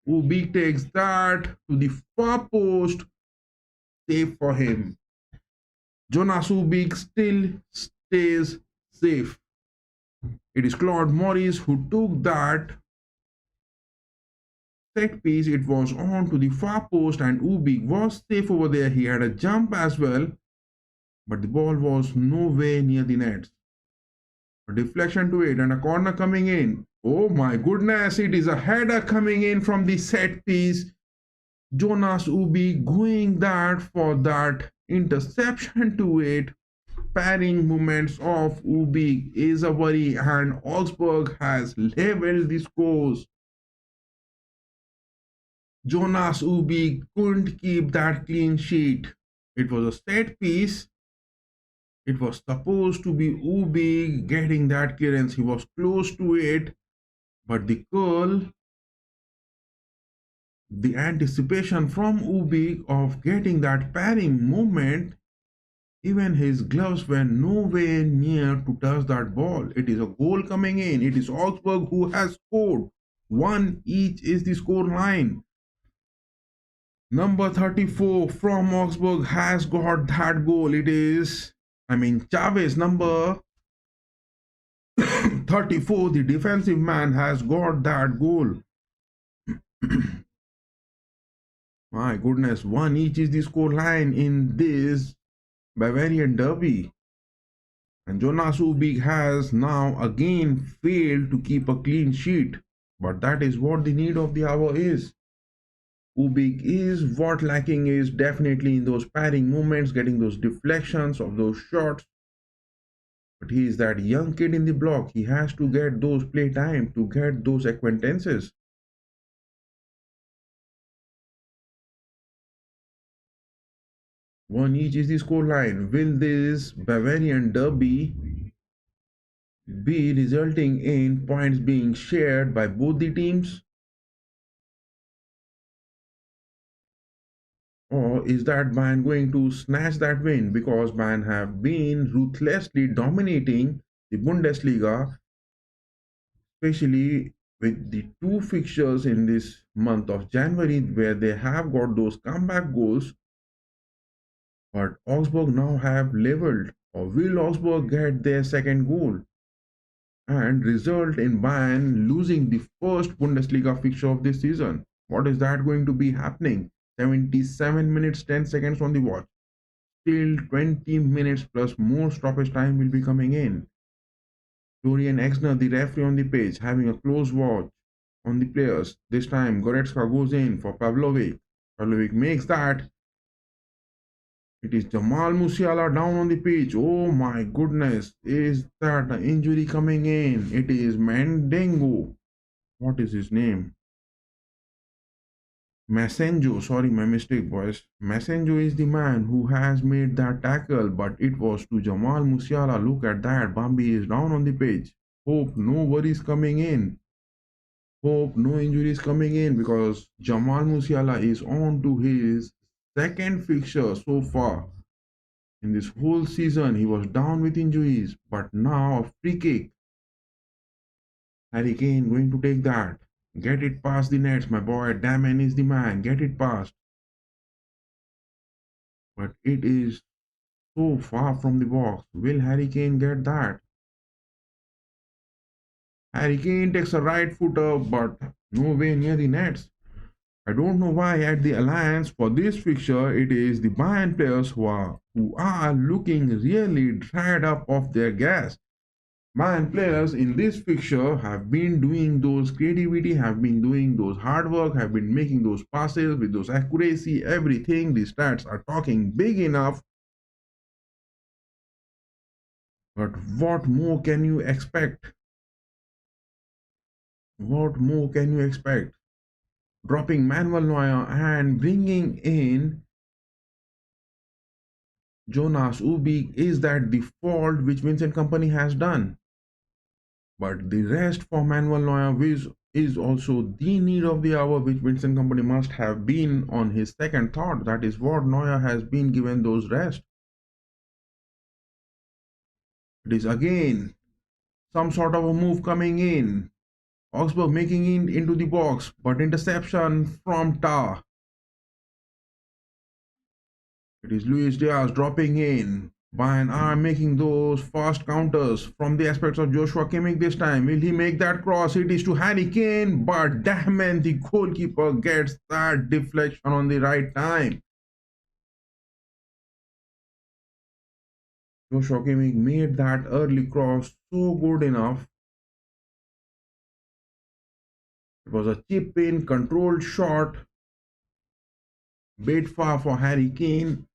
Ubik takes that to the far post. Safe for him. Jonas Ubik still stays safe. It is Claude Morris who took that set piece. It was on to the far post and Ubik was safe over there. He had a jump as well, but the ball was nowhere near the net. A deflection to it and a corner coming in. Oh my goodness, it is a header coming in from the set piece. Jonas Ubik going that for that interception to it. Parrying movements of Ubik is a worry, and Augsburg has leveled the scores. Jonas Ubik couldn't keep that clean sheet. It was a set piece. It was supposed to be Ubik getting that clearance. He was close to it, but the curl, the anticipation from Ubik of getting that parrying movement, even his gloves were nowhere near to touch that ball. It is a goal coming in. It is Augsburg who has scored. One each is the score line. Number 34 from Augsburg has got that goal. It is, Chavez, number 34, the defensive man, has got that goal. My goodness, one each is the score line in this Bavarian derby. And Jonas Ubik has now again failed to keep a clean sheet. But that is what the need of the hour is. Ubik is what lacking is definitely in those parrying movements, getting those deflections of those shots. But he is that young kid in the block. He has to get those play time to get those acquaintances. One each is the score line. Will this Bavarian derby be resulting in points being shared by both the teams? Or is that Bayern going to snatch that win, because Bayern have been ruthlessly dominating the Bundesliga, especially with the two fixtures in this month of January where they have got those comeback goals. But Augsburg now have leveled, or will Augsburg get their second goal and result in Bayern losing the first Bundesliga fixture of this season? What is that going to be happening? 77 minutes 10 seconds on the watch. Still 20 minutes plus more stoppage time will be coming in. Florian Exner, the referee on the pitch, having a close watch on the players. This time Goretzka goes in for Pavlovic. Pavlovic makes that. It is Jamal Musiala down on the pitch. Oh my goodness, is that an injury coming in? It is Mandengo. What is his name? Masenjo, sorry, my mistake, boys. Masenjo is the man who has made that tackle, but it was to Jamal Musiala. Look at that. Bambi is down on the pitch. Hope no worries coming in. Hope no injuries coming in, because Jamal Musiala is on to his second fixture so far. In this whole season, he was down with injuries, but now a free kick. Harry Kane going to take that. Get it past the nets, my boy. Damen is the man. Get it past. But it is so far from the box. Will Harry Kane get that? Harry Kane takes a right footer, but nowhere near the nets. I don't know why at the Alliance for this fixture it is the Bayern players who are looking really dried up of their gas. Bayern players in this fixture have been doing those creativity, have been doing those hard work, have been making those passes with those accuracy, everything. The stats are talking big enough. But what more can you expect? What more can you expect? Dropping Manuel Neuer and bringing in Jonas Ubik, is that the fault which Vincent Company has done? But the rest for Manuel Neuer is also the need of the hour, which Vincent Company must have been on his second thought. That is what Neuer has been given those rest. It is again some sort of a move coming in. Augsburg making it into the box, but interception from Tah. It is Luis Diaz dropping in. Bayern are making those fast counters from the aspects of Joshua Kimmich this time. Will he make that cross? It is to Harry Kane, but damn man, the goalkeeper gets that deflection on the right time. Joshua Kimmich made that early cross so good enough. It was a chip in, controlled shot, bit far for Harry Kane.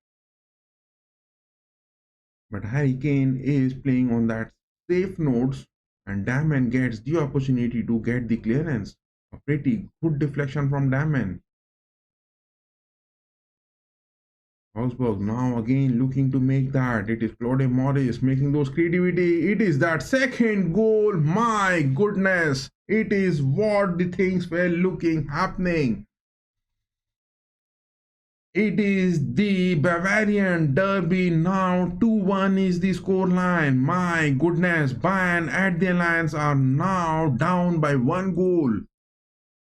But Harry Kane is playing on that safe notes, and Damen gets the opportunity to get the clearance. A pretty good deflection from Damen. Augsburg now again looking to make that. It is Claude Morris making those creativity. It is that second goal. My goodness. It is what the things were looking happening. It is the Bavarian derby now. 2-1 is the scoreline. My goodness. Bayern at the Alliance are now down by 1 goal.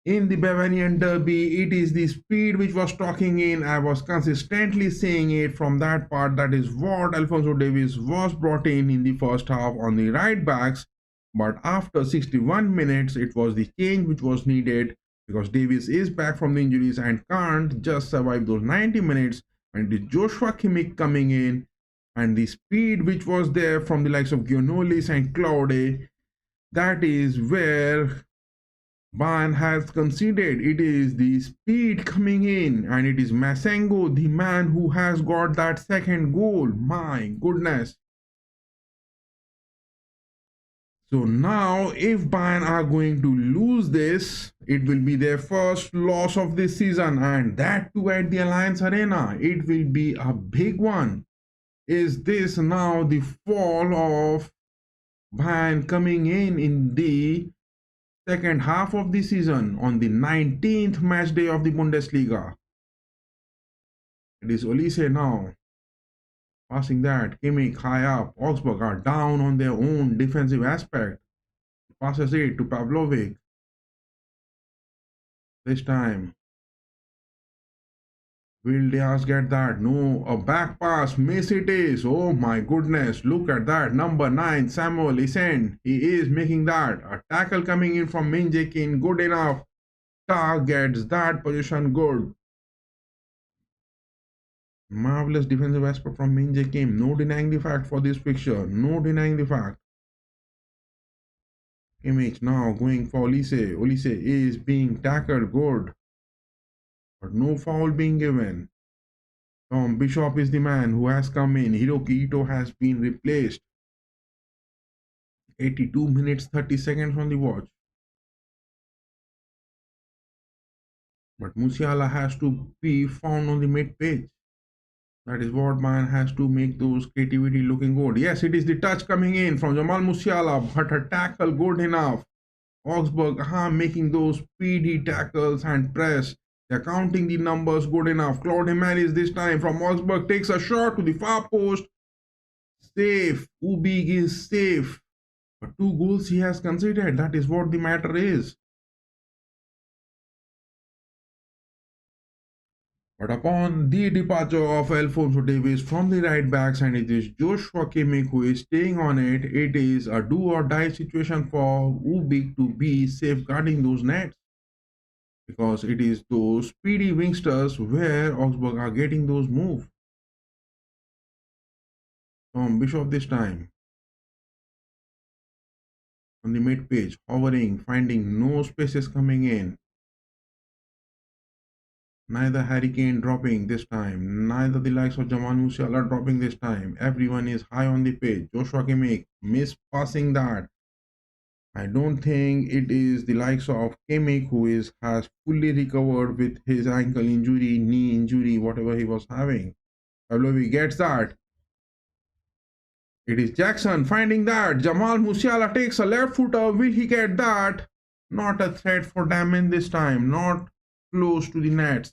In the Bavarian derby, it is the speed which was talking in. I was consistently saying it from that part. That is what Alphonso Davies was brought in the first half on the right backs. But after 61 minutes, it was the change which was needed, because Davies is back from the injuries and can't just survive those 90 minutes. And the Joshua Kimmich coming in, and the speed which was there from the likes of Gionolis and Claude, that is where Bayern has conceded. It is the speed coming in, and it is Masengo, the man who has got that second goal. My goodness. So now if Bayern are going to lose this, it will be their first loss of this season, and that too at the Alliance Arena. It will be a big one. Is this now the fall of Bayern coming in the second half of the season on the 19th match day of the Bundesliga? It is Olise now. Passing that, Kimmich high up. Augsburg are down on their own defensive aspect. Passes it to Pavlovic. This time, will Diaz get that? No, a back pass. Miss it is. Oh my goodness. Look at that. Number 9, Samuel Isend. He is making that. A tackle coming in from Min Jae-kin. Good enough. Tah gets that position good. Marvelous defensive aspect from Min Jae-kim. No denying the fact for this fixture. No denying the fact. Kimmich now going for Olise. Olise is being tackled good, but no foul being given. Tom Bishop is the man who has come in. Hiroki Ito has been replaced. 82 minutes 30 seconds on the watch. But Musiala has to be found on the mid-pitch. That is what Bayern has to make those creativity looking good. Yes, it is the touch coming in from Jamal Musiala, but a tackle good enough. Augsburg making those speedy tackles and press. They're counting the numbers good enough. Claude Jimenez this time from Augsburg takes a shot to the far post. Safe. Ubig is safe. But 2 goals he has conceded. That is what the matter is. But upon the departure of Alphonso Davies from the right backs, and it is Joshua Kimmich who is staying on it, it is a do or die situation for Ubik to be safeguarding those nets. Because it is those speedy wingsters where Augsburg are getting those moves. Tom Bishop this time on the mid page, hovering, finding no spaces coming in. Neither Harry Kane dropping this time, neither the likes of Jamal Musiala dropping this time. Everyone is high on the pitch. Joshua Kimmich miss passing that. I don't think it is the likes of Kimmich who has fully recovered with his ankle injury, knee injury, whatever he was having. Pavlovic gets that. It is Jackson finding that. Jamal Musiala takes a left footer. Will he get that? Not a threat for Damen this time. Not close to the nets.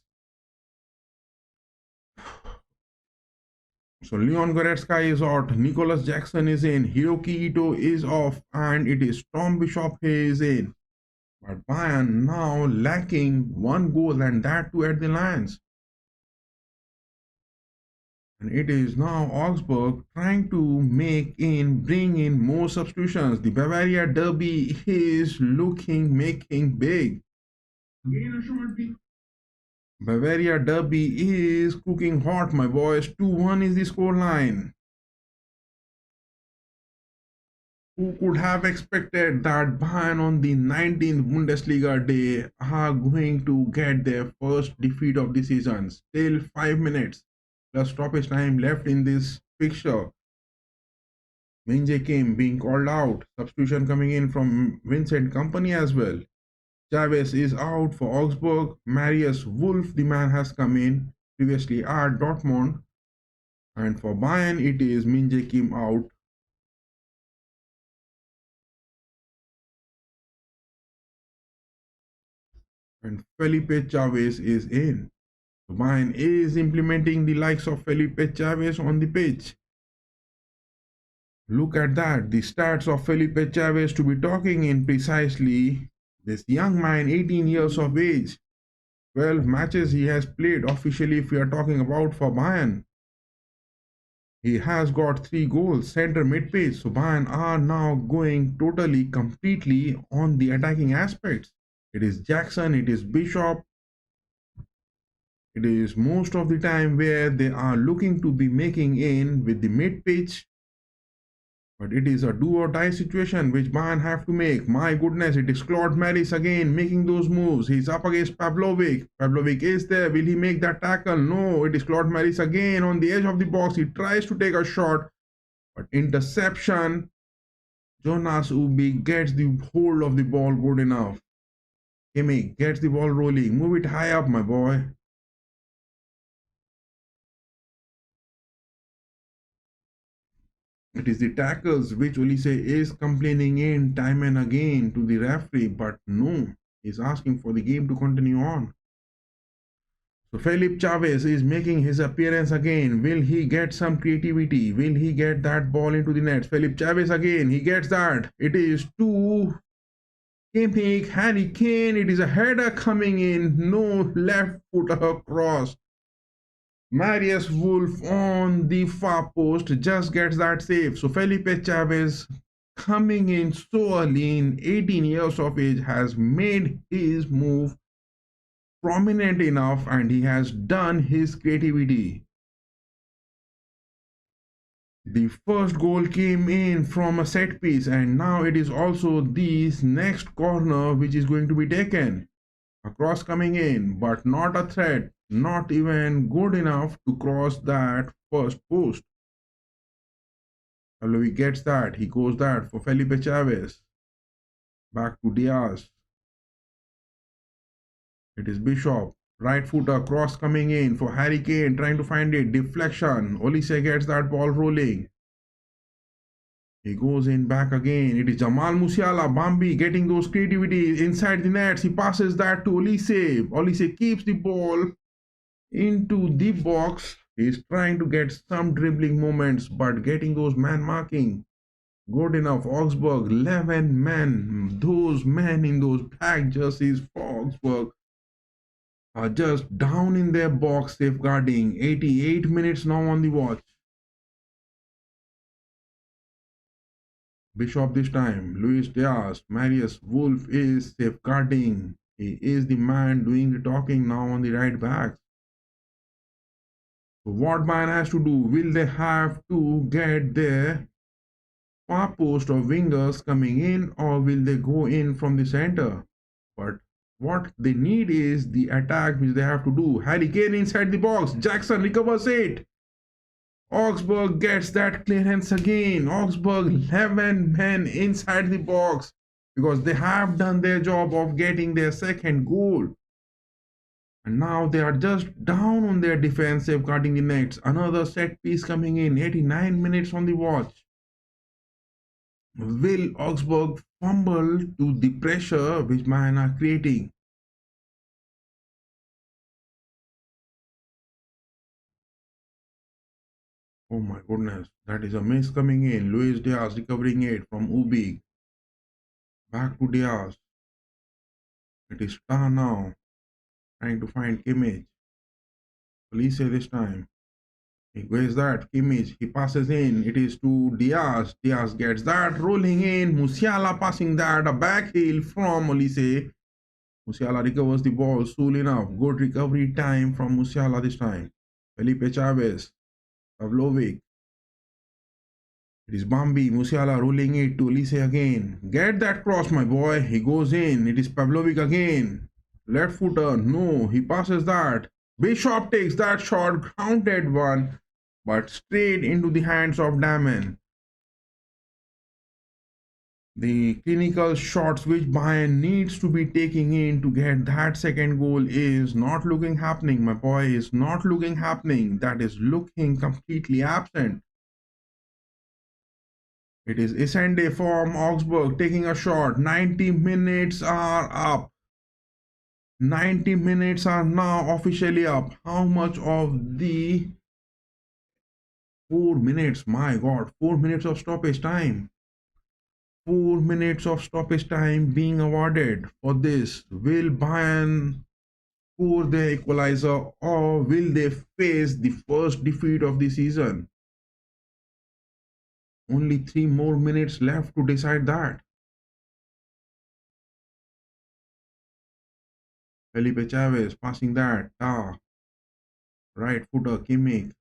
So Leon Goretzka is out, Nicholas Jackson is in, Hiroki Ito is off, and it is Tom Bishop is in. But Bayern now lacking 1 goal, and that too at the Lions. And it is now Augsburg trying to bring in more substitutions. The Bavaria derby is making big. Bavaria derby is cooking hot, my boys. 2-1 is the scoreline. Who could have expected that Bayern on the 19th Bundesliga day are going to get their first defeat of the season? Still 5 minutes plus stoppage time left in this fixture. Minje Kim being called out. Substitution coming in from Vincent Company as well. Chavez is out for Augsburg. Marius Wolf, the man, has come in previously at Dortmund. And for Bayern, it is Minje Kim out. And Felipe Chavez is in. So Bayern is implementing the likes of Felipe Chavez on the pitch. Look at that. The stats of Felipe Chavez to be talking in precisely. This young man, 18 years of age, 12 matches he has played officially if we are talking about for Bayern. He has got 3 goals, center mid-page. So Bayern are now going totally, completely on the attacking aspects. It is Jackson, it is Bishop. It is most of the time where they are looking to be making in with the mid-pitch. But it is a do or die situation which Bayern have to make. My goodness, it is Claude Maris again making those moves. He's up against Pavlovic. Pavlovic is there. Will he make that tackle? No, it is Claude Maris again on the edge of the box. He tries to take a shot, but interception. Jonas Ubik gets the hold of the ball good enough. Kimmich gets the ball rolling. Move it high up, my boy. It is the tackles which Olise is complaining in time and again to the referee, but no, he's asking for the game to continue on. So Felipe Chavez is making his appearance again. Will he get some creativity? Will he get that ball into the net? Felipe Chavez again, he gets that. It is to Kimmich, Harry Kane. It is a header coming in. No, left foot across. Marius Wolf on the far post just gets that save. So Felipe Chavez coming in so early in 18 years of age has made his move prominent enough and he has done his creativity. The first goal came in from a set piece and now it is also this next corner which is going to be taken. A cross coming in, but not a threat, not even good enough to cross that first post. He gets that, he goes that for Felipe Chavez. Back to Diaz. It is Bishop, right footer, cross coming in for Harry Kane, trying to find it, deflection. Olise gets that ball rolling. He goes in back again. It is Jamal Musiala, Bambi getting those creativity inside the nets. He passes that to Olise. Olise keeps the ball into the box. He's trying to get some dribbling moments, but getting those man marking good enough. Augsburg, 11 men. Those men in those black jerseys for Augsburg are just down in their box safeguarding. 88 minutes now on the watch. Bishop this time. Luis Diaz. Marius Wolf is safeguarding. He is the man doing the talking now on the right back. So what Bayern has to do? Will they have to get their far post of wingers coming in, or will they go in from the center? But what they need is the attack which they have to do. Harry Kane inside the box. Jackson recovers it. Augsburg gets that clearance again. Augsburg 11 men inside the box because they have done their job of getting their second goal. And now they are just down on their defense, safeguarding the nets. Another set piece coming in. 89 minutes on the watch. Will Augsburg fumble to the pressure which Bayern are creating? Oh my goodness, that is a miss coming in. Luis Diaz recovering it from Ubig. Back to Diaz. It is Star now, trying to find Kimmich. Police this time. Where's that? Kimmich. He passes in. It is to Diaz. Diaz gets that. Rolling in. Musiala passing that. A back heel from Olise. Musiala recovers the ball soon enough. Good recovery time from Musiala this time. Felipe Chavez. Pavlovic. It is Bambi. Musiala rolling it to Olise again. Get that cross, my boy. He goes in. It is Pavlovic again. Left footer. No, he passes that. Bishop takes that shot. Grounded one, but straight into the hands of Damen. The clinical shots which Bayern needs to be taking in to get that second goal is not looking happening, my boy. Is not looking happening. That is looking completely absent. It is Isende from Augsburg taking a shot. 90 minutes are up. 90 minutes are now officially up. How much of the 4 minutes? My God, 4 minutes of stoppage time. 4 minutes of stoppage time being awarded for this. Will Bayern score the equalizer, or will they face the first defeat of the season? Only 3 more minutes left to decide that. Felipe Chavez passing that. Right footer Kimmich.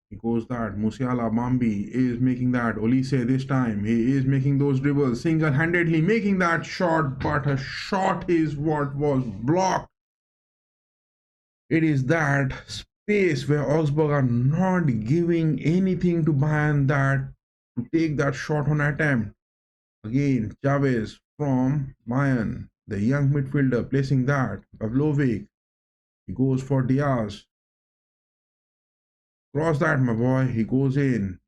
He goes that. Musiala Bambi is making that. Olise this time. He is making those dribbles. Single-handedly making that shot. But a shot is what was blocked. It is that space where Augsburg are not giving anything to Bayern that to take that shot on attempt. Again, Chavez from Bayern. The young midfielder placing that. Pavlovic. He goes for Diaz. Cross that, my boy. He goes in.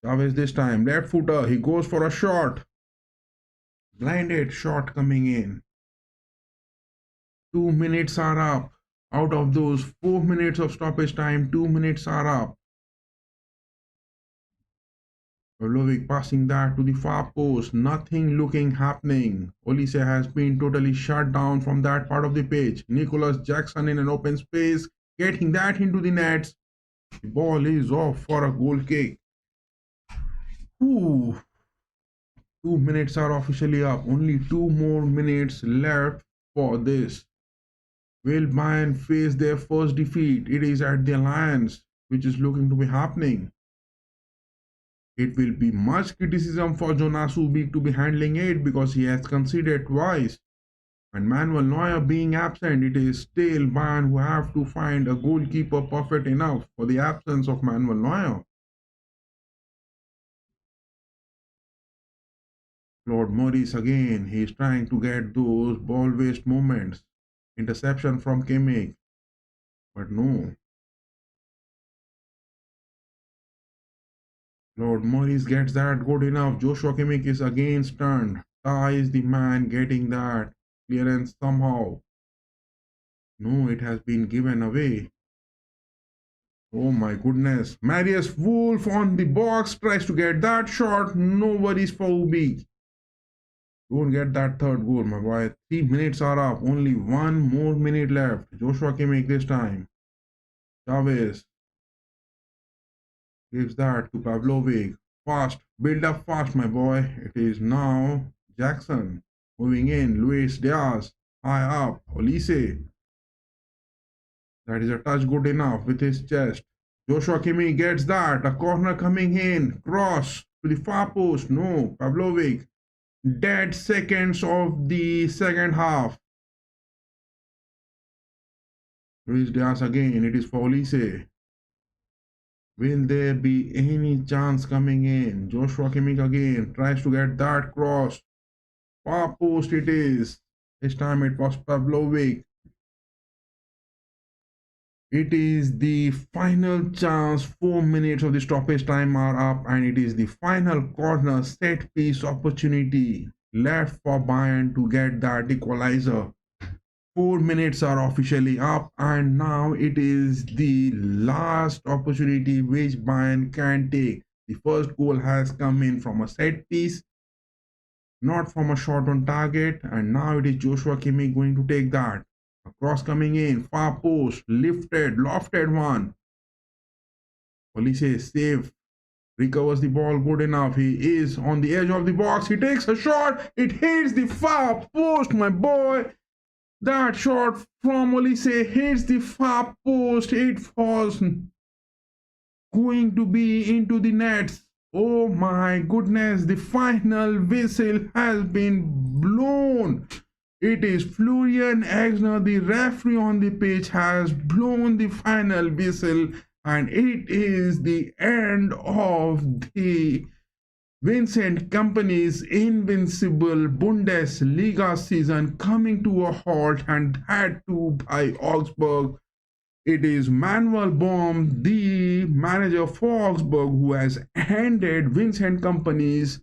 Chavez this time. Left footer. He goes for a shot. Blinded shot coming in. 2 minutes are up. Out of those 4 minutes of stoppage time, 2 minutes are up. Pavlovic passing that to the far post. Nothing looking happening. Olise has been totally shut down from that part of the pitch. Nicholas Jackson in an open space. Getting that into the nets. The ball is off for a goal kick. Ooh. 2 minutes are officially up. Only 2 more minutes left for this. Will Bayern face their first defeat? It is at the Alliance, which is looking to be happening. It will be much criticism for Jonas Ubik to be handling it because he has conceded twice. And Manuel Neuer being absent, it is still Bayern who have to find a goalkeeper perfect enough for the absence of Manuel Neuer. Claude Maurice again, he is trying to get those ball waste moments. Interception from Kimmich, but no. Lord Morris gets that good enough. Joshua Kimmich is again stunned. Tah is the man getting that clearance somehow. No, it has been given away. Oh my goodness. Marius Wolf on the box tries to get that shot. No worries for Ubi. Don't get that third goal, my boy. 3 minutes are up. Only one more minute left. Joshua Kimmich this time. Chavez gives that to Pavlovic. Fast. Build up fast, my boy. It is now Jackson. Moving in. Luis Diaz. High up. Olise. That is a touch good enough with his chest. Joshua Kimmich gets that. A corner coming in. Cross to the far post. No. Pavlovic. Dead seconds of the second half. Luis Diaz again. It is for Olise. Will there be any chance coming in? Joshua Kimmich again tries to get that cross. Far post it is. This time it was Pavlovic. It is the final chance. 4 minutes of the stoppage time are up, and it is the final corner set piece opportunity left for Bayern to get that equalizer. 4 minutes are officially up, and now it is the last opportunity which Bayern can take. The first goal has come in from a set piece, not from a shot on target, and now it is Joshua Kimmich going to take that. A cross coming in, far post, lofted one. Olise safe, recovers the ball good enough. He is on the edge of the box. He takes a shot. It hits the far post, my boy. That shot from Olise hits the far post. It was going to be into the nets. Oh my goodness, the final whistle has been blown. It is Florian Exner, the referee on the pitch, has blown the final whistle, and it is the end of the Vincent Kompany's invincible Bundesliga season coming to a halt, and that too by Augsburg. It is Manuel Baum, the manager for Augsburg, who has ended Vincent Kompany's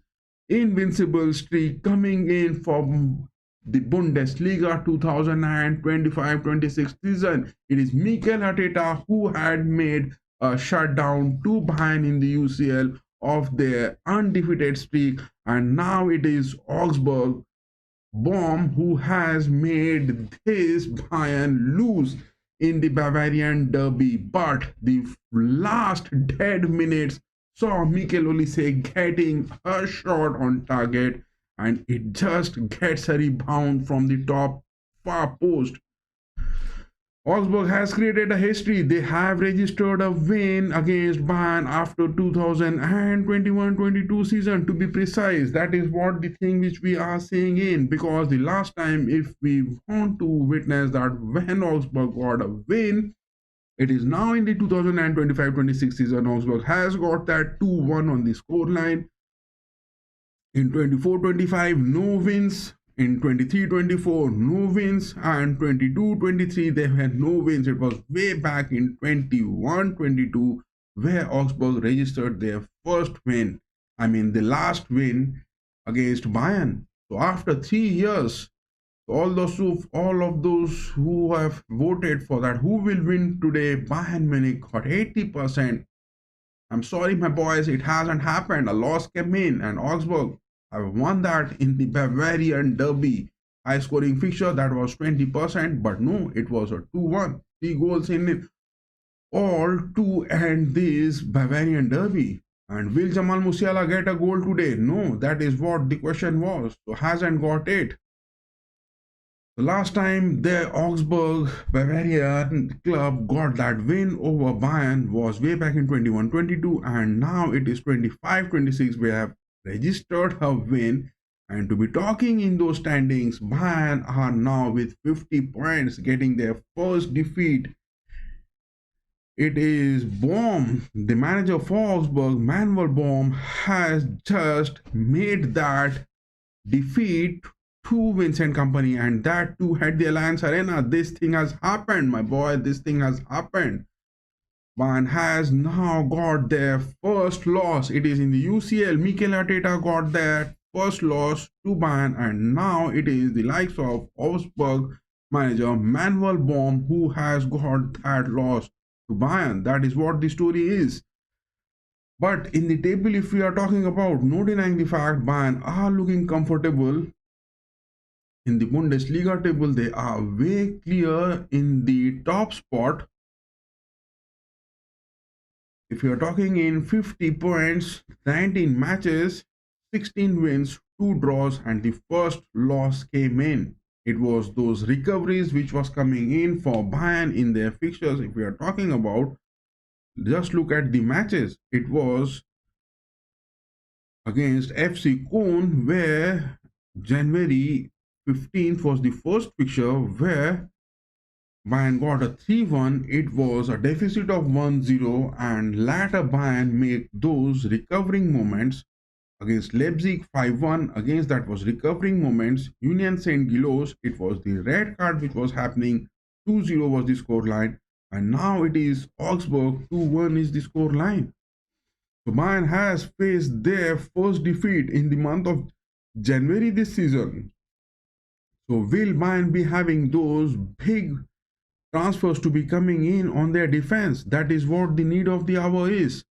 invincible streak, coming in from the Bundesliga 2025-26 season. It is Mikel Arteta who had made a shutdown to Bayern in the UCL of their undefeated streak, and now it is Augsburg Baum who has made this Bayern lose in the Bavarian derby. But the last dead minutes saw Mikel Olise getting a shot on target, and it just gets a rebound from the top far post. Augsburg has created a history. They have registered a win against Bayern after 2021-22 season, to be precise. That is what the thing which we are saying in, because the last time, if we want to witness that when Augsburg got a win, it is now in the 2025-26 season. Augsburg has got that 2-1 on the scoreline. In 24-25, no wins. In 23-24, no wins, and 22-23, they had no wins. It was way back in 21-22 where Augsburg registered their first win. I mean, the last win against Bayern. So after 3 years, all of those who have voted for that, who will win today, Bayern Munich got 80%. I'm sorry, my boys, it hasn't happened. A loss came in, and Augsburg have won that in the Bavarian derby. High scoring fixture, that was 20%, but no, it was a 2-1. 3 goals in all to end this Bavarian derby. And will Jamal Musiala get a goal today? No, that is what the question was. So hasn't got it. The last time the Augsburg Bavarian club got that win over Bayern was way back in 21-22, and now it is 25-26. We have registered a win, and to be talking in those standings, Bayern are now with 50 points, getting their first defeat. It is Baum, the manager for Augsburg, Manuel Baum, has just made that defeat to Vincent Kompany, and that too at the Allianz Arena. This thing has happened, my boy. This thing has happened. Bayern has now got their first loss. It is in the UCL. Mikel Arteta got their first loss to Bayern, and now it is the likes of Augsburg manager Manuel Baum who has got that loss to Bayern. That is what the story is. But in the table, if we are talking about, no denying the fact, Bayern are looking comfortable in the Bundesliga table. They are way clear in the top spot. If you are talking in 50 points, 19 matches, 16 wins, 2 draws, and the first loss came in. It was those recoveries which was coming in for Bayern in their fixtures. If we are talking about, just look at the matches. It was against FC Köln, where January 15th was the first fixture where Bayern got a 3-1. It was a deficit of 1-0, and later Bayern made those recovering moments against Leipzig 5-1. Against that was recovering moments. Union St. Gilloise, it was the red card which was happening. 2-0 was the scoreline, and now it is Augsburg 2-1 is the scoreline. So Bayern has faced their first defeat in the month of January this season. So will Bayern be having those big transfers to be coming in on their defense? That is what the need of the hour is.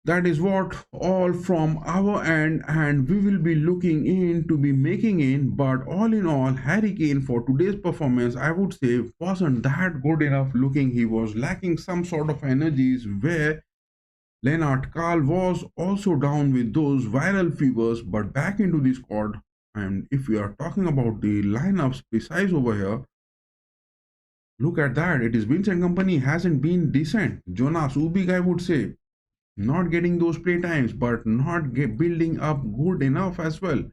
That is what all from our end, and we will be looking in to be making in. But all in all, Harry Kane for today's performance, I would say, wasn't that good enough looking. He was lacking some sort of energies, where Lennart Karl was also down with those viral fevers, but back into the squad. And if we are talking about the lineups precise over here, look at that. It is Vincent Kompany hasn't been decent. Jonas Ubik, I would say, not getting those play times, but not building up good enough as well.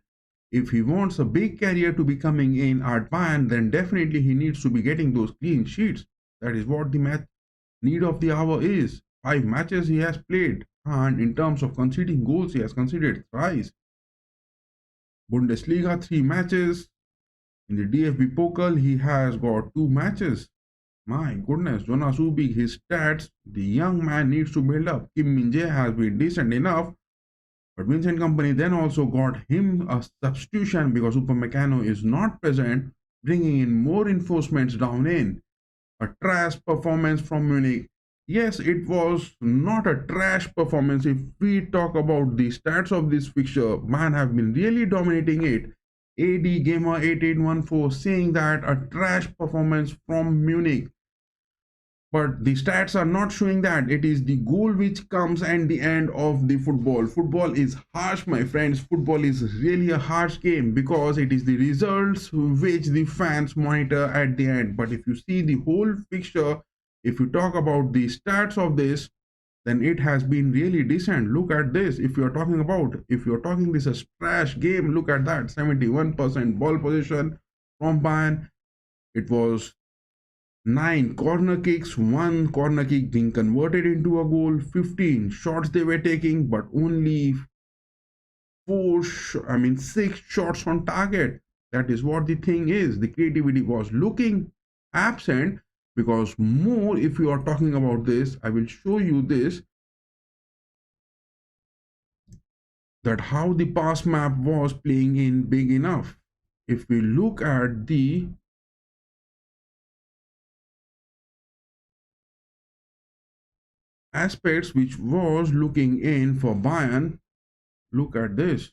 If he wants a big career to be coming in at Bayern, then definitely he needs to be getting those clean sheets. That is what the need of the hour is. 5 matches he has played, and in terms of conceding goals, he has conceded thrice. Bundesliga 3 matches. In the DFB Pokal, he has got 2 matches. My goodness, Jonas Ubik, his stats, the young man needs to build up. Kim Min-jae has been decent enough, but Vincent Kompany then also got him a substitution because Upamecano is not present, bringing in more reinforcements down in. A trash performance from Munich. Yes, it was not a trash performance. If we talk about the stats of this fixture, man have been really dominating it. AD Gamer 8814 saying that a trash performance from Munich. But the stats are not showing that. It is the goal which comes at the end of the football. Football is harsh, my friends. Football is really a harsh game because it is the results which the fans monitor at the end. But if you see the whole fixture, if you talk about the stats of this, then it has been really decent. Look at this. If you're talking this a trash game, look at that. 71% ball possession from Bayern. It was 9 corner kicks, 1 corner kick being converted into a goal, 15 shots they were taking, but only 6 shots on target. That is what the thing is. The creativity was looking absent, because more, if you are talking about this, I will show you this, that how the pass map was playing in big enough. If we look at the aspects which was looking in for Bayern, look at this.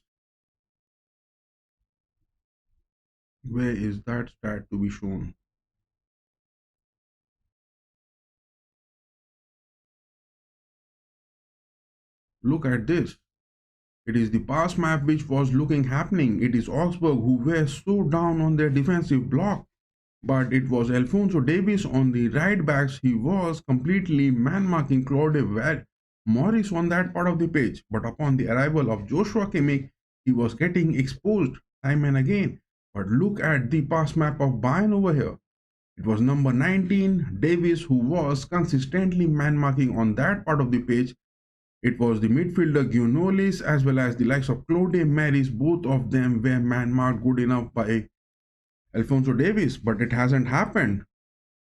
Where is that stat to be shown? Look at this. It is the pass map which was looking happening. It is Augsburg who were so down on their defensive block. But it was Alphonso Davies on the right backs. He was completely man-marking Claude Morris on that part of the pitch. But upon the arrival of Joshua Kimmich, he was getting exposed time and again. But look at the pass map of Bayern over here. It was number 19, Davies, who was consistently man-marking on that part of the pitch. It was the midfielder Gunolis as well as the likes of Claude Maris. Both of them were man-marked good enough by Alphonso Davies, but it hasn't happened.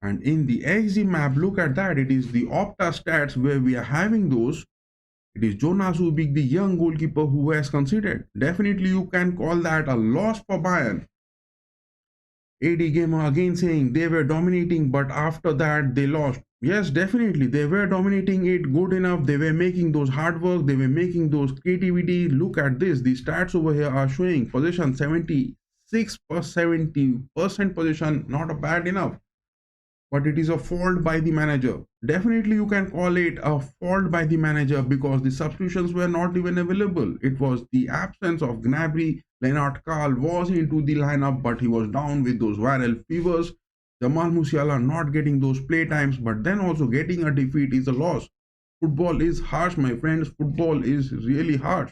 And in the XG map, look at that. It is the Opta stats where we are having those. It is Jonas Ubik, the young goalkeeper who has conceded. Definitely, you can call that a loss for Bayern. AD Gamer again saying they were dominating, but after that they lost. Yes, definitely, they were dominating it good enough. They were making those hard work. They were making those creativity. Look at this. The stats over here are showing possession 76 per 70% possession. Not a bad enough, but it is a fault by the manager. Definitely, you can call it a fault by the manager because the substitutions were not even available. It was the absence of Gnabry. Lennart Karl was into the lineup, but he was down with those viral fevers. Jamal Musiala not getting those play times, but then also getting a defeat is a loss. Football is harsh, my friends. Football is really harsh.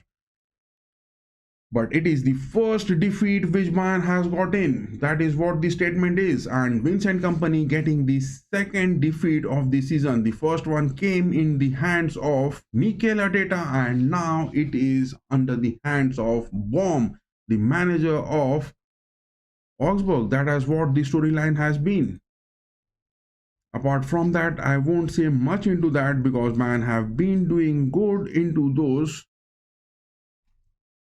But it is the first defeat which Bayern has gotten. That is what the statement is. And Vincent Company getting the second defeat of the season. The first one came in the hands of Mikel Arteta, and now it is under the hands of Baum, the manager of Augsburg. That is what the storyline has been. Apart from that, I won't say much into that because Bayern have been doing good into those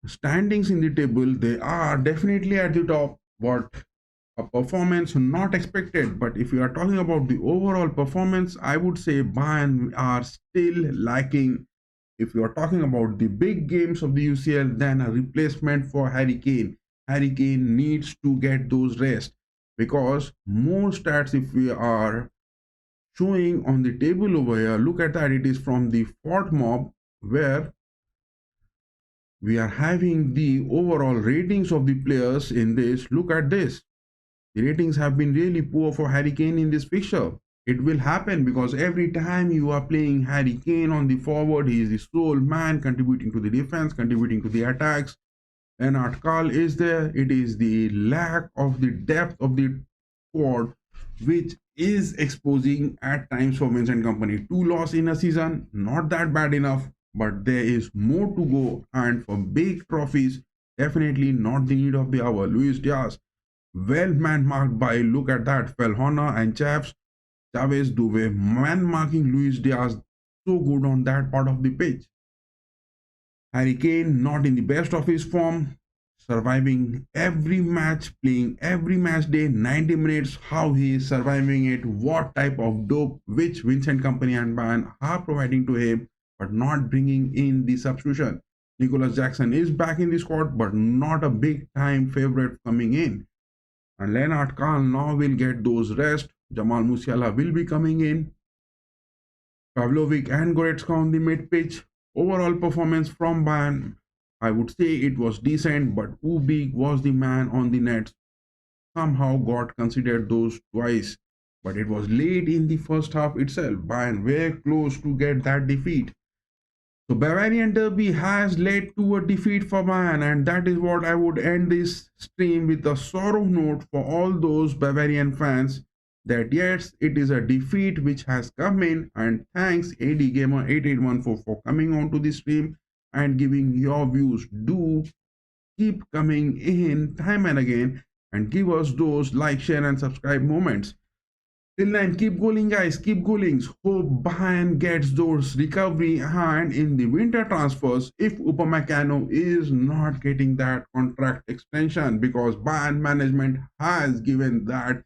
standings in the table. They are definitely at the top, but a performance not expected. But if you are talking about the overall performance, I would say Bayern are still lacking. If you are talking about the big games of the UCL, then a replacement for Harry Kane. Harry Kane needs to get those rest because more stats, if we are showing on the table over here, look at that. It is from the Fort Mob where we are having the overall ratings of the players in this. Look at this. The ratings have been really poor for Harry Kane in this fixture. It will happen because every time you are playing Harry Kane on the forward, he is the sole man contributing to the defense, contributing to the attacks. Lennart Karl is there. It is the lack of the depth of the squad which is exposing at times for Vincent Company. 2 losses in a season, not that bad enough, but there is more to go. And for big trophies, definitely not the need of the hour. Luis Diaz, well man marked by, look at that, Felhona and Chavez Duve man marking Luis Diaz so good on that part of the pitch. Harry Kane not in the best of his form, surviving every match, playing every match day, 90 minutes, how he is surviving it, what type of dope which Vincent Company and Bayern are providing to him, but not bringing in the substitution. Nicholas Jackson is back in the squad, but not a big time favorite coming in. And Lennart Karl now will get those rest. Jamal Musiala will be coming in. Pavlovic and Goretzka on the mid pitch. Overall performance from Bayern, I would say it was decent, but Ubik was the man on the net. Somehow got considered those twice, but it was late in the first half itself. Bayern were close to get that defeat. So Bavarian Derby has led to a defeat for Bayern, and that is what I would end this stream with, a sorrow note for all those Bavarian fans, that yes, it is a defeat which has come in. And thanks AD Gamer 8814 for coming on to the stream and giving your views. Do keep coming in time and again and give us those like, share and subscribe moments. Till then, keep going, guys. Keep going. Hope Bayern gets those recovery, and in the winter transfers, if Upamecano is not getting that contract extension, because Bayern management has given that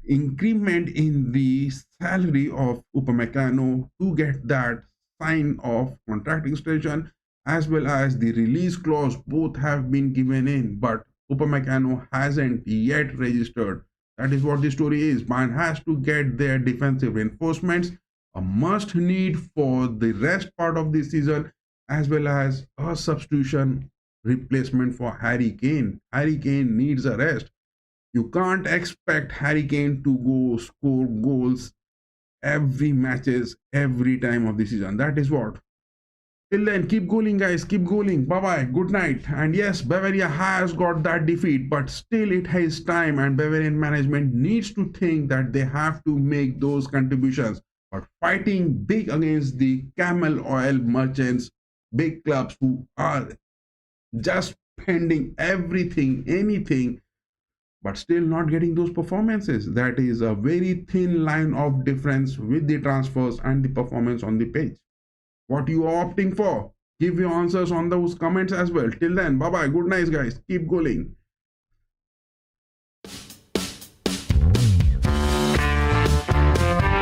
increment in the salary of Upamecano to get that sign of contract extension, as well as the release clause, both have been given in, but Upamecano hasn't yet registered. That is what the story is. Bayern has to get their defensive reinforcements, a must need for the rest part of the season, as well as a substitution replacement for Harry Kane. Harry Kane needs a rest. You can't expect Harry Kane to go score goals every matches, every time of the season. That is what. Till then, keep going, guys. Keep going. Bye bye. Good night. And yes, Bavaria has got that defeat, but still it has time, and Bavarian management needs to think that they have to make those contributions. But fighting big against the camel oil merchants, big clubs who are just spending everything, anything but still not getting those performances. That is a very thin line of difference with the transfers and the performance on the pitch. What you are opting for? Give your answers on those comments as well. Till then, bye bye. Good night, guys. Keep going.